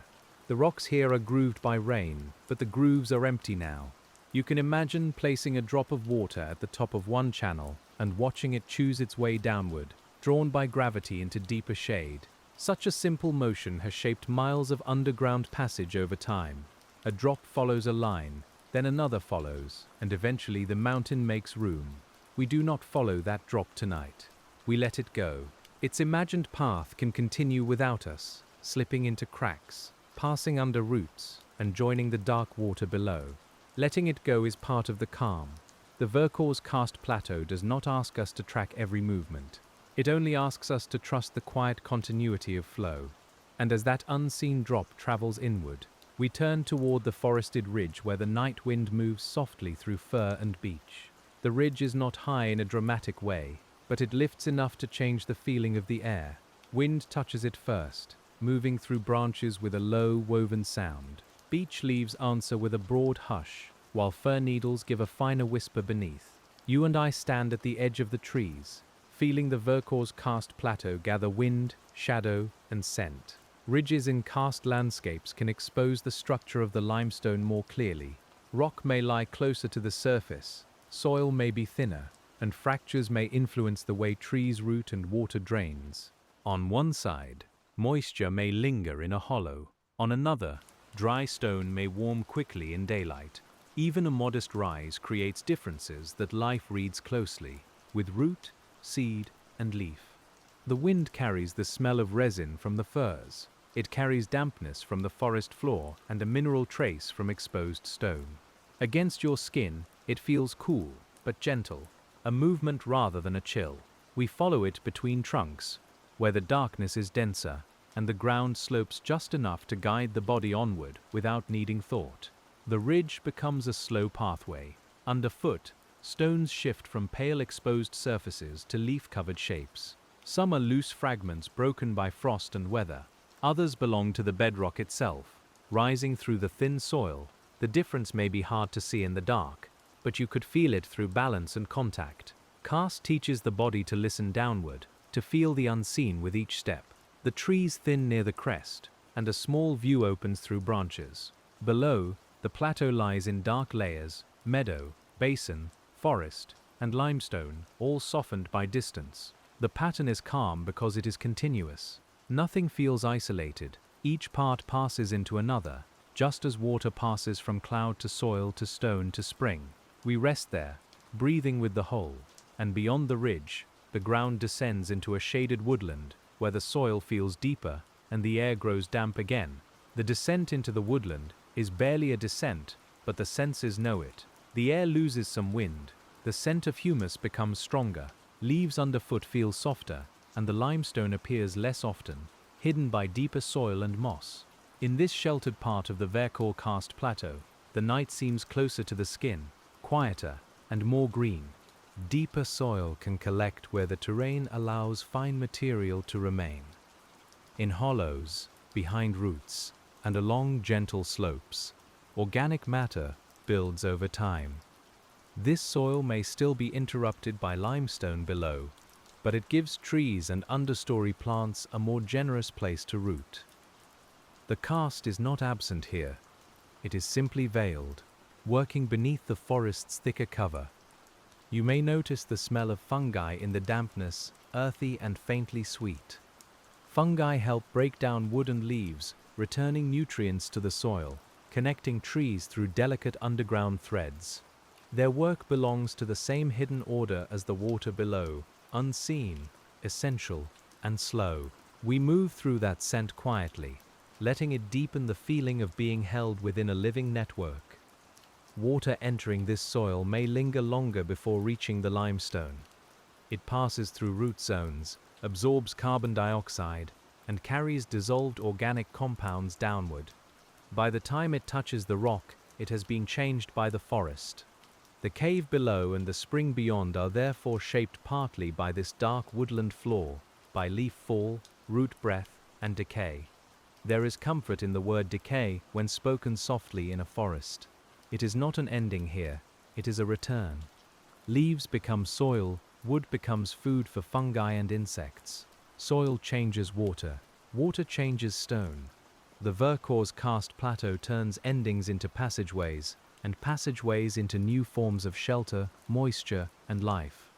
[SPEAKER 1] The rocks here are grooved by rain, but the grooves are empty now. You can imagine placing a drop of water at the top of one channel and watching it choose its way downward, drawn by gravity into deeper shade. Such a simple motion has shaped miles of underground passage over time. A drop follows a line, then another follows, and eventually the mountain makes room. We do not follow that drop tonight. We let it go. Its imagined path can continue without us, slipping into cracks, passing under roots, and joining the dark water below. Letting it go is part of the calm. The Vercors Karst Plateau does not ask us to track every movement. It only asks us to trust the quiet continuity of flow. And as that unseen drop travels inward, we turn toward the forested ridge where the night wind moves softly through fir and beech. The ridge is not high in a dramatic way, but it lifts enough to change the feeling of the air. Wind touches it first, moving through branches with a low, woven sound. Beech leaves answer with a broad hush, while fir needles give a finer whisper beneath. You and I stand at the edge of the trees, feeling the Vercors Karst Plateau gather wind, shadow, and scent. Ridges in karst landscapes can expose the structure of the limestone more clearly. Rock may lie closer to the surface, soil may be thinner, and fractures may influence the way trees root and water drains. On one side, moisture may linger in a hollow. On another, dry stone may warm quickly in daylight. Even a modest rise creates differences that life reads closely, with root, seed, and leaf. The wind carries the smell of resin from the firs. It carries dampness from the forest floor and a mineral trace from exposed stone. Against your skin, it feels cool, but gentle, a movement rather than a chill. We follow it between trunks, where the darkness is denser, and the ground slopes just enough to guide the body onward without needing thought. The ridge becomes a slow pathway. Underfoot, stones shift from pale exposed surfaces to leaf-covered shapes. Some are loose fragments broken by frost and weather. Others belong to the bedrock itself, rising through the thin soil. The difference may be hard to see in the dark, but you could feel it through balance and contact. Karst teaches the body to listen downward, to feel the unseen with each step. The trees thin near the crest, and a small view opens through branches. Below, the plateau lies in dark layers: meadow, basin, forest, and limestone, all softened by distance. The pattern is calm because it is continuous. Nothing feels isolated. Each part passes into another, just as water passes from cloud to soil to stone to spring. We rest there, breathing with the whole, and beyond the ridge, the ground descends into a shaded woodland, where the soil feels deeper and the air grows damp again. The descent into the woodland is barely a descent, but the senses know it. The air loses some wind, the scent of humus becomes stronger, leaves underfoot feel softer, and the limestone appears less often, hidden by deeper soil and moss. In this sheltered part of the Vercors Karst Plateau, the night seems closer to the skin, quieter and more green. Deeper soil can collect where the terrain allows fine material to remain. In hollows, behind roots, and along gentle slopes, organic matter builds over time. This soil may still be interrupted by limestone below, but it gives trees and understory plants a more generous place to root. The karst is not absent here. It is simply veiled, working beneath the forest's thicker cover. You may notice the smell of fungi in the dampness, earthy and faintly sweet. Fungi help break down wood and leaves, returning nutrients to the soil, connecting trees through delicate underground threads. Their work belongs to the same hidden order as the water below, unseen, essential, and slow. We move through that scent quietly, letting it deepen the feeling of being held within a living network. Water entering this soil may linger longer before reaching the limestone. It passes through root zones, absorbs carbon dioxide, and carries dissolved organic compounds downward. By the time it touches the rock, it has been changed by the forest. The cave below and the spring beyond are therefore shaped partly by this dark woodland floor, by leaf fall, root breath, and decay. There is comfort in the word decay when spoken softly in a forest. It is not an ending here, it is a return. Leaves become soil, wood becomes food for fungi and insects. Soil changes water, water changes stone. The Vercors Karst Plateau turns endings into passageways, and passageways into new forms of shelter, moisture, and life.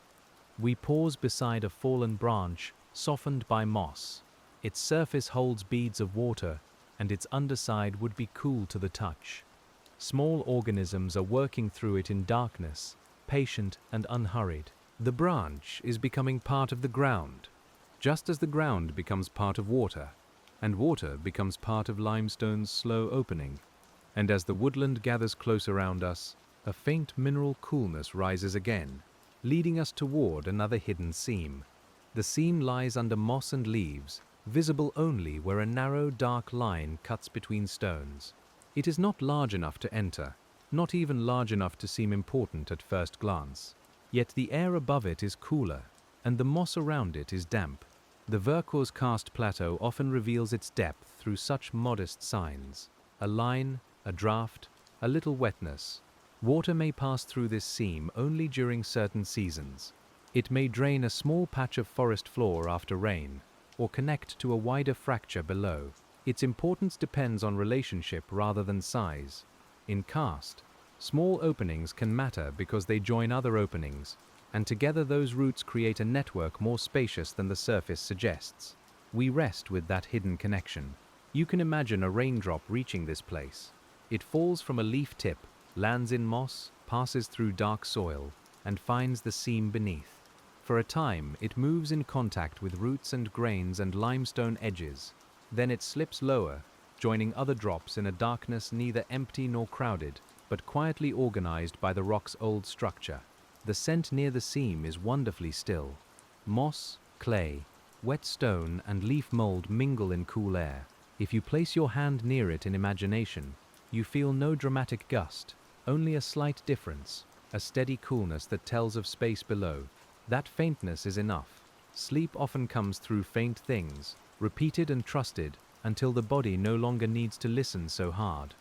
[SPEAKER 1] We pause beside a fallen branch, softened by moss. Its surface holds beads of water, and its underside would be cool to the touch. Small organisms are working through it in darkness, patient and unhurried. The branch is becoming part of the ground, just as the ground becomes part of water, and water becomes part of limestone's slow opening. And as the woodland gathers close around us, a faint mineral coolness rises again, leading us toward another hidden seam. The seam lies under moss and leaves, visible only where a narrow, dark line cuts between stones. It is not large enough to enter, not even large enough to seem important at first glance. Yet the air above it is cooler, and the moss around it is damp. The Vercors Karst Plateau often reveals its depth through such modest signs. A line, a draft, a little wetness. Water may pass through this seam only during certain seasons. It may drain a small patch of forest floor after rain, or connect to a wider fracture below. Its importance depends on relationship rather than size. In karst, small openings can matter because they join other openings, and together those roots create a network more spacious than the surface suggests. We rest with that hidden connection. You can imagine a raindrop reaching this place. It falls from a leaf tip, lands in moss, passes through dark soil, and finds the seam beneath. For a time, it moves in contact with roots and grains and limestone edges. Then it slips lower, joining other drops in a darkness neither empty nor crowded, but quietly organized by the rock's old structure. The scent near the seam is wonderfully still. Moss, clay, wet stone, and leaf mold mingle in cool air. If you place your hand near it in imagination, you feel no dramatic gust, only a slight difference, a steady coolness that tells of space below. That faintness is enough. Sleep often comes through faint things, repeated and trusted, until the body no longer needs to listen so hard.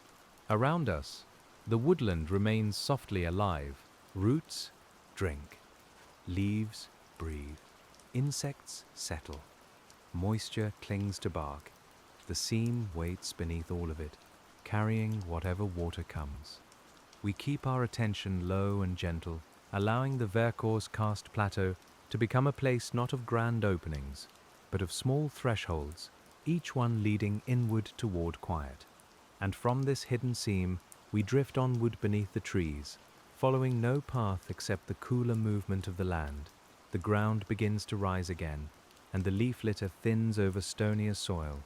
[SPEAKER 1] Around us, the woodland remains softly alive. Roots drink. Leaves breathe. Insects settle. Moisture clings to bark. The seam waits beneath all of it, carrying whatever water comes. We keep our attention low and gentle, allowing the Vercors Karst Plateau to become a place not of grand openings, but of small thresholds, each one leading inward toward quiet. And from this hidden seam, we drift onward beneath the trees, following no path except the cooler movement of the land. The ground begins to rise again, and the leaf litter thins over stonier soil.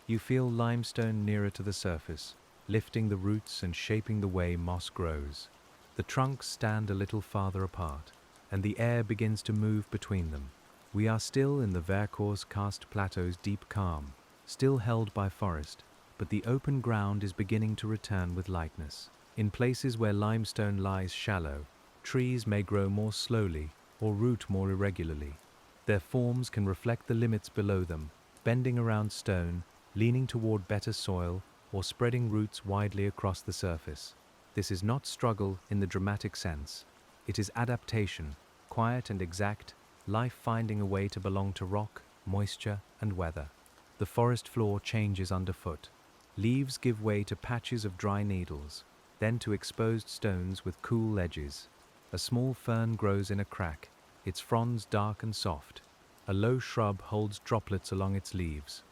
[SPEAKER 1] You feel limestone nearer to the surface, lifting the roots and shaping the way moss grows. The trunks stand a little farther apart, and the air begins to move between them. We are still in the Vercors Karst Plateau's deep calm, still held by forest, but the open ground is beginning to return with lightness. In places where limestone lies shallow, trees may grow more slowly or root more irregularly. Their forms can reflect the limits below them, bending around stone, leaning toward better soil, or spreading roots widely across the surface. This is not struggle in the dramatic sense. It is adaptation, quiet and exact, life finding a way to belong to rock, moisture, and weather. The forest floor changes underfoot. Leaves give way to patches of dry needles, then to exposed stones with cool edges. A small fern grows in a crack, its fronds dark and soft. A low shrub holds droplets along its leaves.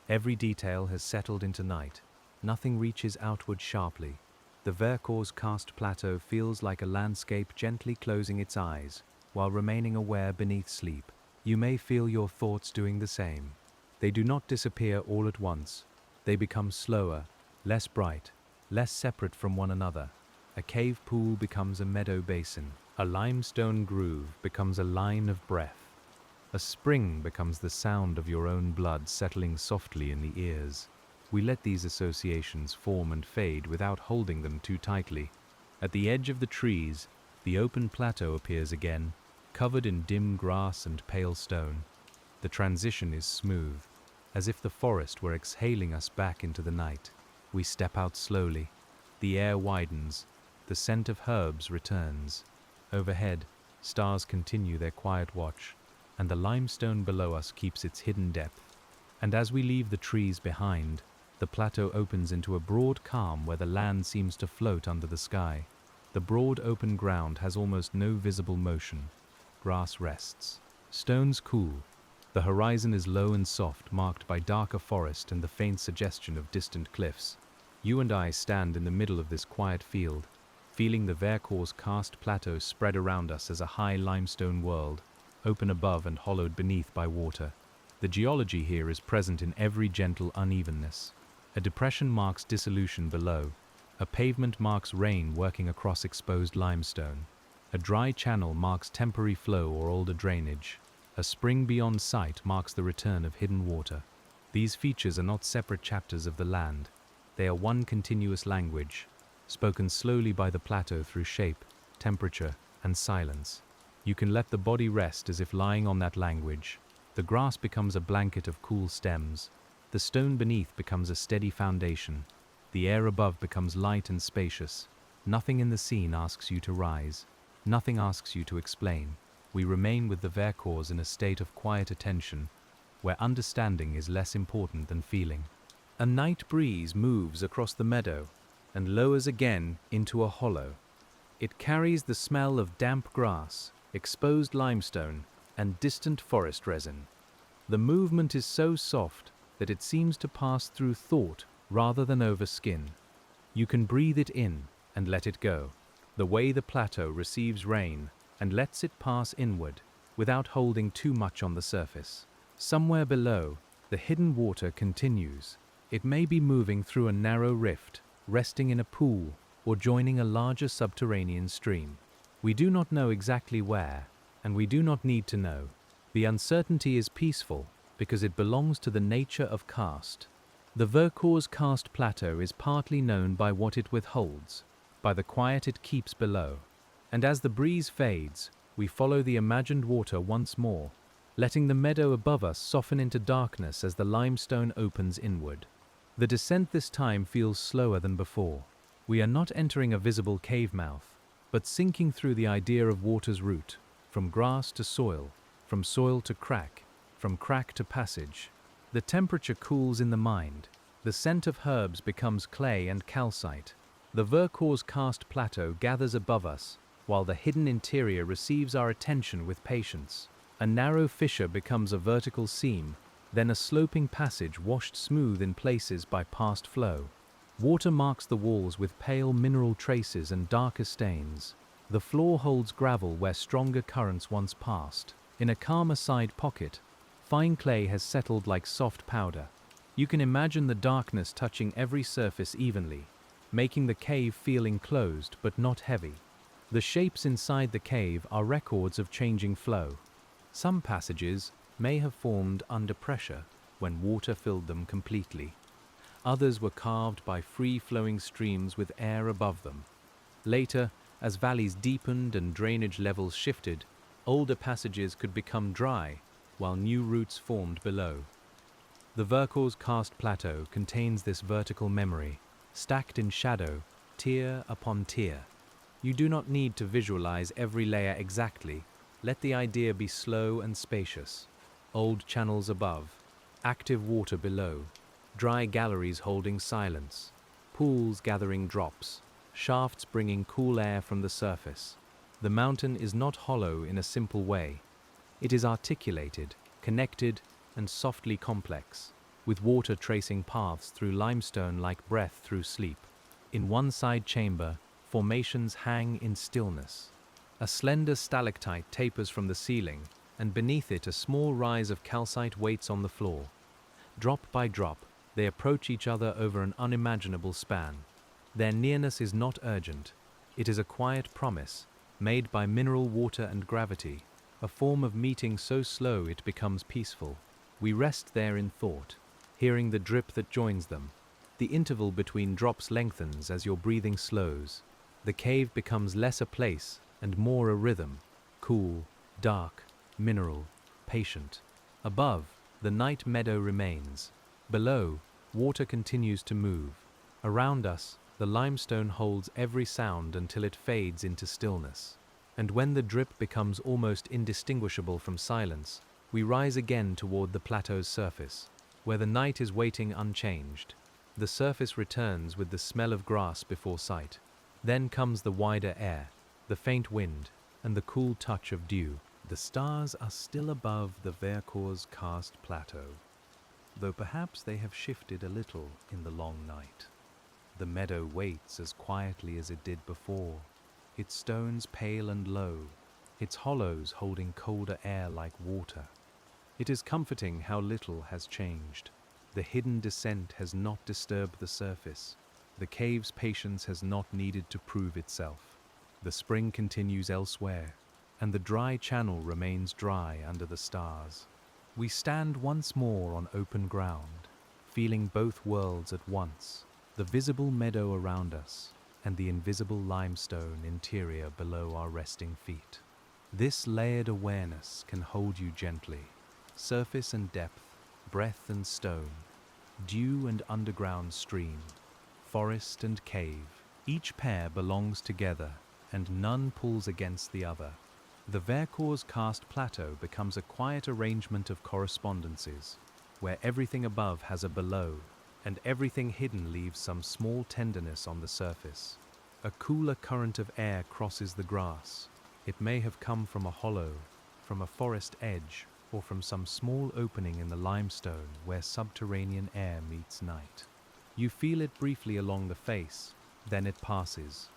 [SPEAKER 1] Every detail has settled into night. Nothing reaches outward sharply. The Vercors Karst Plateau feels like a landscape gently closing its eyes, while remaining aware beneath sleep. You may feel your thoughts doing the same. They do not disappear all at once. They become slower, less bright, less separate from one another. A cave pool becomes a meadow basin. A limestone groove becomes a line of breath. A spring becomes the sound of your own blood settling softly in the ears. We let these associations form and fade without holding them too tightly. At the edge of the trees, the open plateau appears again, covered in dim grass and pale stone. The transition is smooth, as if the forest were exhaling us back into the night. We step out slowly. The air widens. The scent of herbs returns. Overhead, stars continue their quiet watch, and the limestone below us keeps its hidden depth. And as we leave the trees behind, the plateau opens into a broad calm where the land seems to float under the sky. The broad open ground has almost no visible motion. Grass rests. Stones cool. The horizon is low and soft, marked by darker forest and the faint suggestion of distant cliffs. You and I stand in the middle of this quiet field, feeling the Vercors Karst Plateau spread around us as a high limestone world, open above and hollowed beneath by water. The geology here is present in every gentle unevenness. A depression marks dissolution below. A pavement marks rain working across exposed limestone. A dry channel marks temporary flow or older drainage. A spring beyond sight marks the return of hidden water. These features are not separate chapters of the land. They are one continuous language, spoken slowly by the plateau through shape, temperature, and silence. You can let the body rest as if lying on that language. The grass becomes a blanket of cool stems. The stone beneath becomes a steady foundation. The air above becomes light and spacious. Nothing in the scene asks you to rise. Nothing asks you to explain. We remain with the Vercors in a state of quiet attention, where understanding is less important than feeling. A night breeze moves across the meadow and lowers again into a hollow. It carries the smell of damp grass, exposed limestone, and distant forest resin. The movement is so soft that it seems to pass through thought rather than over skin. You can breathe it in and let it go, the way the plateau receives rain and lets it pass inward without holding too much on the surface. Somewhere below, the hidden water continues. It may be moving through a narrow rift, resting in a pool, or joining a larger subterranean stream. We do not know exactly where, and we do not need to know. The uncertainty is peaceful because it belongs to the nature of karst. The Vercors Karst Plateau is partly known by what it withholds, by the quiet it keeps below. And as the breeze fades, we follow the imagined water once more, letting the meadow above us soften into darkness as the limestone opens inward. The descent this time feels slower than before. We are not entering a visible cave mouth, but sinking through the idea of water's route, from grass to soil, from soil to crack, from crack to passage. The temperature cools in the mind. The scent of herbs becomes clay and calcite. The Vercors Karst Plateau gathers above us, while the hidden interior receives our attention with patience. A narrow fissure becomes a vertical seam, then a sloping passage washed smooth in places by past flow. Water marks the walls with pale mineral traces and darker stains. The floor holds gravel where stronger currents once passed. In a calmer side pocket, fine clay has settled like soft powder. You can imagine the darkness touching every surface evenly, making the cave feel enclosed but not heavy. The shapes inside the cave are records of changing flow. Some passages may have formed under pressure when water filled them completely. Others were carved by free-flowing streams with air above them. Later, as valleys deepened and drainage levels shifted, older passages could become dry, while new routes formed below. The Vercors Karst Plateau contains this vertical memory, stacked in shadow, tier upon tier. You do not need to visualize every layer exactly. Let the idea be slow and spacious. Old channels above, active water below, dry galleries holding silence, pools gathering drops, shafts bringing cool air from the surface. The mountain is not hollow in a simple way. It is articulated, connected, and softly complex, with water tracing paths through limestone like breath through sleep. In one side chamber, formations hang in stillness. A slender stalactite tapers from the ceiling, and beneath it a small rise of calcite waits on the floor. Drop by drop, they approach each other over an unimaginable span. Their nearness is not urgent. It is a quiet promise, made by mineral water and gravity, a form of meeting so slow it becomes peaceful. We rest there in thought, hearing the drip that joins them. The interval between drops lengthens as your breathing slows. The cave becomes less a place and more a rhythm, cool, dark, mineral, patient. Above, the night meadow remains. Below, water continues to move. Around us, the limestone holds every sound until it fades into stillness. And when the drip becomes almost indistinguishable from silence, we rise again toward the plateau's surface, where the night is waiting unchanged. The surface returns with the smell of grass before sight. Then comes the wider air, the faint wind, and the cool touch of dew. The stars are still above the Vercors Karst Plateau, though perhaps they have shifted a little in the long night. The meadow waits as quietly as it did before, its stones pale and low, its hollows holding colder air like water. It is comforting how little has changed. The hidden descent has not disturbed the surface. The cave's patience has not needed to prove itself. The spring continues elsewhere, and the dry channel remains dry under the stars. We stand once more on open ground, feeling both worlds at once, the visible meadow around us and the invisible limestone interior below our resting feet. This layered awareness can hold you gently, surface and depth, breath and stone, dew and underground stream, forest and cave. Each pair belongs together, and none pulls against the other. The Vercors Karst Plateau becomes a quiet arrangement of correspondences, where everything above has a below, and everything hidden leaves some small tenderness on the surface. A cooler current of air crosses the grass. It may have come from a hollow, from a forest edge, or from some small opening in the limestone where subterranean air meets night. You feel it briefly along the face, then it passes.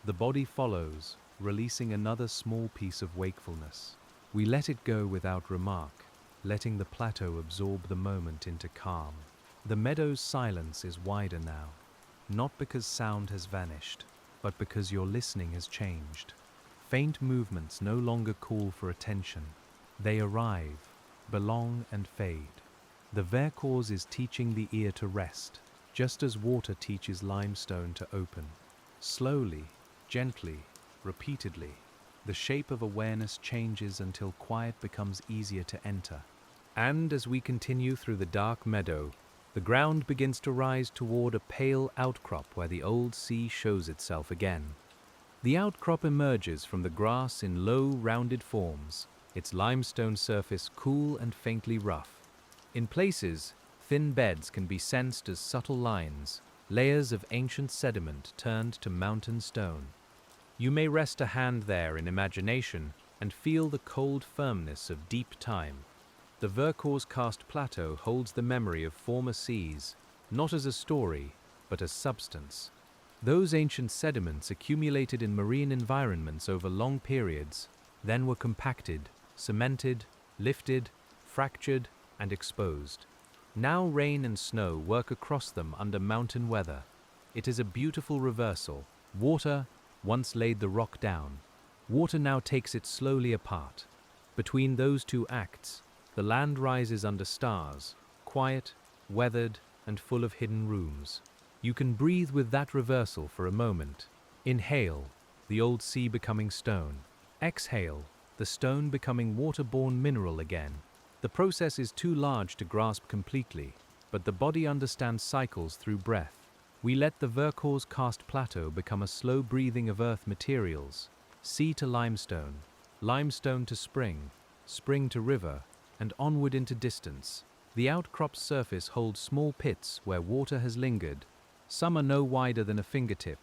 [SPEAKER 1] The body follows, releasing another small piece of wakefulness. We let it go without remark, letting the plateau absorb the moment into calm. The meadow's silence is wider now, not because sound has vanished, but because your listening has changed. Faint movements no longer call for attention. They arrive, belong and fade. The Vercors is teaching the ear to rest, just as water teaches limestone to open. Slowly, gently, repeatedly, the shape of awareness changes until quiet becomes easier to enter. And as we continue through the dark meadow, the ground begins to rise toward a pale outcrop where the old sea shows itself again. The outcrop emerges from the grass in low, rounded forms, its limestone surface cool and faintly rough. In places, thin beds can be sensed as subtle lines, layers of ancient sediment turned to mountain stone. You may rest a hand there in imagination and feel the cold firmness of deep time. The Vercors Karst Plateau holds the memory of former seas, not as a story, but as substance. Those ancient sediments accumulated in marine environments over long periods, then were compacted, cemented, lifted, fractured, and exposed. Now rain and snow work across them under mountain weather. It is a beautiful reversal. Water once laid the rock down. Water now takes it slowly apart. Between those two acts, the land rises under stars, quiet, weathered, and full of hidden rooms. You can breathe with that reversal for a moment. Inhale, the old sea becoming stone. Exhale, the stone becoming water-borne mineral again. The process is too large to grasp completely, but the body understands cycles through breath. We let the Vercors Karst Plateau become a slow breathing of earth materials. Sea to limestone, limestone to spring, spring to river, and onward into distance. The outcrop's surface holds small pits where water has lingered. Some are no wider than a fingertip.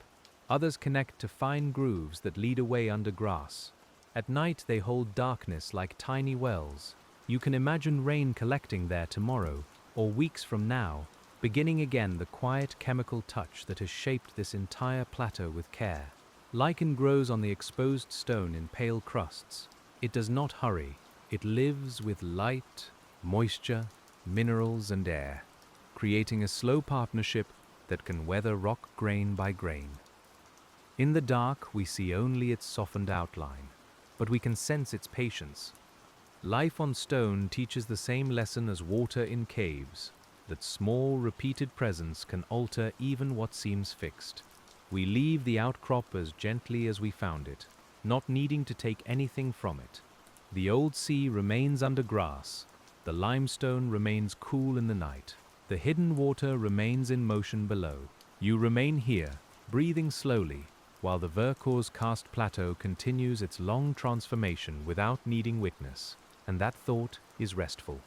[SPEAKER 1] Others connect to fine grooves that lead away under grass. At night they hold darkness like tiny wells. You can imagine rain collecting there tomorrow, or weeks from now, beginning again the quiet chemical touch that has shaped this entire plateau with care. Lichen grows on the exposed stone in pale crusts. It does not hurry. It lives with light, moisture, minerals, and air, creating a slow partnership that can weather rock grain by grain. In the dark, we see only its softened outline, but we can sense its patience. Life on stone teaches the same lesson as water in caves, that small, repeated presence can alter even what seems fixed. We leave the outcrop as gently as we found it, not needing to take anything from it. The old sea remains under grass, the limestone remains cool in the night, the hidden water remains in motion below. You remain here, breathing slowly, while the Vercors Karst Plateau continues its long transformation without needing witness, and that thought is restful.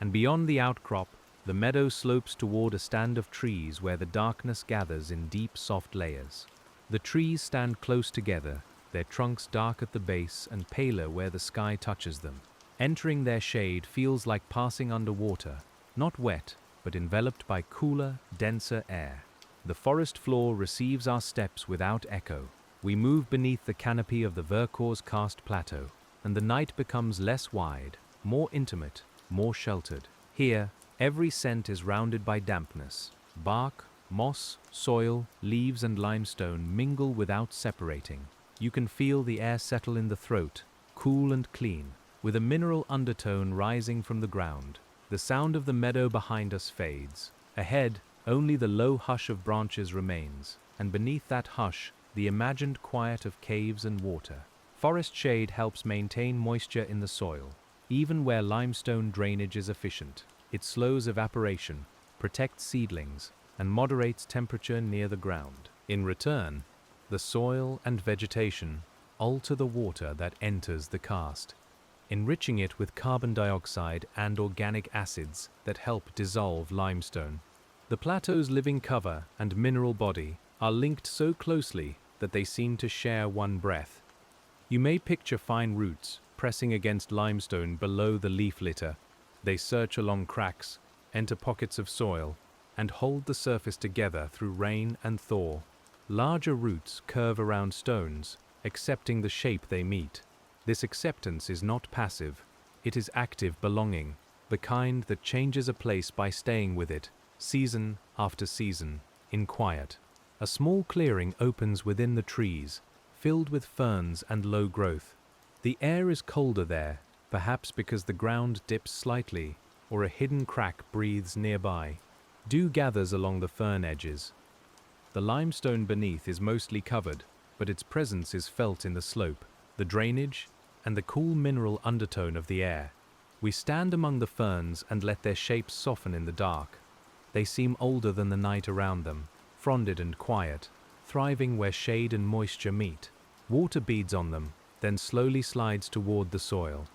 [SPEAKER 1] And beyond the outcrop, the meadow slopes toward a stand of trees where the darkness gathers in deep, soft layers. The trees stand close together, their trunks dark at the base and paler where the sky touches them. Entering their shade feels like passing under water, not wet, but enveloped by cooler, denser air. The forest floor receives our steps without echo. We move beneath the canopy of the Vercors Karst Plateau, and the night becomes less wide, more intimate, more sheltered. Here, every scent is rounded by dampness. Bark, moss, soil, leaves, and limestone mingle without separating. You can feel the air settle in the throat, cool and clean, with a mineral undertone rising from the ground. The sound of the meadow behind us fades. Ahead, only the low hush of branches remains, and beneath that hush, the imagined quiet of caves and water. Forest shade helps maintain moisture in the soil, even where limestone drainage is efficient. It slows evaporation, protects seedlings, and moderates temperature near the ground. In return, the soil and vegetation alter the water that enters the karst, enriching it with carbon dioxide and organic acids that help dissolve limestone. The plateau's living cover and mineral body are linked so closely that they seem to share one breath. You may picture fine roots pressing against limestone below the leaf litter. They search along cracks, enter pockets of soil, and hold the surface together through rain and thaw. Larger roots curve around stones, accepting the shape they meet. This acceptance is not passive, it is active belonging, the kind that changes a place by staying with it, season after season, in quiet. A small clearing opens within the trees, filled with ferns and low growth. The air is colder there, perhaps because the ground dips slightly, or a hidden crack breathes nearby. Dew gathers along the fern edges. The limestone beneath is mostly covered, but its presence is felt in the slope, the drainage, and the cool mineral undertone of the air. We stand among the ferns and let their shapes soften in the dark. They seem older than the night around them, fronded and quiet, thriving where shade and moisture meet. Water beads on them, then slowly slides toward the soil.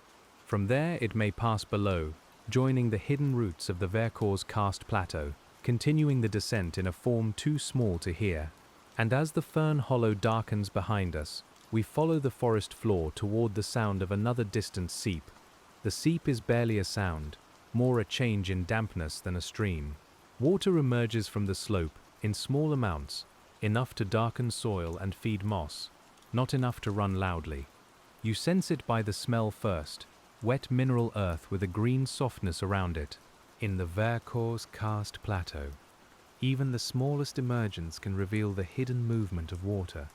[SPEAKER 1] From there it may pass below, joining the hidden roots of the Vercors Karst Plateau, continuing the descent in a form too small to hear. And as the fern hollow darkens behind us, we follow the forest floor toward the sound of another distant seep. The seep is barely a sound, more a change in dampness than a stream. Water emerges from the slope in small amounts, enough to darken soil and feed moss, not enough to run loudly. You sense it by the smell first, wet mineral earth with a green softness around it. In the Vercors Karst Plateau, even the smallest emergence can reveal the hidden movement of water.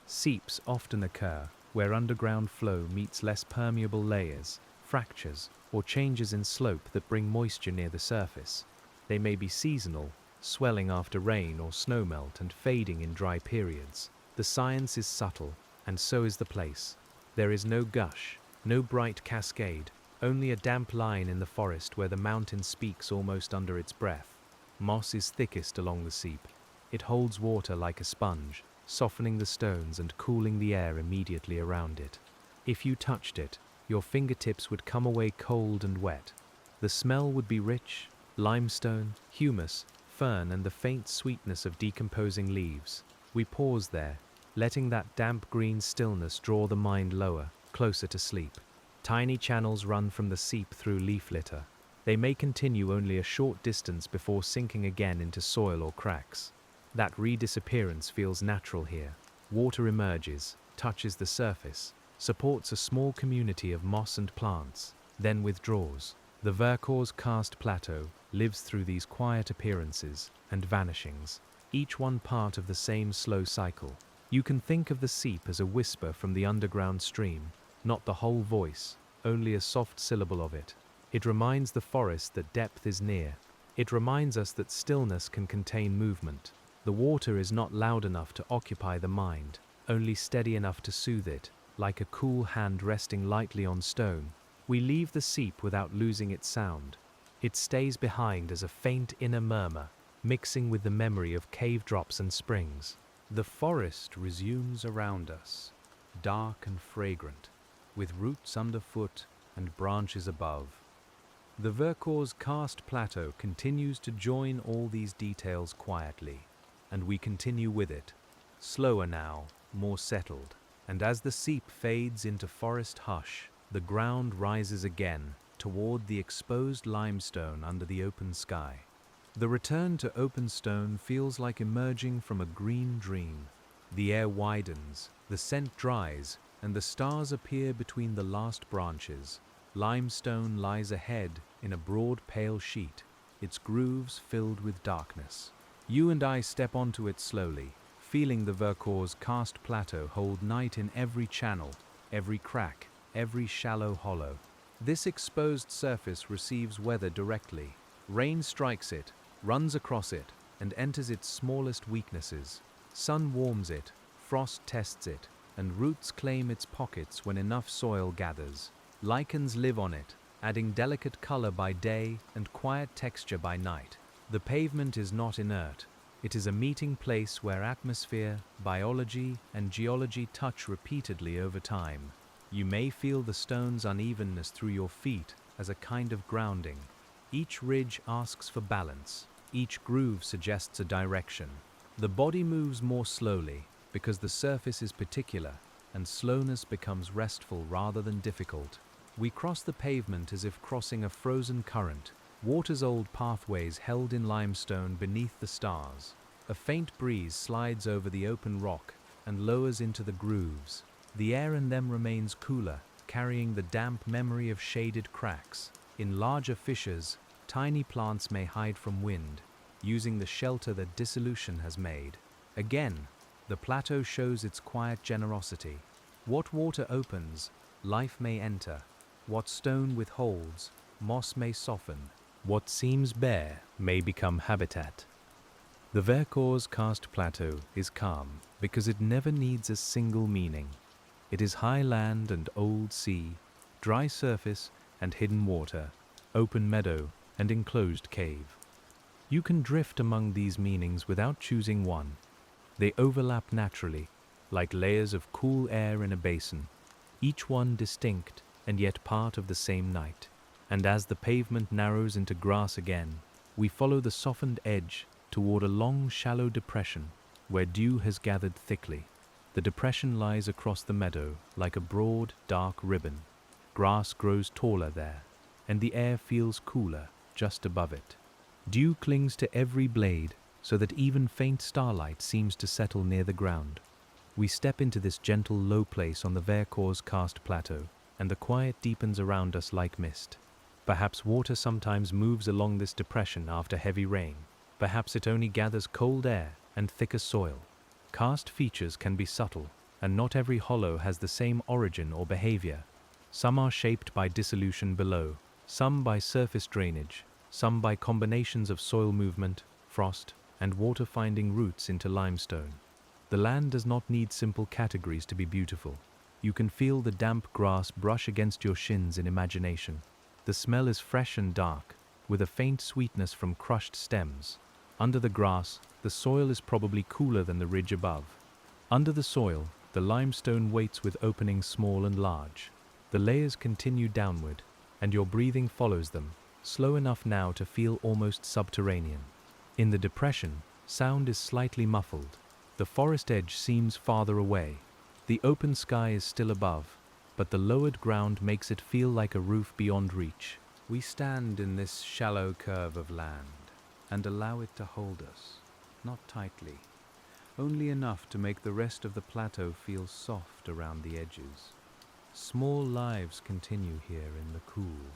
[SPEAKER 1] Seeps often occur where underground flow meets less permeable layers, fractures, or changes in slope that bring moisture near the surface. They may be seasonal, swelling after rain or snowmelt and fading in dry periods. The science is subtle, and so is the place. There is no gush, no bright cascade, only a damp line in the forest where the mountain speaks almost under its breath. Moss is thickest along the seep. It holds water like a sponge, softening the stones and cooling the air immediately around it. If you touched it, your fingertips would come away cold and wet. The smell would be rich, limestone, humus, fern, and the faint sweetness of decomposing leaves. We pause there, letting that damp green stillness draw the mind lower, closer to sleep. Tiny channels run from the seep through leaf litter. They may continue only a short distance before sinking again into soil or cracks. That re-disappearance feels natural here. Water emerges, touches the surface, supports a small community of moss and plants, then withdraws. The Vercors Karst Plateau lives through these quiet appearances and vanishings, each one part of the same slow cycle. You can think of the seep as a whisper from the underground stream, not the whole voice, only a soft syllable of it. It reminds the forest that depth is near. It reminds us that stillness can contain movement. The water is not loud enough to occupy the mind, only steady enough to soothe it, like a cool hand resting lightly on stone. We leave the seep without losing its sound. It stays behind as a faint inner murmur, mixing with the memory of cave drops and springs. The forest resumes around us, dark and fragrant, with roots underfoot and branches above. The Vercors Karst Plateau continues to join all these details quietly, and we continue with it, slower now, more settled. And as the seep fades into forest hush, the ground rises again toward the exposed limestone under the open sky. The return to open stone feels like emerging from a green dream. The air widens, the scent dries, and the stars appear between the last branches. Limestone lies ahead in a broad pale sheet, its grooves filled with darkness. You and I step onto it slowly, feeling the Vercors Karst Plateau hold night in every channel, every crack, every shallow hollow. This exposed surface receives weather directly. Rain strikes it, runs across it, and enters its smallest weaknesses. Sun warms it, frost tests it, and roots claim its pockets when enough soil gathers. Lichens live on it, adding delicate color by day and quiet texture by night. The pavement is not inert. It is a meeting place where atmosphere, biology, and geology touch repeatedly over time. You may feel the stone's unevenness through your feet as a kind of grounding. Each ridge asks for balance. Each groove suggests a direction. The body moves more slowly because the surface is particular, and slowness becomes restful rather than difficult. We cross the pavement as if crossing a frozen current, water's old pathways held in limestone beneath the stars. A faint breeze slides over the open rock and lowers into the grooves. The air in them remains cooler, carrying the damp memory of shaded cracks. In larger fissures, tiny plants may hide from wind, using the shelter that dissolution has made. Again, the plateau shows its quiet generosity. What water opens, life may enter. What stone withholds, moss may soften. What seems bare may become habitat. The Vercors Karst Plateau is calm because it never needs a single meaning. It is high land and old sea, dry surface and hidden water, open meadow and enclosed cave. You can drift among these meanings without choosing one. They overlap naturally, like layers of cool air in a basin, each one distinct and yet part of the same night. And as the pavement narrows into grass again, we follow the softened edge toward a long, shallow depression where dew has gathered thickly. The depression lies across the meadow like a broad, dark ribbon. Grass grows taller there, and the air feels cooler just above it. Dew clings to every blade so that even faint starlight seems to settle near the ground. We step into this gentle, low place on the Vercors Karst Plateau, and the quiet deepens around us like mist. Perhaps water sometimes moves along this depression after heavy rain. Perhaps it only gathers cold air and thicker soil. Karst features can be subtle, and not every hollow has the same origin or behavior. Some are shaped by dissolution below, some by surface drainage, some by combinations of soil movement, frost, and water finding roots into limestone. The land does not need simple categories to be beautiful. You can feel the damp grass brush against your shins in imagination. The smell is fresh and dark, with a faint sweetness from crushed stems. Under the grass, the soil is probably cooler than the ridge above. Under the soil, the limestone waits with openings small and large. The layers continue downward, and your breathing follows them, slow enough now to feel almost subterranean. In the depression, sound is slightly muffled. The forest edge seems farther away. The open sky is still above, but the lowered ground makes it feel like a roof beyond reach. We stand in this shallow curve of land and allow it to hold us, not tightly, only enough to make the rest of the plateau feel soft around the edges. Small lives continue here in the cool.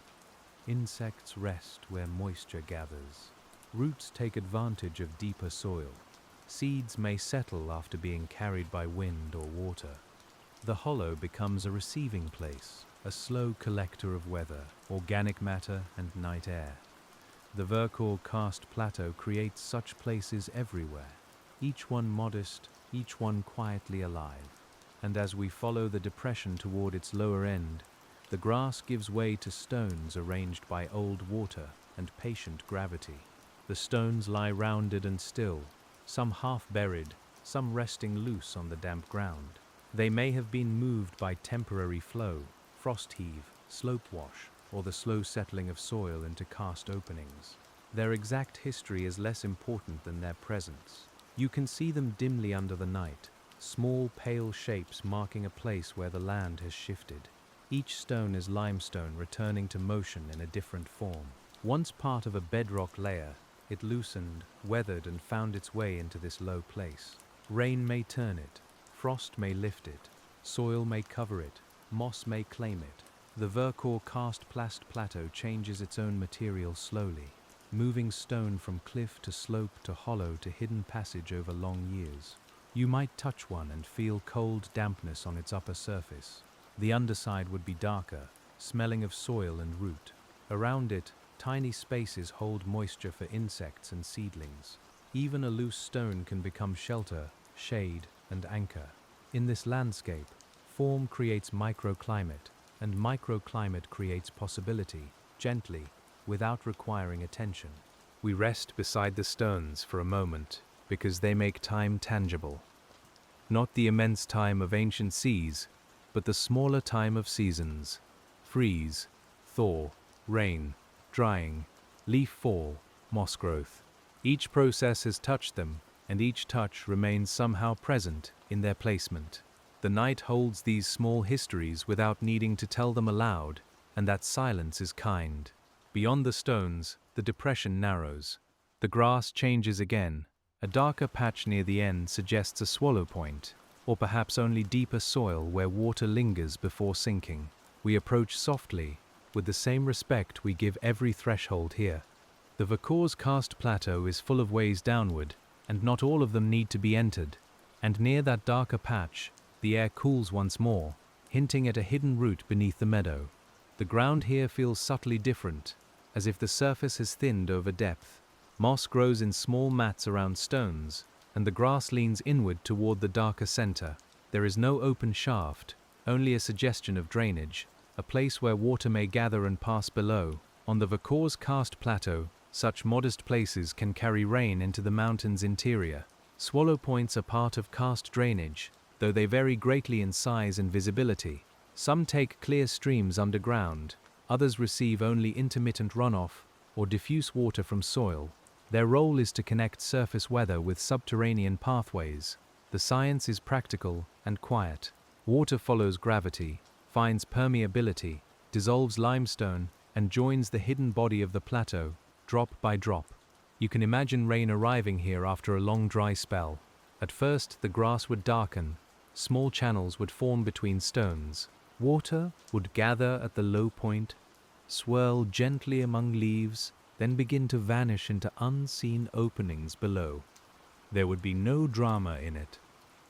[SPEAKER 1] Insects rest where moisture gathers. Roots take advantage of deeper soil. Seeds may settle after being carried by wind or water. The hollow becomes a receiving place, a slow collector of weather, organic matter and night air. The Vercors Karst Plateau creates such places everywhere, each one modest, each one quietly alive. And as we follow the depression toward its lower end, the grass gives way to stones arranged by old water and patient gravity. The stones lie rounded and still, some half buried, some resting loose on the damp ground. They may have been moved by temporary flow, frost heave, slope wash, or the slow settling of soil into karst openings. Their exact history is less important than their presence. You can see them dimly under the night, small pale shapes marking a place where the land has shifted. Each stone is limestone returning to motion in a different form. Once part of a bedrock layer, it loosened, weathered, and found its way into this low place. Rain may turn it, frost may lift it, soil may cover it, moss may claim it. The Vercors Karst Plateau changes its own material slowly, moving stone from cliff to slope to hollow to hidden passage over long years. You might touch one and feel cold dampness on its upper surface. The underside would be darker, smelling of soil and root. Around it, tiny spaces hold moisture for insects and seedlings. Even a loose stone can become shelter, shade, and anchor. In this landscape, form creates microclimate, and microclimate creates possibility, gently, without requiring attention. We rest beside the stones for a moment, because they make time tangible. Not the immense time of ancient seas, but the smaller time of seasons. Freeze, thaw, rain, drying, leaf fall, moss growth. Each process has touched them, and each touch remains somehow present in their placement. The night holds these small histories without needing to tell them aloud, and that silence is kind. Beyond the stones, the depression narrows. The grass changes again. A darker patch near the end suggests a swallow point, or perhaps only deeper soil where water lingers before sinking. We approach softly, with the same respect we give every threshold here. The Vercors Karst Plateau is full of ways downward, and not all of them need to be entered. And near that darker patch, the air cools once more, hinting at a hidden route beneath the meadow. The ground here feels subtly different, as if the surface has thinned over depth. Moss grows in small mats around stones, and the grass leans inward toward the darker center. There is no open shaft, only a suggestion of drainage, a place where water may gather and pass below. On the Vercors Karst Plateau, such modest places can carry rain into the mountain's interior. Swallow points are part of karst drainage, though they vary greatly in size and visibility. Some take clear streams underground, others receive only intermittent runoff or diffuse water from soil. Their role is to connect surface weather with subterranean pathways. The science is practical and quiet. Water follows gravity, finds permeability, dissolves limestone, and joins the hidden body of the plateau, drop by drop. You can imagine rain arriving here after a long dry spell. At first, the grass would darken, small channels would form between stones. Water would gather at the low point, swirl gently among leaves, then begin to vanish into unseen openings below. There would be no drama in it,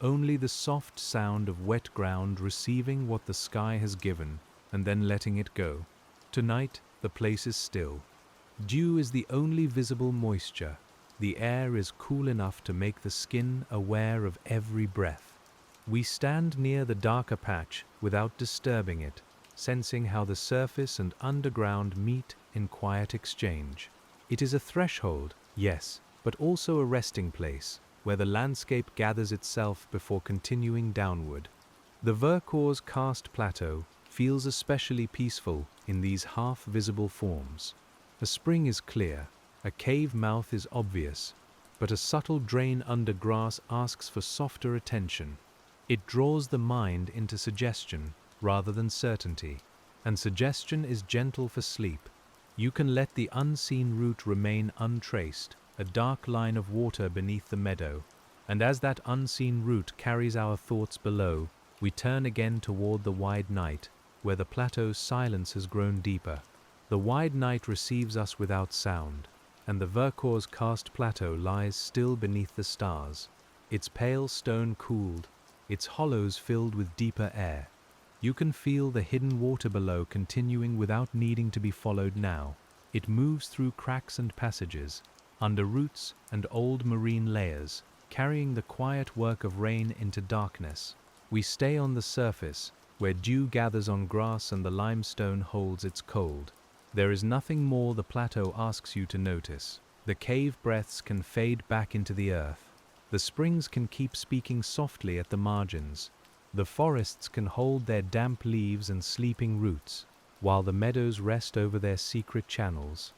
[SPEAKER 1] only the soft sound of wet ground receiving what the sky has given and then letting it go. Tonight, the place is still. Dew is the only visible moisture. The air is cool enough to make the skin aware of every breath. We stand near the darker patch without disturbing it, sensing how the surface and underground meet in quiet exchange. It is a threshold, yes, but also a resting place, where the landscape gathers itself before continuing downward. The Vercors Karst Plateau feels especially peaceful in these half-visible forms. A spring is clear, a cave mouth is obvious, but a subtle drain under grass asks for softer attention. It draws the mind into suggestion rather than certainty, and suggestion is gentle for sleep. You can let the unseen route remain untraced, a dark line of water beneath the meadow, and as that unseen route carries our thoughts below, we turn again toward the wide night, where the plateau's silence has grown deeper. The wide night receives us without sound, and the Vercors Karst Plateau lies still beneath the stars, its pale stone cooled, its hollows filled with deeper air. You can feel the hidden water below continuing without needing to be followed now. It moves through cracks and passages, under roots and old marine layers, carrying the quiet work of rain into darkness. We stay on the surface, where dew gathers on grass and the limestone holds its cold. There is nothing more the plateau asks you to notice. The cave breaths can fade back into the earth. The springs can keep speaking softly at the margins. The forests can hold their damp leaves and sleeping roots, while the meadows rest over their secret channels.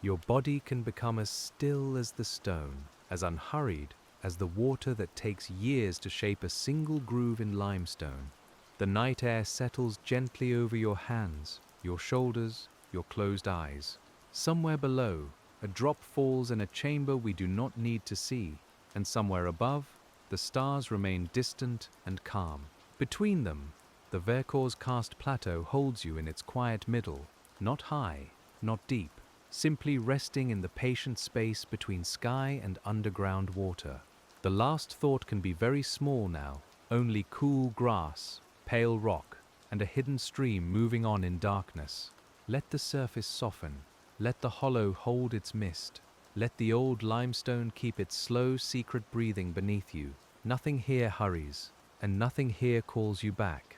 [SPEAKER 1] Your body can become as still as the stone, as unhurried as the water that takes years to shape a single groove in limestone. The night air settles gently over your hands, your shoulders, your closed eyes. Somewhere below, a drop falls in a chamber we do not need to see, and somewhere above, the stars remain distant and calm. Between them, the Vercors Karst Plateau holds you in its quiet middle, not high, not deep, simply resting in the patient space between sky and underground water. The last thought can be very small now, only cool grass, pale rock, and a hidden stream moving on in darkness. Let the surface soften, let the hollow hold its mist, let the old limestone keep its slow, secret breathing beneath you. Nothing here hurries, and nothing here calls you back.